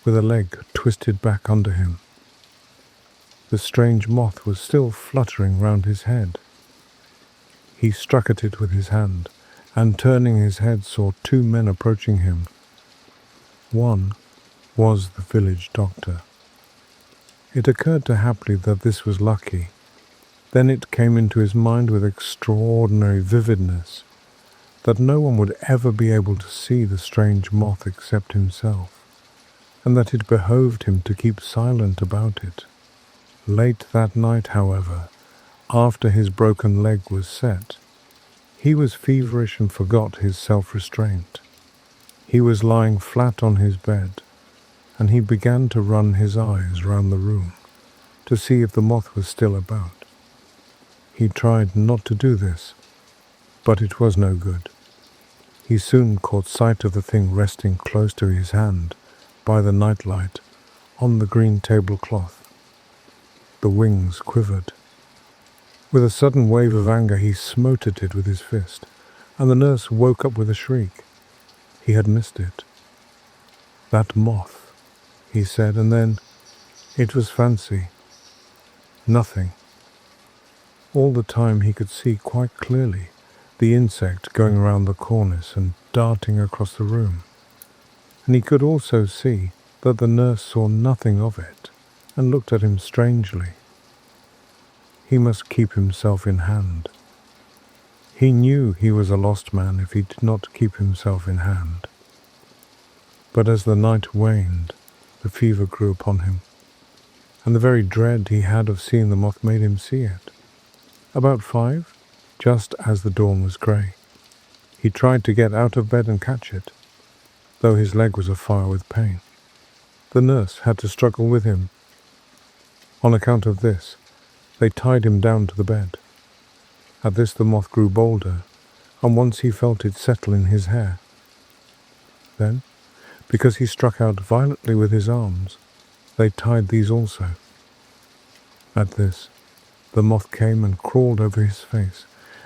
with a leg twisted back under him. The strange moth was still fluttering round his head. He struck at it with his hand, and turning his head saw two men approaching him. One was the village doctor. It occurred to Hapley that this was lucky. Then it came into his mind with extraordinary vividness that no one would ever be able to see the strange moth except himself, and that it behoved him to keep silent about it. Late that night, however, after his broken leg was set, he was feverish and forgot his self-restraint. He was lying flat on his bed, and he began to run his eyes round the room to see if the moth was still about. He tried not to do this, but it was no good. He soon caught sight of the thing resting close to his hand by the nightlight on the green tablecloth. The wings quivered. With a sudden wave of anger he smote at it with his fist, and the nurse woke up with a shriek. He had missed it. "That moth," he said, and then, "It was fancy. Nothing." All the time he could see quite clearly the insect going around the cornice and darting across the room, and he could also see that the nurse saw nothing of it and looked at him strangely. He must keep himself in hand. He knew he was a lost man if he did not keep himself in hand. But as the night waned, the fever grew upon him, and the very dread he had of seeing the moth made him see it. About 5, just as the dawn was grey, he tried to get out of bed and catch it, though his leg was afire with pain. The nurse had to struggle with him. On account of this, they tied him down to the bed. At this the moth grew bolder, and once he felt it settle in his hair. Then, because he struck out violently with his arms, they tied these also. At this, the moth came and crawled over his face,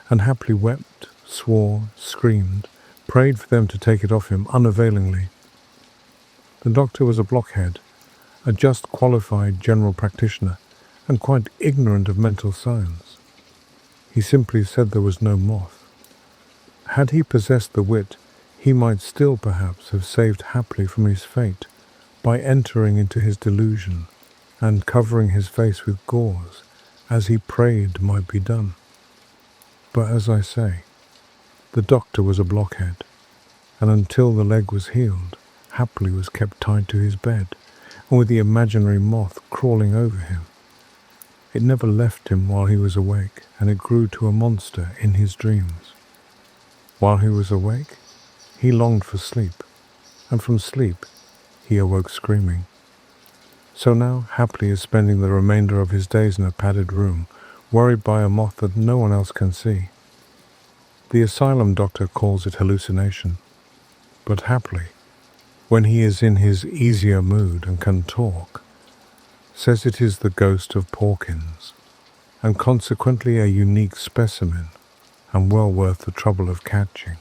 and happily wept, swore, screamed, prayed for them to take it off him unavailingly. The doctor was a blockhead, a just qualified general practitioner, and quite ignorant of mental science. He simply said there was no moth. Had he possessed the wit, he might still perhaps have saved Hapley from his fate by entering into his delusion and covering his face with gauze, as he prayed might be done. But as I say, the doctor was a blockhead, and until the leg was healed, Hapley was kept tied to his bed, and with the imaginary moth crawling over him. It never left him while he was awake, and it grew to a monster in his dreams. While he was awake, he longed for sleep, and from sleep he awoke screaming. So now Hapley is spending the remainder of his days in a padded room, worried by a moth that no one else can see. The asylum doctor calls it hallucination, but Hapley, when he is in his easier mood and can talk, says it is the ghost of Porkins, and consequently a unique specimen, and well worth the trouble of catching.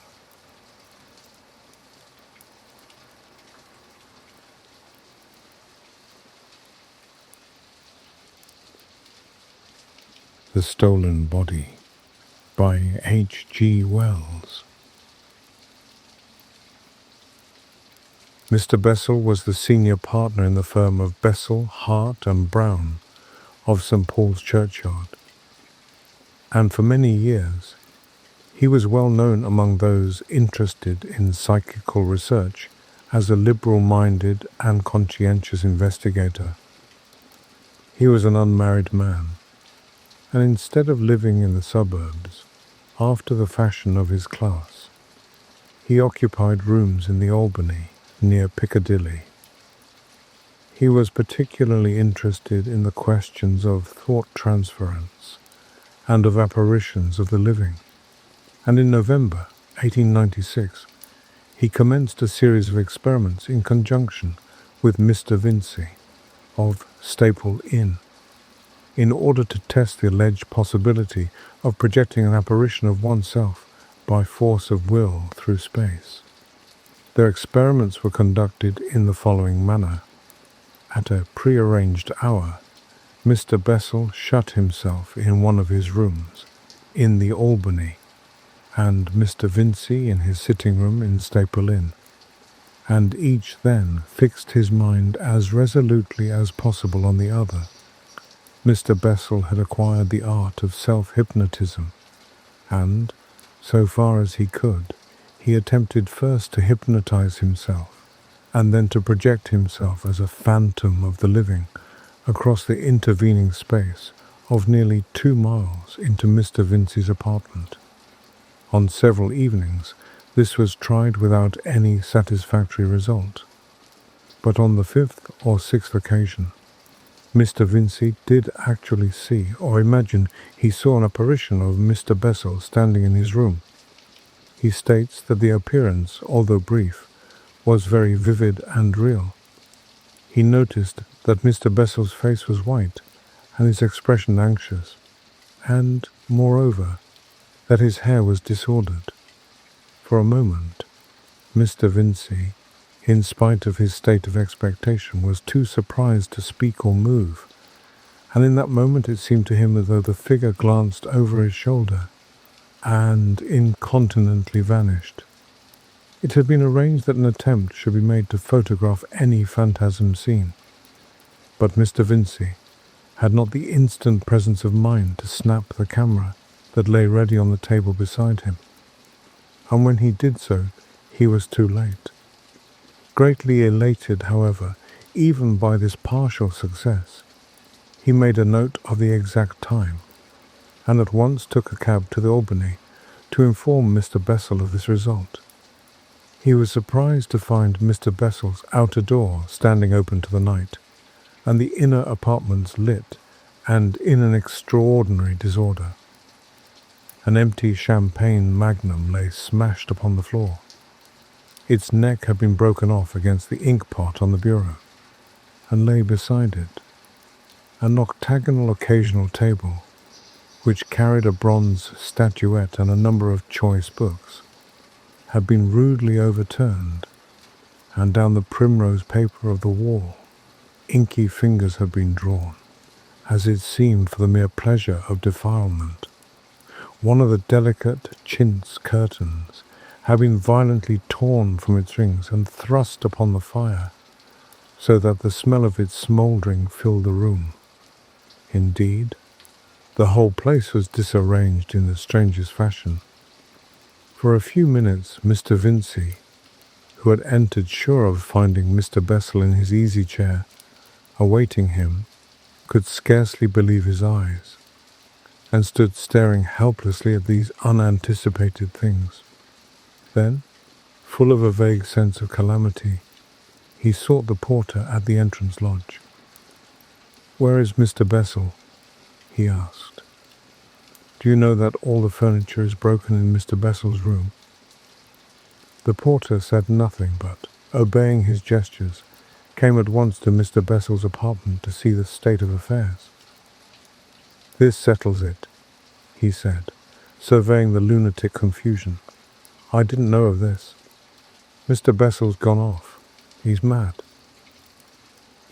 The Stolen Body by H.G. Wells. Mr. Bessel was the senior partner in the firm of Bessel, Hart and Brown of St. Paul's Churchyard, and for many years he was well known among those interested in psychical research as a liberal-minded and conscientious investigator. He was an unmarried man, and instead of living in the suburbs, after the fashion of his class, he occupied rooms in the Albany, near Piccadilly. He was particularly interested in the questions of thought transference and of apparitions of the living, and in November 1896 he commenced a series of experiments in conjunction with Mr. Vincey of Staple Inn. in order to test the alleged possibility of projecting an apparition of oneself by force of will through space. Their experiments were conducted in the following manner. At a prearranged hour, Mr. Bessel shut himself in one of his rooms in the Albany, and Mr. Vincey in his sitting room in Staple Inn, and each then fixed his mind as resolutely as possible on the other. Mr. Bessel had acquired the art of self-hypnotism, and, so far as he could, he attempted first to hypnotize himself, and then to project himself as a phantom of the living across the intervening space of nearly 2 miles into Mr. Vincey's apartment. On several evenings, this was tried without any satisfactory result, but on the 5th or 6th occasion, Mr. Vincey did actually see or imagine he saw an apparition of Mr. Bessel standing in his room. He states that the appearance, although brief, was very vivid and real. He noticed that Mr. Bessel's face was white and his expression anxious, and, moreover, that his hair was disordered. For a moment, Mr. Vincey, in spite of his state of expectation, was too surprised to speak or move, and in that moment it seemed to him as though the figure glanced over his shoulder and incontinently vanished. It had been arranged that an attempt should be made to photograph any phantasm seen, but Mr. Vincey had not the instant presence of mind to snap the camera that lay ready on the table beside him, and when he did so, he was too late. Greatly elated, however, even by this partial success, he made a note of the exact time, and at once took a cab to the Albany to inform Mr. Bessel of this result. He was surprised to find Mr. Bessel's outer door standing open to the night, and the inner apartments lit and in an extraordinary disorder. An empty champagne magnum lay smashed upon the floor. Its neck had been broken off against the ink pot on the bureau, and lay beside it. An octagonal occasional table, which carried a bronze statuette and a number of choice books, had been rudely overturned, and down the primrose paper of the wall, inky fingers had been drawn, as it seemed for the mere pleasure of defilement. One of the delicate chintz curtains had been violently torn from its rings and thrust upon the fire, so that the smell of its smouldering filled the room. Indeed, the whole place was disarranged in the strangest fashion. For a few minutes, Mr. Vincey, who had entered sure of finding Mr. Bessel in his easy-chair, awaiting him, could scarcely believe his eyes, and stood staring helplessly at these unanticipated things. Then, full of a vague sense of calamity, he sought the porter at the entrance lodge. "Where is Mr. Bessel?" he asked. "Do you know that all the furniture is broken in Mr. Bessel's room?" The porter said nothing, but, obeying his gestures, came at once to Mr. Bessel's apartment to see the state of affairs. "This settles it," he said, surveying the lunatic confusion. "I didn't know of this. Mr. Bessel's gone off. He's mad."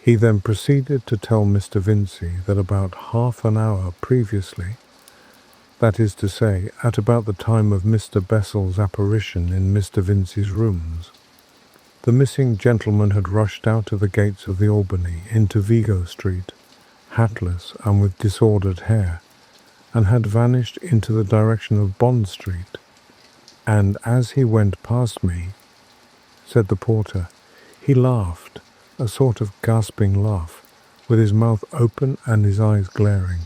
He then proceeded to tell Mr. Vincey that about half an hour previously, that is to say, at about the time of Mr. Bessel's apparition in Mr. Vincey's rooms, the missing gentleman had rushed out of the gates of the Albany into Vigo Street, hatless and with disordered hair, and had vanished into the direction of Bond Street. "And as he went past me," said the porter, "he laughed, a sort of gasping laugh, with his mouth open and his eyes glaring.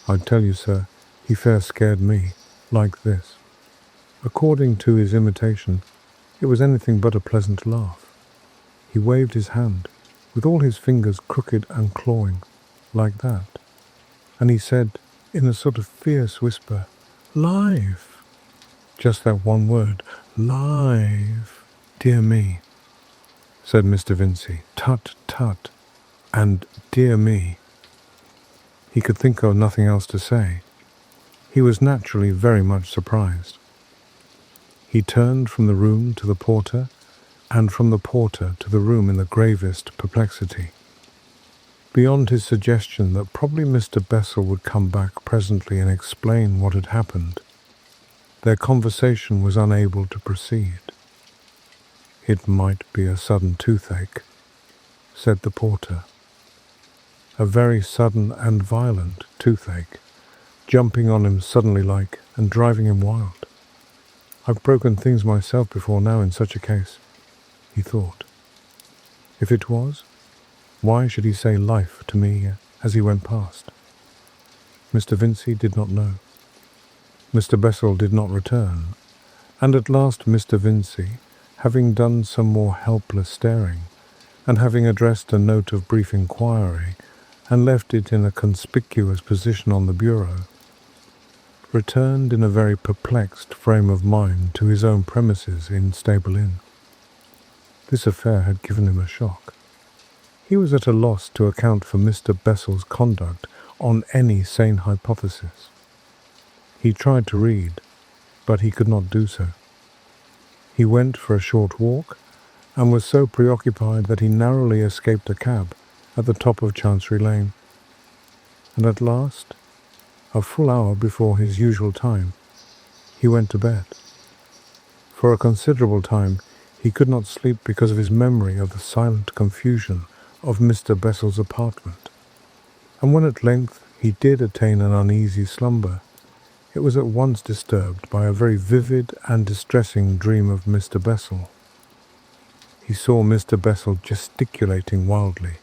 I tell you, sir, he fair scared me, like this." According to his imitation, it was anything but a pleasant laugh. He waved his hand, with all his fingers crooked and clawing, like that, and he said, in a sort of fierce whisper, "Live!" Just that one word, "live." "Dear me," said Mr. Vincey. "Tut, tut, and dear me." He could think of nothing else to say. He was naturally very much surprised. He turned from the room to the porter, and from the porter to the room in the gravest perplexity. Beyond his suggestion that probably Mr. Bessel would come back presently and explain what had happened, their conversation was unable to proceed. "It might be a sudden toothache," said the porter. "A very sudden and violent toothache, jumping on him suddenly like and driving him wild. I've broken things myself before now in such a case," he thought. If it was, why should he say life to me as he went past? Mr. Vincey did not know. Mr. Bessel did not return, and at last Mr. Vincey, having done some more helpless staring, and having addressed a note of brief inquiry, and left it in a conspicuous position on the bureau, returned in a very perplexed frame of mind to his own premises in Stable Inn. This affair had given him a shock. He was at a loss to account for Mr. Bessel's conduct on any sane hypothesis. He tried to read, but he could not do so. He went for a short walk, and was so preoccupied that he narrowly escaped a cab at the top of Chancery Lane. And at last, a full hour before his usual time, he went to bed. For a considerable time he could not sleep because of his memory of the silent confusion of Mr. Bessel's apartment, and when at length he did attain an uneasy slumber, it was at once disturbed by a very vivid and distressing dream of Mr. Bessel. He saw Mr. Bessel gesticulating wildly,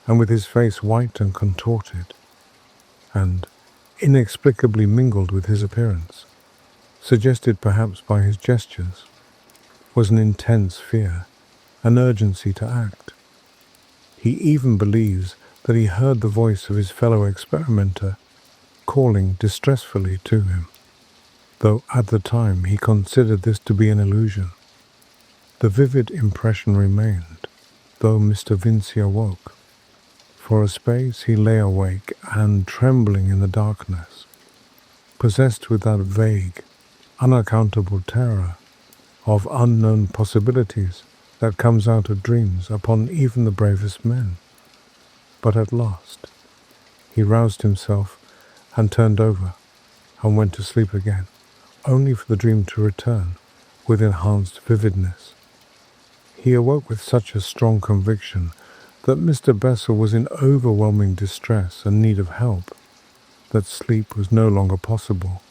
and with his face white and contorted, and inexplicably mingled with his appearance, suggested perhaps by his gestures, was an intense fear, an urgency to act. He even believes that he heard the voice of his fellow experimenter calling distressfully to him, though at the time he considered this to be an illusion. The vivid impression remained, though Mr. Vincey awoke. For a space he lay awake and trembling in the darkness, possessed with that vague, unaccountable terror of unknown possibilities that comes out of dreams upon even the bravest men. But at last he roused himself and turned over and went to sleep again, only for the dream to return with enhanced vividness. He awoke with such a strong conviction that Mr. Bessel was in overwhelming distress and need of help, that sleep was no longer possible.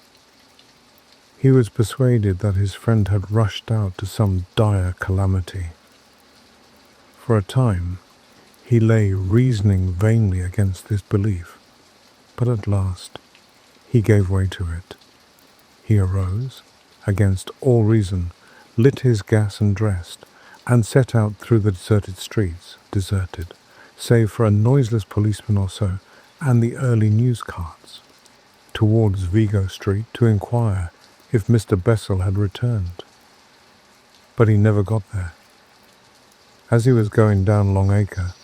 He was persuaded that his friend had rushed out to some dire calamity. For a time he lay reasoning vainly against this belief, but at last he gave way to it. He arose, against all reason, lit his gas and dressed, and set out through the deserted streets, deserted, save for a noiseless policeman or so, and the early news carts, towards Vigo Street to inquire if Mr. Bessel had returned. But he never got there. As he was going down Long Acre,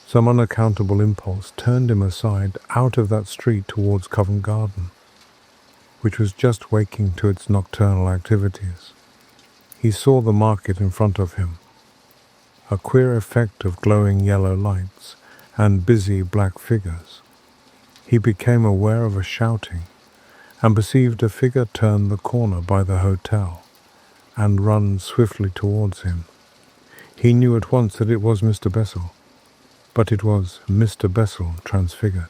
some unaccountable impulse turned him aside out of that street towards Covent Garden, which was just waking to its nocturnal activities. He saw the market in front of him, a queer effect of glowing yellow lights and busy black figures. He became aware of a shouting, and perceived a figure turn the corner by the hotel and run swiftly towards him. He knew at once that it was Mr. Bessel, but it was Mr. Bessel transfigured.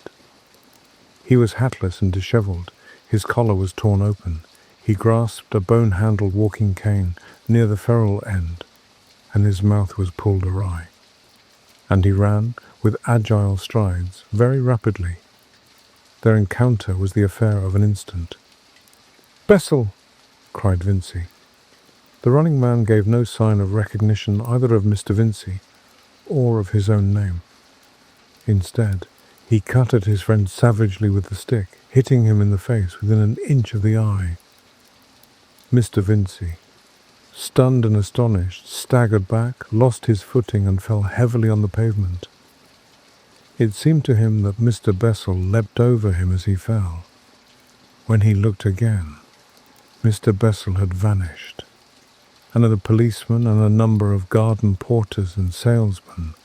He was hatless and dishevelled, his collar was torn open, he grasped a bone-handled walking cane near the ferrule end, and his mouth was pulled awry, and he ran with agile strides very rapidly. Their encounter was the affair of an instant. "Bessel!" cried Vincey. The running man gave no sign of recognition either of Mr. Vincey or of his own name. Instead, he cut at his friend savagely with the stick, hitting him in the face within an inch of the eye. Mr. Vincey, stunned and astonished, staggered back, lost his footing, and fell heavily on the pavement. It seemed to him that Mr. Bessel leapt over him as he fell. When he looked again, Mr. Bessel had vanished, and the policeman and a number of garden porters and salesmen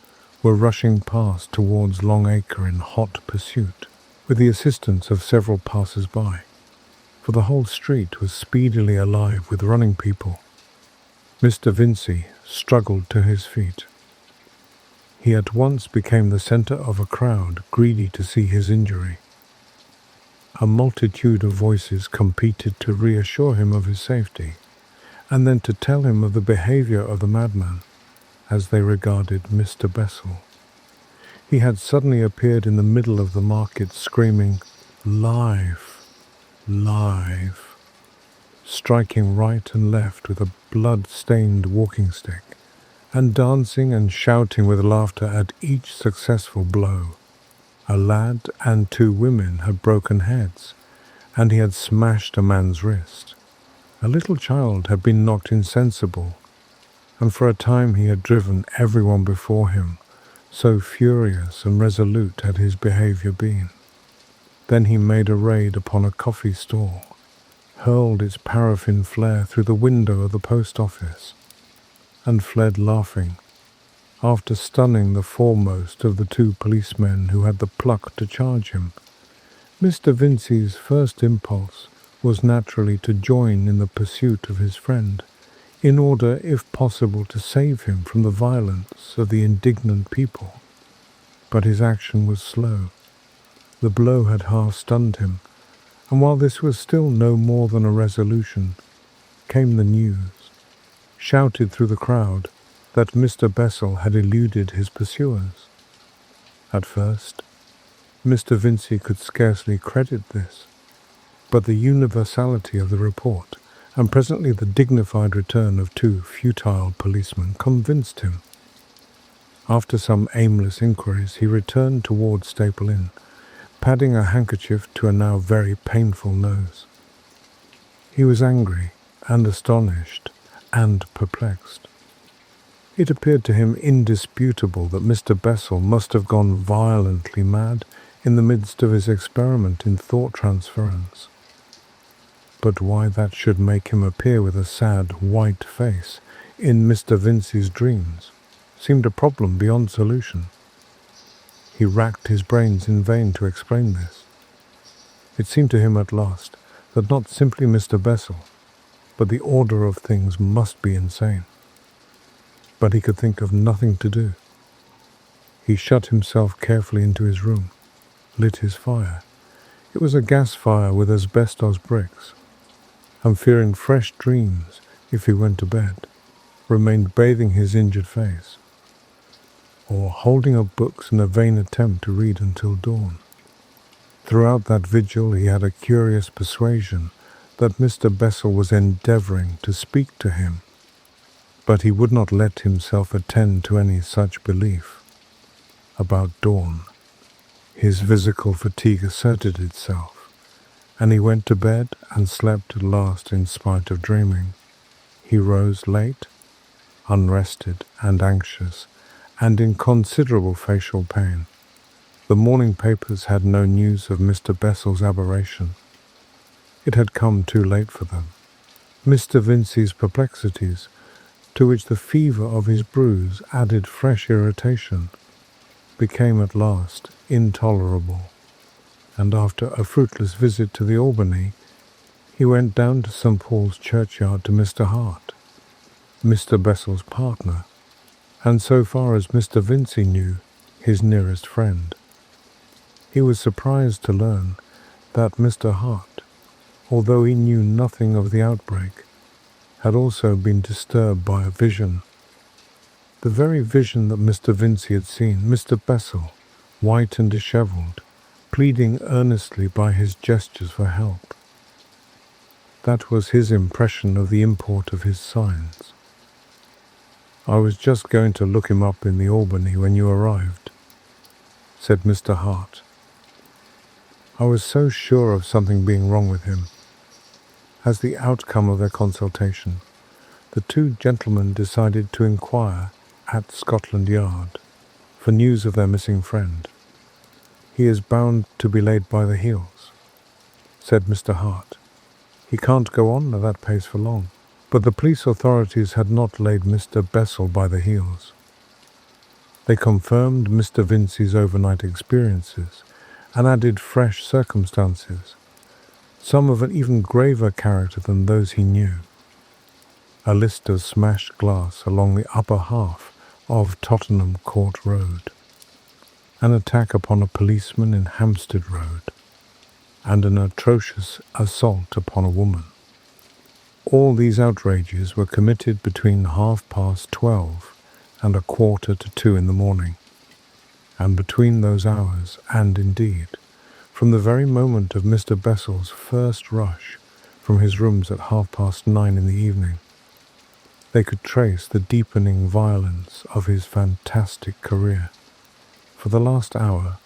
were rushing past towards Long Acre in hot pursuit, with the assistance of several passers-by, for the whole street was speedily alive with running people. Mr. Vincey struggled to his feet. He at once became the centre of a crowd greedy to see his injury. A multitude of voices competed to reassure him of his safety, and then to tell him of the behaviour of the madman, as they regarded Mr. Bessel. He had suddenly appeared in the middle of the market screaming, "Life! Life!" striking right and left with a blood-stained walking stick, and dancing and shouting with laughter at each successful blow. A lad and 2 women had broken heads, and he had smashed a man's wrist. A little child had been knocked insensible, and for a time he had driven everyone before him, so furious and resolute had his behaviour been. Then he made a raid upon a coffee stall, hurled its paraffin flare through the window of the post office, and fled laughing, after stunning the foremost of the 2 policemen who had the pluck to charge him. Mr. Vincey's first impulse was naturally to join in the pursuit of his friend, in order, if possible, to save him from the violence of the indignant people. But his action was slow. The blow had half stunned him, and while this was still no more than a resolution, came the news, shouted through the crowd, that Mr. Bessel had eluded his pursuers. At first, Mr. Vincey could scarcely credit this, but the universality of the report, and presently the dignified return of 2 futile policemen, convinced him. After some aimless inquiries, he returned toward Staple Inn, padding a handkerchief to a now very painful nose. He was angry and astonished and perplexed. It appeared to him indisputable that Mr. Bessel must have gone violently mad in the midst of his experiment in thought transference. But why that should make him appear with a sad, white face in Mr. Vincey's dreams seemed a problem beyond solution. He racked his brains in vain to explain this. It seemed to him at last that not simply Mr. Bessel, but the order of things must be insane. But he could think of nothing to do. He shut himself carefully into his room, lit his fire. It was a gas fire with asbestos bricks, and fearing fresh dreams if he went to bed, remained bathing his injured face, or holding up books in a vain attempt to read until dawn. Throughout that vigil he had a curious persuasion that Mr. Bessel was endeavouring to speak to him, but he would not let himself attend to any such belief. About dawn, his physical fatigue asserted itself, and he went to bed and slept at last in spite of dreaming. He rose late, unrested and anxious, and in considerable facial pain. The morning papers had no news of Mr. Bessel's aberration. It had come too late for them. Mr. Vincey's perplexities, to which the fever of his bruise added fresh irritation, became at last intolerable, and after a fruitless visit to the Albany, he went down to St. Paul's churchyard to Mr. Hart, Mr. Bessel's partner, and so far as Mr. Vincey knew, his nearest friend. He was surprised to learn that Mr. Hart, although he knew nothing of the outbreak, had also been disturbed by a vision. The very vision that Mr. Vincey had seen, Mr. Bessel, white and dishevelled, pleading earnestly by his gestures for help. That was his impression of the import of his signs. "I was just going to look him up in the Albany when you arrived," said Mr. Hart. "I was so sure of something being wrong with him." As the outcome of their consultation, the 2 gentlemen decided to inquire at Scotland Yard for news of their missing friend. He is bound to be laid by the heels, said Mr. Hart. He can't go on at that pace for long. But the police authorities had not laid Mr. Bessel by the heels. They confirmed Mr. Vincey's overnight experiences and added fresh circumstances, some of an even graver character than those he knew. A list of smashed glass along the upper half of Tottenham Court Road, an attack upon a policeman in Hampstead Road, and an atrocious assault upon a woman. All these outrages were committed between 12:30 and 1:45 in the morning, and between those hours, and indeed, from the very moment of Mr. Bessel's first rush from his rooms at 9:30 in the evening, they could trace the deepening violence of his fantastic career. For the last hour,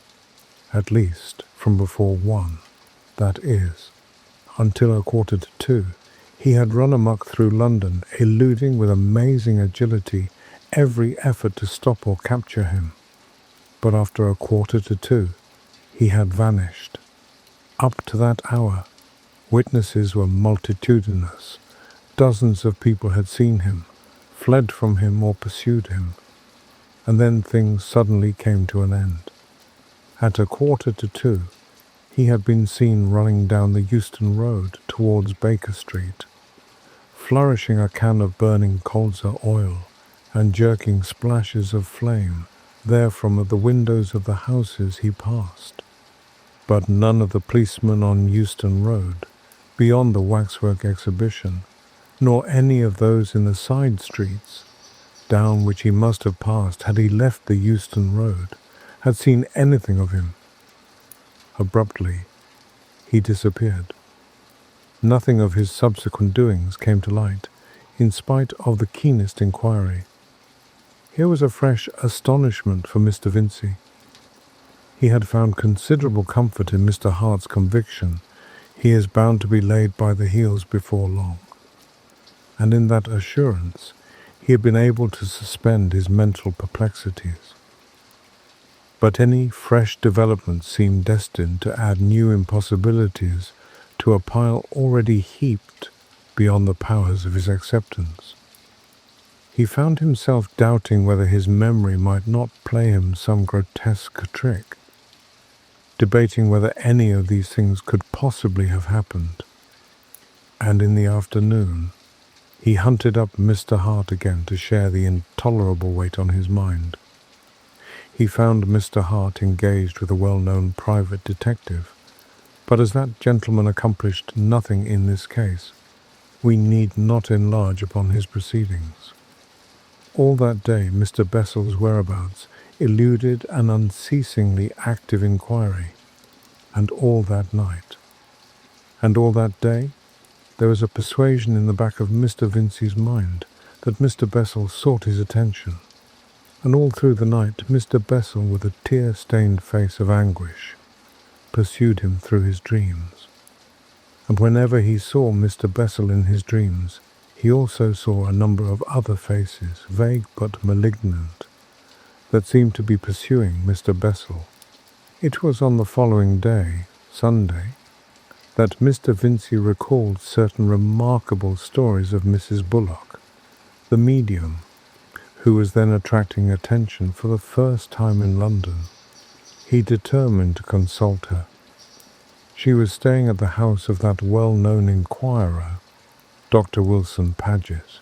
at least from before 1, that is, until 1:45, he had run amok through London, eluding with amazing agility every effort to stop or capture him. But after 1:45, he had vanished. Up to that hour, witnesses were multitudinous. Dozens of people had seen him, fled from him or pursued him. And then things suddenly came to an end. At 1:45, he had been seen running down the Euston Road towards Baker Street, flourishing a can of burning colza oil and jerking splashes of flame therefrom at the windows of the houses he passed. But none of the policemen on Euston Road, beyond the waxwork exhibition, nor any of those in the side streets, down which he must have passed had he left the Euston Road, had seen anything of him. Abruptly, he disappeared. Nothing of his subsequent doings came to light, in spite of the keenest inquiry. Here was a fresh astonishment for Mr. Vincey. He had found considerable comfort in Mr. Hart's conviction he is bound to be laid by the heels before long, and in that assurance he had been able to suspend his mental perplexities. But any fresh development seemed destined to add new impossibilities to a pile already heaped beyond the powers of his acceptance. He found himself doubting whether his memory might not play him some grotesque trick, debating whether any of these things could possibly have happened. And in the afternoon, he hunted up Mr. Hart again to share the intolerable weight on his mind. He found Mr. Hart engaged with a well-known private detective, but as that gentleman accomplished nothing in this case, we need not enlarge upon his proceedings. All that day Mr. Bessel's whereabouts eluded an unceasingly active inquiry, and all that night, and all that day, there was a persuasion in the back of Mr. Vincey's mind that Mr. Bessel sought his attention, and all through the night Mr. Bessel, with a tear-stained face of anguish, pursued him through his dreams. And whenever he saw Mr. Bessel in his dreams, he also saw a number of other faces, vague but malignant, that seemed to be pursuing Mr. Bessel. It was on the following day, Sunday, that Mr. Vincey recalled certain remarkable stories of Mrs. Bullock, the medium, who was then attracting attention for the first time in London. He determined to consult her. She was staying at the house of that well-known inquirer, Dr. Wilson Paget,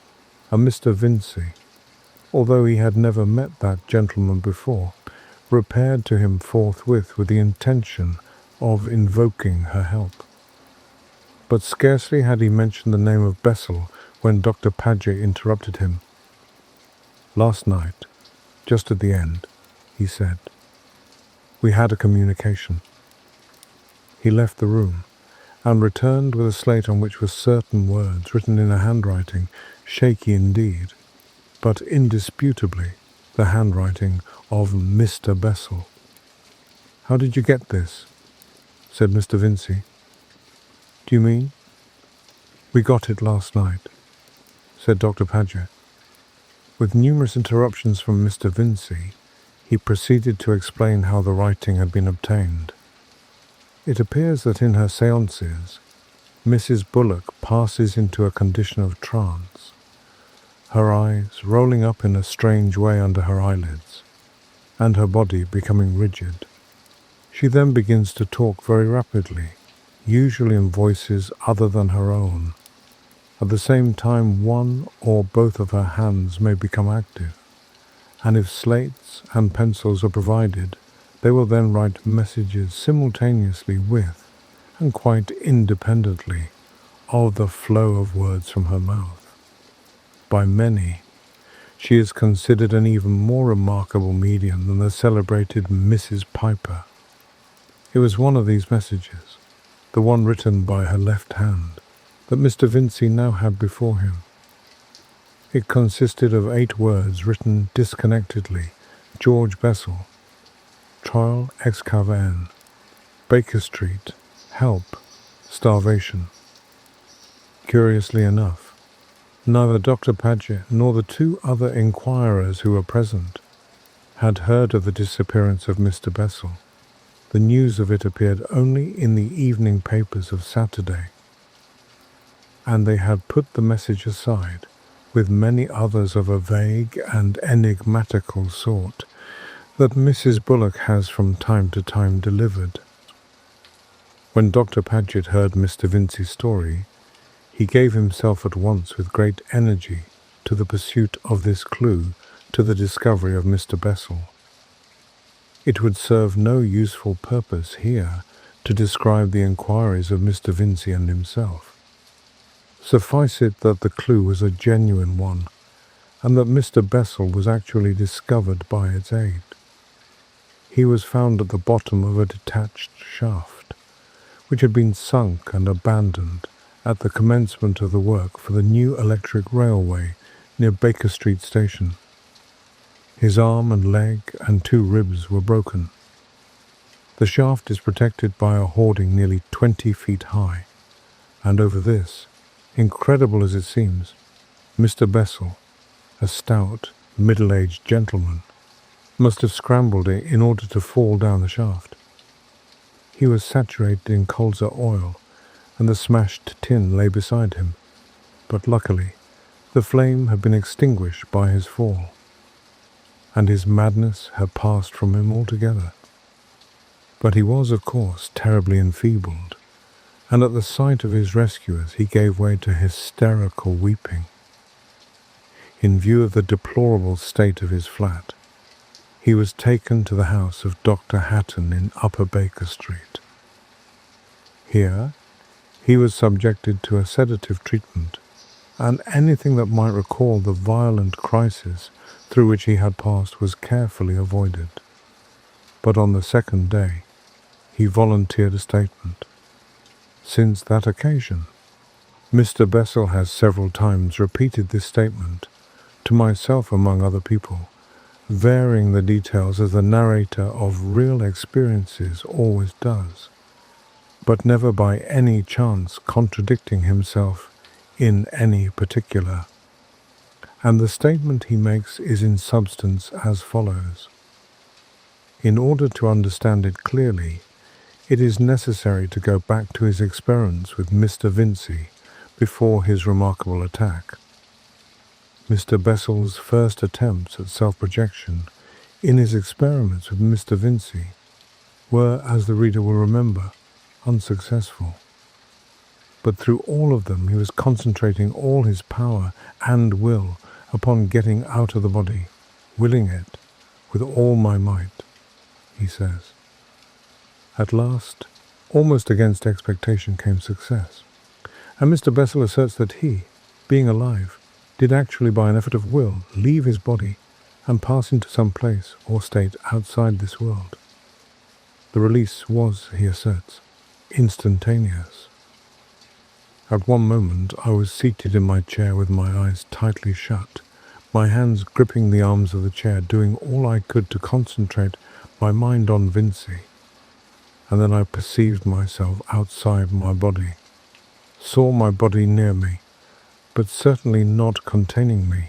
and Mr. Vincey, although he had never met that gentleman before, repaired to him forthwith with the intention of invoking her help. But scarcely had he mentioned the name of Bessel when Dr. Paget interrupted him. "Last night, just at the end," he said, "we had a communication." He left the room and returned with a slate on which were certain words written in a handwriting, shaky indeed, but indisputably the handwriting of Mr. Bessel. "How did you get this?" said Mr. Vincey. "Do you mean?" "We got it last night," said Dr. Paget. With numerous interruptions from Mr. Vincey, He proceeded to explain how the writing had been obtained. It appears that in her séances, Mrs. Bullock passes into a condition of trance, her eyes rolling up in a strange way under her eyelids, and her body becoming rigid. She then begins to talk very rapidly, usually in voices other than her own. At the same time, one or both of her hands may become active, and if slates and pencils are provided, they will then write messages simultaneously with, and quite independently, of the flow of words from her mouth. By many, she is considered an even more remarkable medium than the celebrated Mrs. Piper. It was one of these messages, the one written by her left hand, that Mr. Vincey now had before him. It consisted of 8 words written disconnectedly: George Bessel, Trial Excavn, Baker Street, Help, Starvation. Curiously enough, neither Dr. Paget nor the 2 other inquirers who were present had heard of the disappearance of Mr. Bessel. The news of it appeared only in the evening papers of Saturday, and they had put the message aside, with many others of a vague and enigmatical sort that Mrs. Bullock has from time to time delivered. When Dr. Paget heard Mr. Vincey's story, he gave himself at once with great energy to the pursuit of this clue to the discovery of Mr. Bessel. It would serve no useful purpose here to describe the inquiries of Mr. Vincey and himself. Suffice it that the clue was a genuine one, and that Mr. Bessel was actually discovered by its aid. He was found at the bottom of a detached shaft, which had been sunk and abandoned at the commencement of the work for the new electric railway near Baker Street Station. His arm and leg and 2 ribs were broken. The shaft is protected by a hoarding nearly 20 feet high, and over this, incredible as it seems, Mr. Bessel, a stout, middle-aged gentleman, must have scrambled it in order to fall down the shaft. He was saturated in colza oil, and the smashed tin lay beside him, but luckily the flame had been extinguished by his fall, and his madness had passed from him altogether. But he was, of course, terribly enfeebled, and at the sight of his rescuers he gave way to hysterical weeping. In view of the deplorable state of his flat, he was taken to the house of Dr. Hatton in Upper Baker Street. Here, he was subjected to a sedative treatment, and anything that might recall the violent crisis through which he had passed was carefully avoided. But on the 2nd day, he volunteered a statement. Since that occasion, Mr. Bessel has several times repeated this statement, to myself among other people, varying the details as the narrator of real experiences always does, but never by any chance contradicting himself in any particular. And the statement he makes is in substance as follows. In order to understand it clearly, it is necessary to go back to his experiments with Mr. Vincey before his remarkable attack. Mr. Bessel's first attempts at self-projection in his experiments with Mr. Vincey were, as the reader will remember, unsuccessful. But through all of them he was concentrating all his power and will upon getting out of the body, willing it with all my might, he says. At last, almost against expectation, came success, and Mr. Bessel asserts that he, being alive, did actually by an effort of will leave his body and pass into some place or state outside this world. The release was, he asserts, instantaneous. At one moment I was seated in my chair with my eyes tightly shut, my hands gripping the arms of the chair, doing all I could to concentrate my mind on Vincey, and then I perceived myself outside my body, saw my body near me, but certainly not containing me,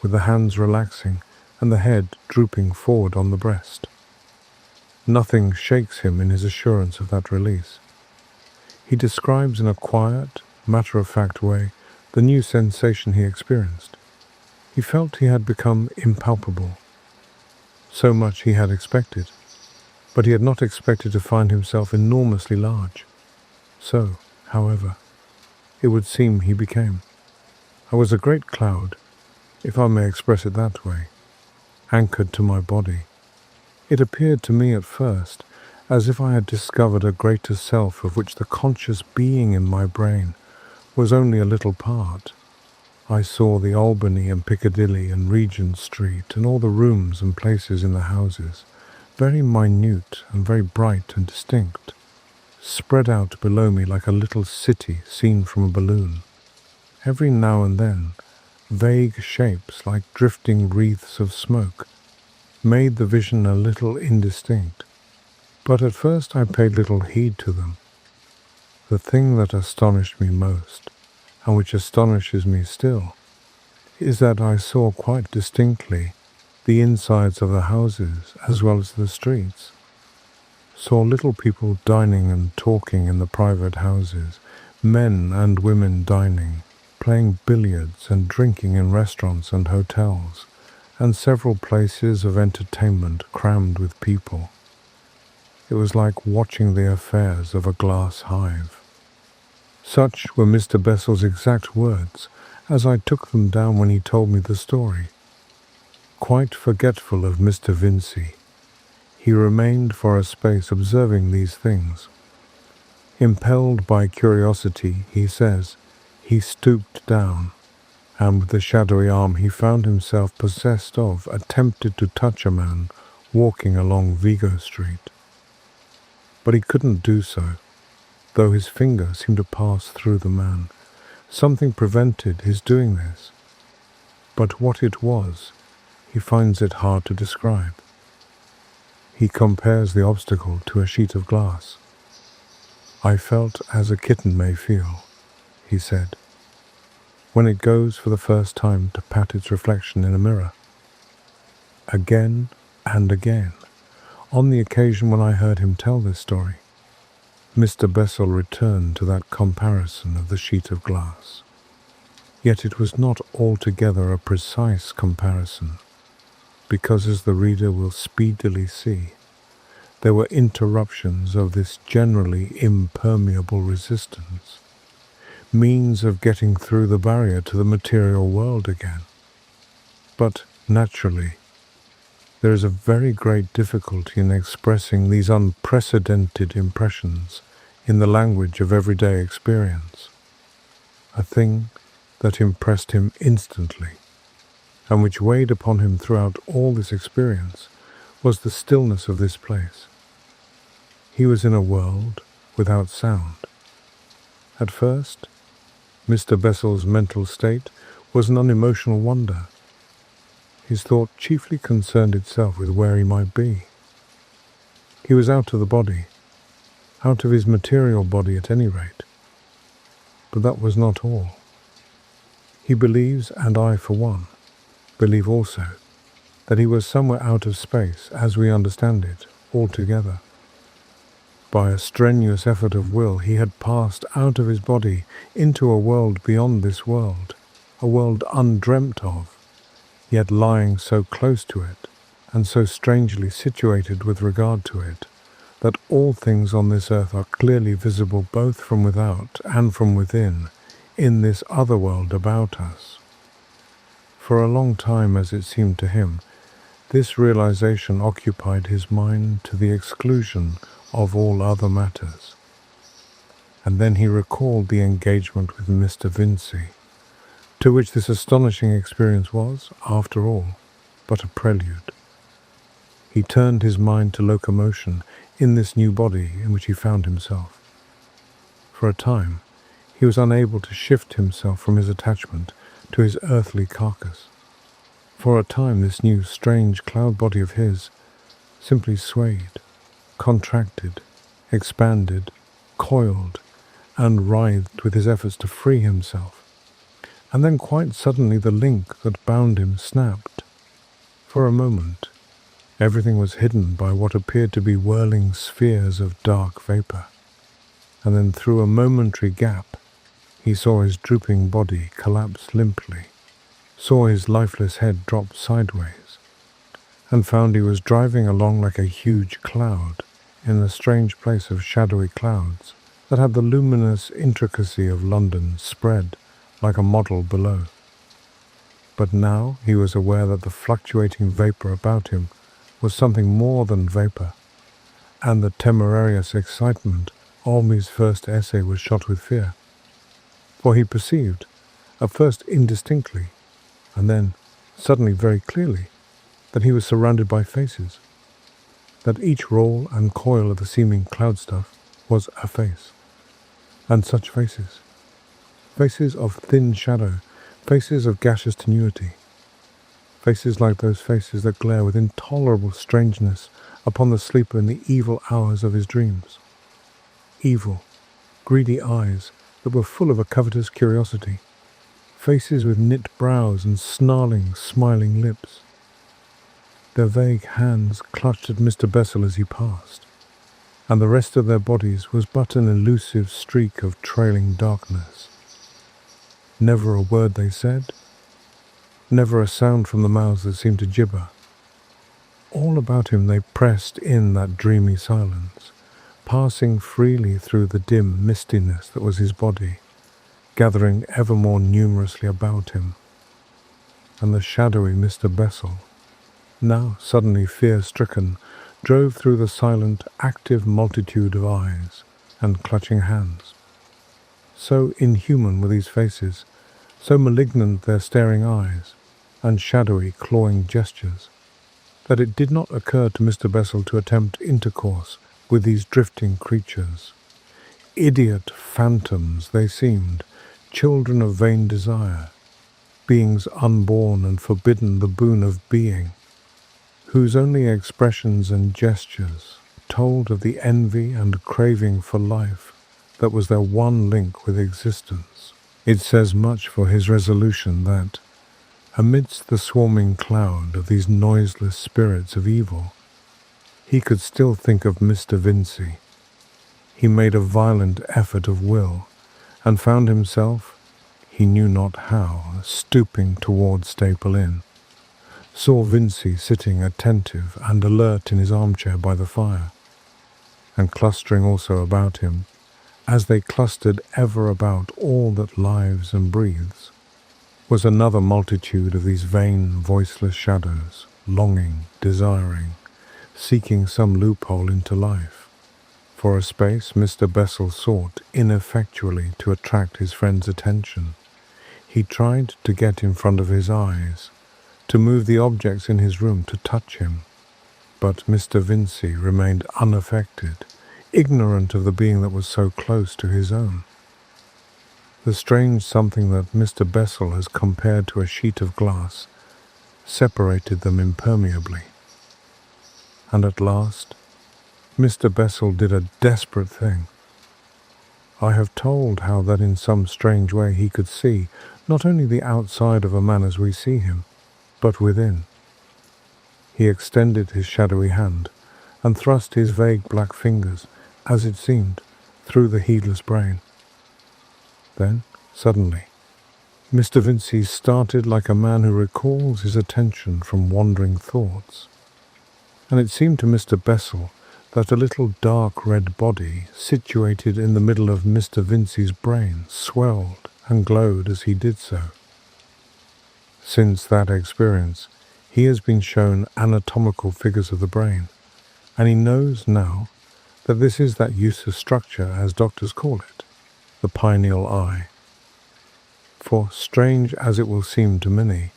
with the hands relaxing and the head drooping forward on the breast. Nothing shakes him in his assurance of that release. He describes in a quiet, matter-of-fact way the new sensation he experienced. He felt he had become impalpable. So much he had expected, but he had not expected to find himself enormously large. So, however, it would seem he became. I was a great cloud, if I may express it that way, anchored to my body. It appeared to me at first as if I had discovered a greater self of which the conscious being in my brain was only a little part. I saw the Albany and Piccadilly and Regent Street and all the rooms and places in the houses, very minute and very bright and distinct, spread out below me like a little city seen from a balloon. Every now and then, vague shapes like drifting wreaths of smoke made the vision a little indistinct, but at first I paid little heed to them. The thing that astonished me most, and which astonishes me still, is that I saw quite distinctly the insides of the houses as well as the streets. Saw little people dining and talking in the private houses, men and women dining, playing billiards and drinking in restaurants and hotels, and several places of entertainment crammed with people. It was like watching the affairs of a glass hive. Such were Mr. Bessel's exact words as I took them down when he told me the story. Quite forgetful of Mr. Vincey, he remained for a space observing these things. Impelled by curiosity, he says, he stooped down, and with the shadowy arm he found himself possessed of attempted to touch a man walking along Vigo Street. But he couldn't do so, though his finger seemed to pass through the man. Something prevented his doing this. But what it was, he finds it hard to describe. He compares the obstacle to a sheet of glass. I felt as a kitten may feel, he said, when it goes for the first time to pat its reflection in a mirror. Again and again, on the occasion when I heard him tell this story, Mr. Bessel returned to that comparison of the sheet of glass. Yet it was not altogether a precise comparison, because, as the reader will speedily see, there were interruptions of this generally impermeable resistance, means of getting through the barrier to the material world again. But, naturally, there is a very great difficulty in expressing these unprecedented impressions in the language of everyday experience. A thing that impressed him instantly, and which weighed upon him throughout all this experience, was the stillness of this place. He was in a world without sound. At first, Mr. Bessel's mental state was an unemotional wonder. His thought chiefly concerned itself with where he might be. He was out of the body, out of his material body at any rate. But that was not all. He believes, and I for one, believe also, that he was somewhere out of space, as we understand it, altogether. By a strenuous effort of will, he had passed out of his body into a world beyond this world, a world undreamt of, yet lying so close to it, and so strangely situated with regard to it, that all things on this earth are clearly visible both from without and from within, in this other world about us. For a long time, as it seemed to him, this realization occupied his mind to the exclusion of all other matters. And then he recalled the engagement with Mr. Vincey, to which this astonishing experience was, after all, but a prelude. He turned his mind to locomotion in this new body in which he found himself. For a time, he was unable to shift himself from his attachment to his earthly carcass. For a time, this new strange cloud body of his simply swayed, contracted, expanded, coiled, and writhed with his efforts to free himself. And then quite suddenly the link that bound him snapped. For a moment, everything was hidden by what appeared to be whirling spheres of dark vapor, and then through a momentary gap, he saw his drooping body collapse limply, saw his lifeless head drop sideways, and found he was driving along like a huge cloud in the strange place of shadowy clouds that had the luminous intricacy of London spread like a model below. But now he was aware that the fluctuating vapor about him was something more than vapor, and the temerarious excitement of his first essay was shot with fear. For he perceived, at first indistinctly, and then suddenly very clearly, that he was surrounded by faces, that each roll and coil of the seeming cloud stuff was a face. And such faces. Faces of thin shadow, faces of gaseous tenuity. Faces like those faces that glare with intolerable strangeness upon the sleeper in the evil hours of his dreams. Evil, greedy eyes that were full of a covetous curiosity. Faces with knit brows and snarling, smiling lips. Their vague hands clutched at Mr. Bessel as he passed, and the rest of their bodies was but an elusive streak of trailing darkness. Never a word they said, never a sound from the mouths that seemed to gibber. All about him they pressed in that dreamy silence, passing freely through the dim mistiness that was his body, gathering ever more numerously about him. And the shadowy Mr. Bessel, now suddenly fear-stricken, drove through the silent, active multitude of eyes and clutching hands. So inhuman were these faces, so malignant their staring eyes, and shadowy, clawing gestures, that it did not occur to Mr. Bessel to attempt intercourse with these drifting creatures. Idiot phantoms they seemed, children of vain desire, beings unborn and forbidden the boon of being, whose only expressions and gestures told of the envy and craving for life that was their one link with existence. It says much for his resolution that, amidst the swarming cloud of these noiseless spirits of evil, he could still think of Mr. Vincey. He made a violent effort of will, and found himself, he knew not how, stooping toward Staple Inn. Saw Vincey sitting attentive and alert in his armchair by the fire, and clustering also about him, as they clustered ever about all that lives and breathes, was another multitude of these vain, voiceless shadows, longing, desiring, seeking some loophole into life. For a space Mr. Bessel sought ineffectually to attract his friend's attention. He tried to get in front of his eyes, to move the objects in his room to touch him, but Mr. Vincey remained unaffected, ignorant of the being that was so close to his own. The strange something that Mr. Bessel has compared to a sheet of glass separated them impermeably. And at last, Mr. Bessel did a desperate thing. I have told how that in some strange way he could see not only the outside of a man as we see him, but within. He extended his shadowy hand and thrust his vague black fingers, as it seemed, through the heedless brain. Then, suddenly, Mr. Vincey started like a man who recalls his attention from wandering thoughts, and it seemed to Mr. Bessel that a little dark red body situated in the middle of Mr. Vincey's brain swelled and glowed as he did so. Since that experience, he has been shown anatomical figures of the brain, and he knows now that this is that useless structure, as doctors call it, the pineal eye. For, strange as it will seem to many,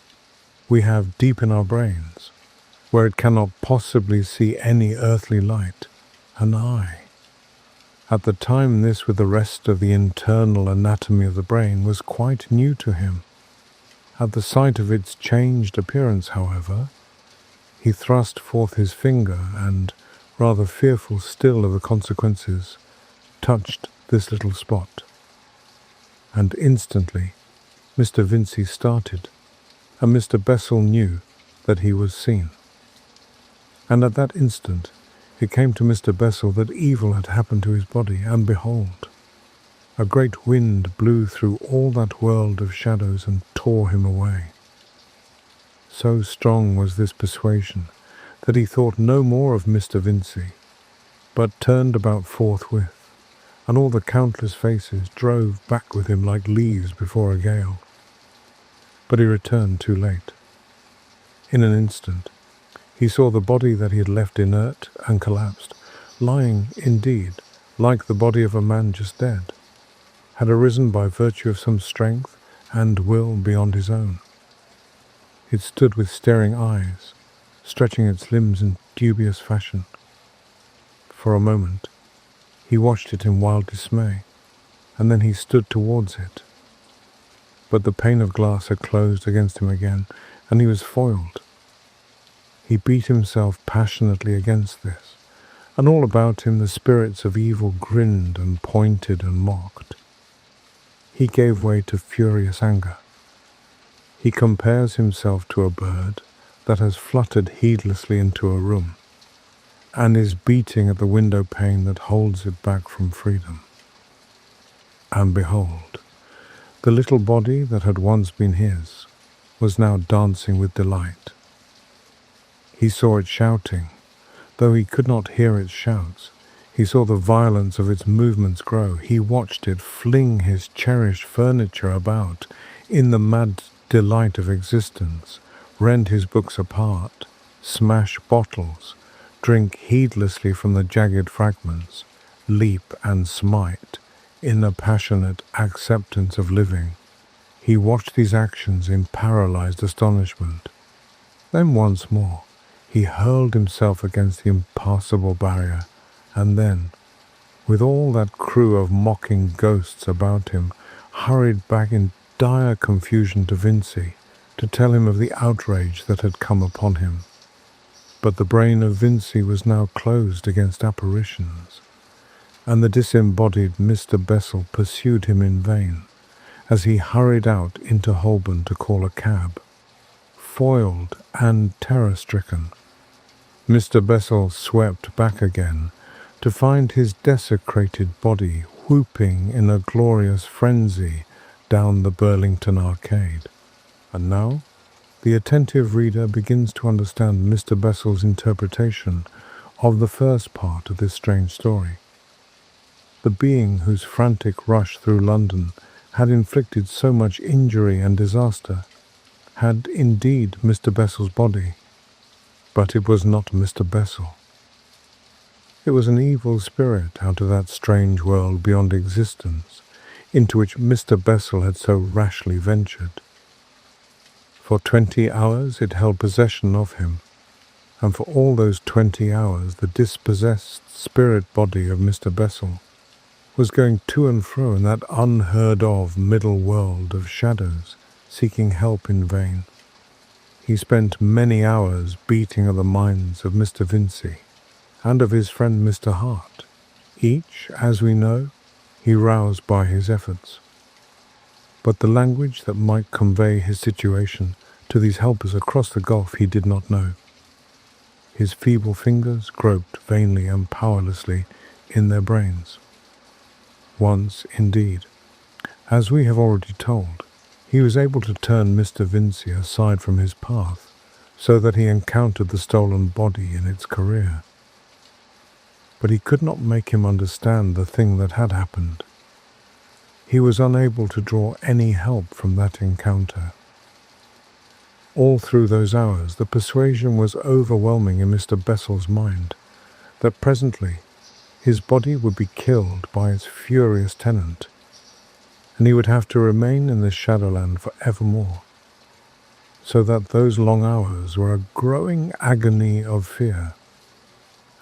we have deep in our brains, where it cannot possibly see any earthly light, an eye. At the time this, with the rest of the internal anatomy of the brain, was quite new to him. At the sight of its changed appearance, however, he thrust forth his finger and, rather fearful still of the consequences, touched this little spot. And instantly Mr. Vincey started, and Mr. Bessel knew that he was seen. And at that instant it came to Mr. Bessel that evil had happened to his body, and behold, a great wind blew through all that world of shadows and tore him away. So strong was this persuasion that he thought no more of Mr. Vincey, but turned about forthwith, and all the countless faces drove back with him like leaves before a gale. But he returned too late. In an instant, he saw the body that he had left inert and collapsed, lying, indeed, like the body of a man just dead, had arisen by virtue of some strength and will beyond his own. It stood with staring eyes, stretching its limbs in dubious fashion. For a moment, he watched it in wild dismay, and then he stood towards it. But the pane of glass had closed against him again, and he was foiled. He beat himself passionately against this, and all about him the spirits of evil grinned and pointed and mocked. He gave way to furious anger. He compares himself to a bird that has fluttered heedlessly into a room, and is beating at the window pane that holds it back from freedom. And behold, the little body that had once been his was now dancing with delight. He saw it shouting, though he could not hear its shouts. He saw the violence of its movements grow. He watched it fling his cherished furniture about in the mad delight of existence, rend his books apart, smash bottles, drink heedlessly from the jagged fragments, leap and smite in a passionate acceptance of living. He watched these actions in paralyzed astonishment. Then once more he hurled himself against the impassable barrier, and then, with all that crew of mocking ghosts about him, hurried back in dire confusion to Vincey to tell him of the outrage that had come upon him. But the brain of Vincey was now closed against apparitions, and the disembodied Mr. Bessel pursued him in vain as he hurried out into Holborn to call a cab. Foiled and terror-stricken, Mr. Bessel swept back again to find his desecrated body whooping in a glorious frenzy down the Burlington Arcade. And now the attentive reader begins to understand Mr. Bessel's interpretation of the first part of this strange story. The being whose frantic rush through London had inflicted so much injury and disaster had indeed Mr. Bessel's body, but it was not Mr. Bessel. It was an evil spirit out of that strange world beyond existence into which Mr. Bessel had so rashly ventured. For 20 hours it held possession of him, and for all those 20 hours the dispossessed spirit body of Mr. Bessel was going to and fro in that unheard-of middle world of shadows, seeking help in vain. He spent many hours beating at the minds of Mr. Vincey and of his friend Mr. Hart. Each, as we know, he roused by his efforts. But the language that might convey his situation to these helpers across the gulf he did not know. His feeble fingers groped vainly and powerlessly in their brains. Once, indeed, as we have already told, he was able to turn Mr. Vincey aside from his path, so that he encountered the stolen body in its career. But he could not make him understand the thing that had happened. He was unable to draw any help from that encounter. All through those hours the persuasion was overwhelming in Mr. Bessel's mind that presently his body would be killed by its furious tenant, and he would have to remain in this shadowland for evermore, so that those long hours were a growing agony of fear.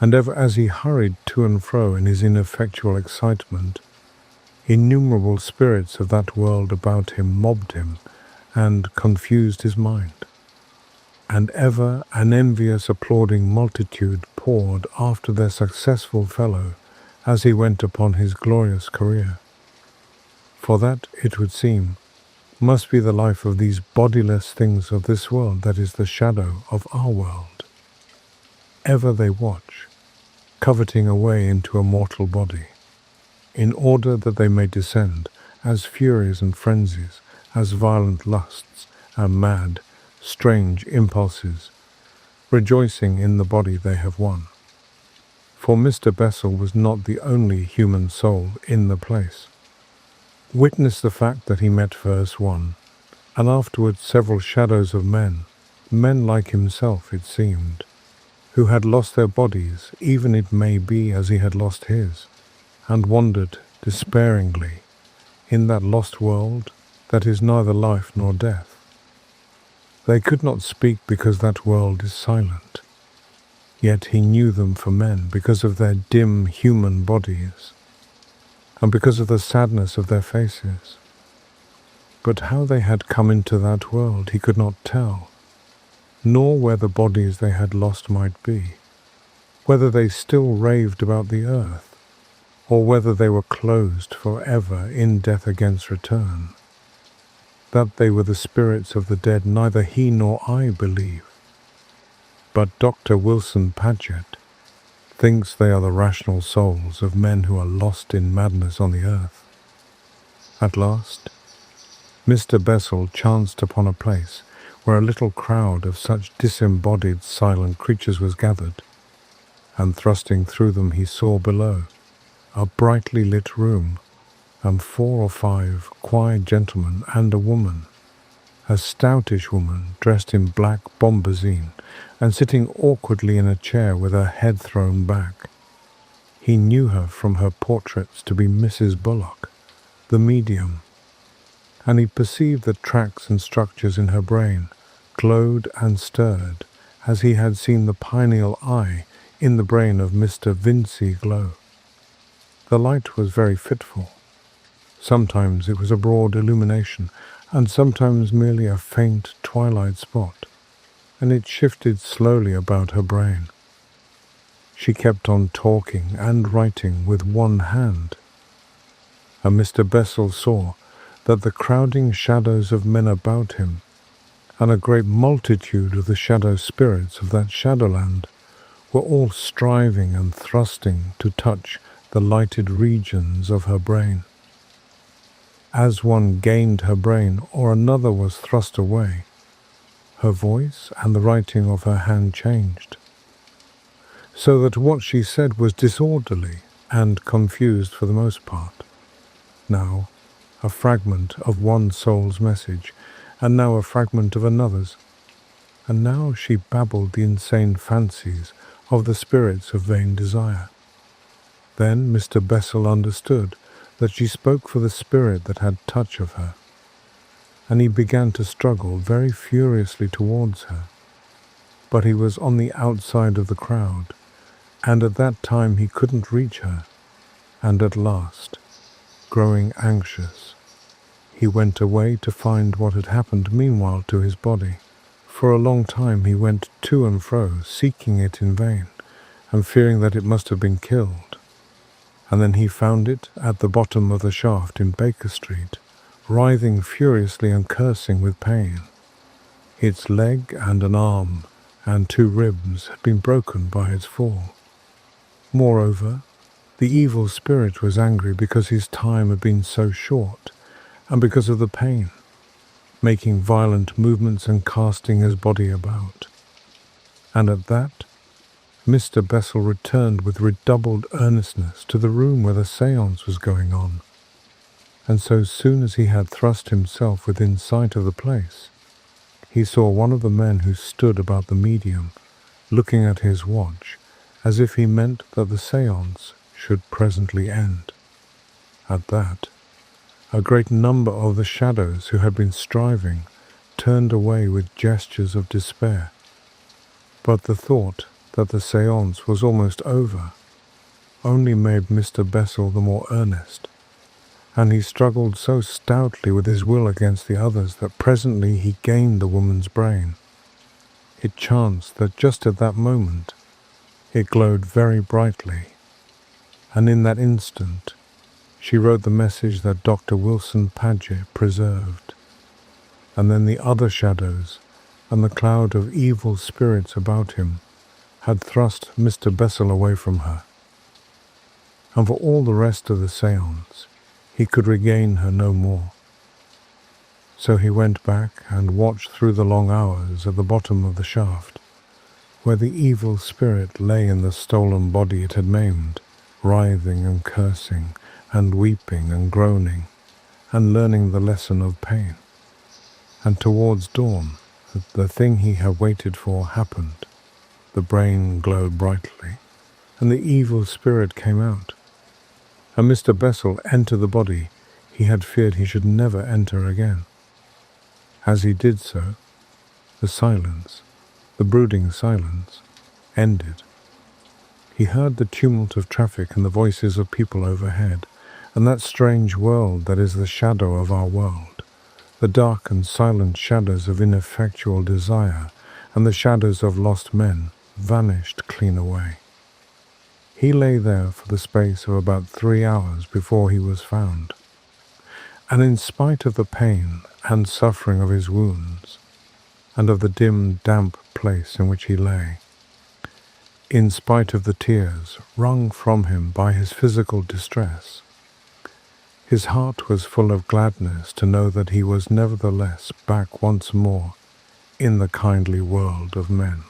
And ever as he hurried to and fro in his ineffectual excitement, innumerable spirits of that world about him mobbed him and confused his mind. And ever an envious applauding multitude poured after their successful fellow as he went upon his glorious career. For that, it would seem, must be the life of these bodiless things of this world that is the shadow of our world. Ever they watch, coveting a way into a mortal body, in order that they may descend as furies and frenzies, as violent lusts and mad, strange impulses, rejoicing in the body they have won. For Mr. Bessel was not the only human soul in the place. Witness the fact that he met first one, and afterwards several shadows of men like himself it seemed, who had lost their bodies, even it may be as he had lost his, and wandered despairingly in that lost world that is neither life nor death. They could not speak because that world is silent, yet he knew them for men because of their dim human bodies, and because of the sadness of their faces. But how they had come into that world he could not tell, nor where the bodies they had lost might be, whether they still raved about the earth, or whether they were closed for ever in death against return. That they were the spirits of the dead neither he nor I believe. But Dr. Wilson Paget thinks they are the rational souls of men who are lost in madness on the earth. At last, Mr. Bessel chanced upon a place where a little crowd of such disembodied silent creatures was gathered, and thrusting through them he saw below a brightly lit room, and 4 or 5 quiet gentlemen and a woman, a stoutish woman dressed in black bombazine and sitting awkwardly in a chair with her head thrown back. He knew her from her portraits to be Mrs. Bullock, the medium, and he perceived the tracks and structures in her brain glowed and stirred as he had seen the pineal eye in the brain of Mr. Vincey glow. The light was very fitful. Sometimes it was a broad illumination, and sometimes merely a faint twilight spot, and it shifted slowly about her brain. She kept on talking and writing with one hand, and Mr. Bessel saw that the crowding shadows of men about him, and a great multitude of the shadow spirits of that shadowland, were all striving and thrusting to touch the lighted regions of her brain. As one gained her brain or another was thrust away, her voice and the writing of her hand changed, so that what she said was disorderly and confused for the most part. Now a fragment of one soul's message, and now a fragment of another's, and now she babbled the insane fancies of the spirits of vain desire. Then Mr. Bessel understood that she spoke for the spirit that had touch of her, and he began to struggle very furiously towards her. But he was on the outside of the crowd, and at that time he couldn't reach her, and at last, growing anxious, he went away to find what had happened meanwhile to his body. For a long time he went to and fro, seeking it in vain, and fearing that it must have been killed. And then he found it at the bottom of the shaft in Baker Street, writhing furiously and cursing with pain. Its leg and an arm and 2 ribs had been broken by its fall. Moreover, the evil spirit was angry because his time had been so short, and because of the pain, making violent movements and casting his body about. And at that, Mr. Bessel returned with redoubled earnestness to the room where the séance was going on, and so soon as he had thrust himself within sight of the place, he saw one of the men who stood about the medium, looking at his watch, as if he meant that the séance should presently end. At that, a great number of the shadows who had been striving turned away with gestures of despair, but the thought that the séance was almost over only made Mr. Bessel the more earnest, and he struggled so stoutly with his will against the others that presently he gained the woman's brain. It chanced that just at that moment it glowed very brightly, and in that instant she wrote the message that Dr. Wilson Paget preserved. and then the other shadows, and the cloud of evil spirits about him had thrust Mr. Bessel away from her. And for all the rest of the séance, he could regain her no more. So he went back and watched through the long hours at the bottom of the shaft, where the evil spirit lay in the stolen body it had maimed, writhing and cursing, and weeping and groaning, and learning the lesson of pain. And towards dawn, the thing he had waited for happened. The brain glowed brightly, and the evil spirit came out. And Mr. Bessel entered the body he had feared he should never enter again. As he did so, the silence, the brooding silence, ended. He heard the tumult of traffic and the voices of people overhead, and that strange world that is the shadow of our world, the dark and silent shadows of ineffectual desire and the shadows of lost men vanished clean away. He lay there for the space of about 3 hours before he was found. And in spite of the pain and suffering of his wounds, and of the dim, damp place in which he lay, in spite of the tears wrung from him by his physical distress, his heart was full of gladness to know that he was nevertheless back once more in the kindly world of men.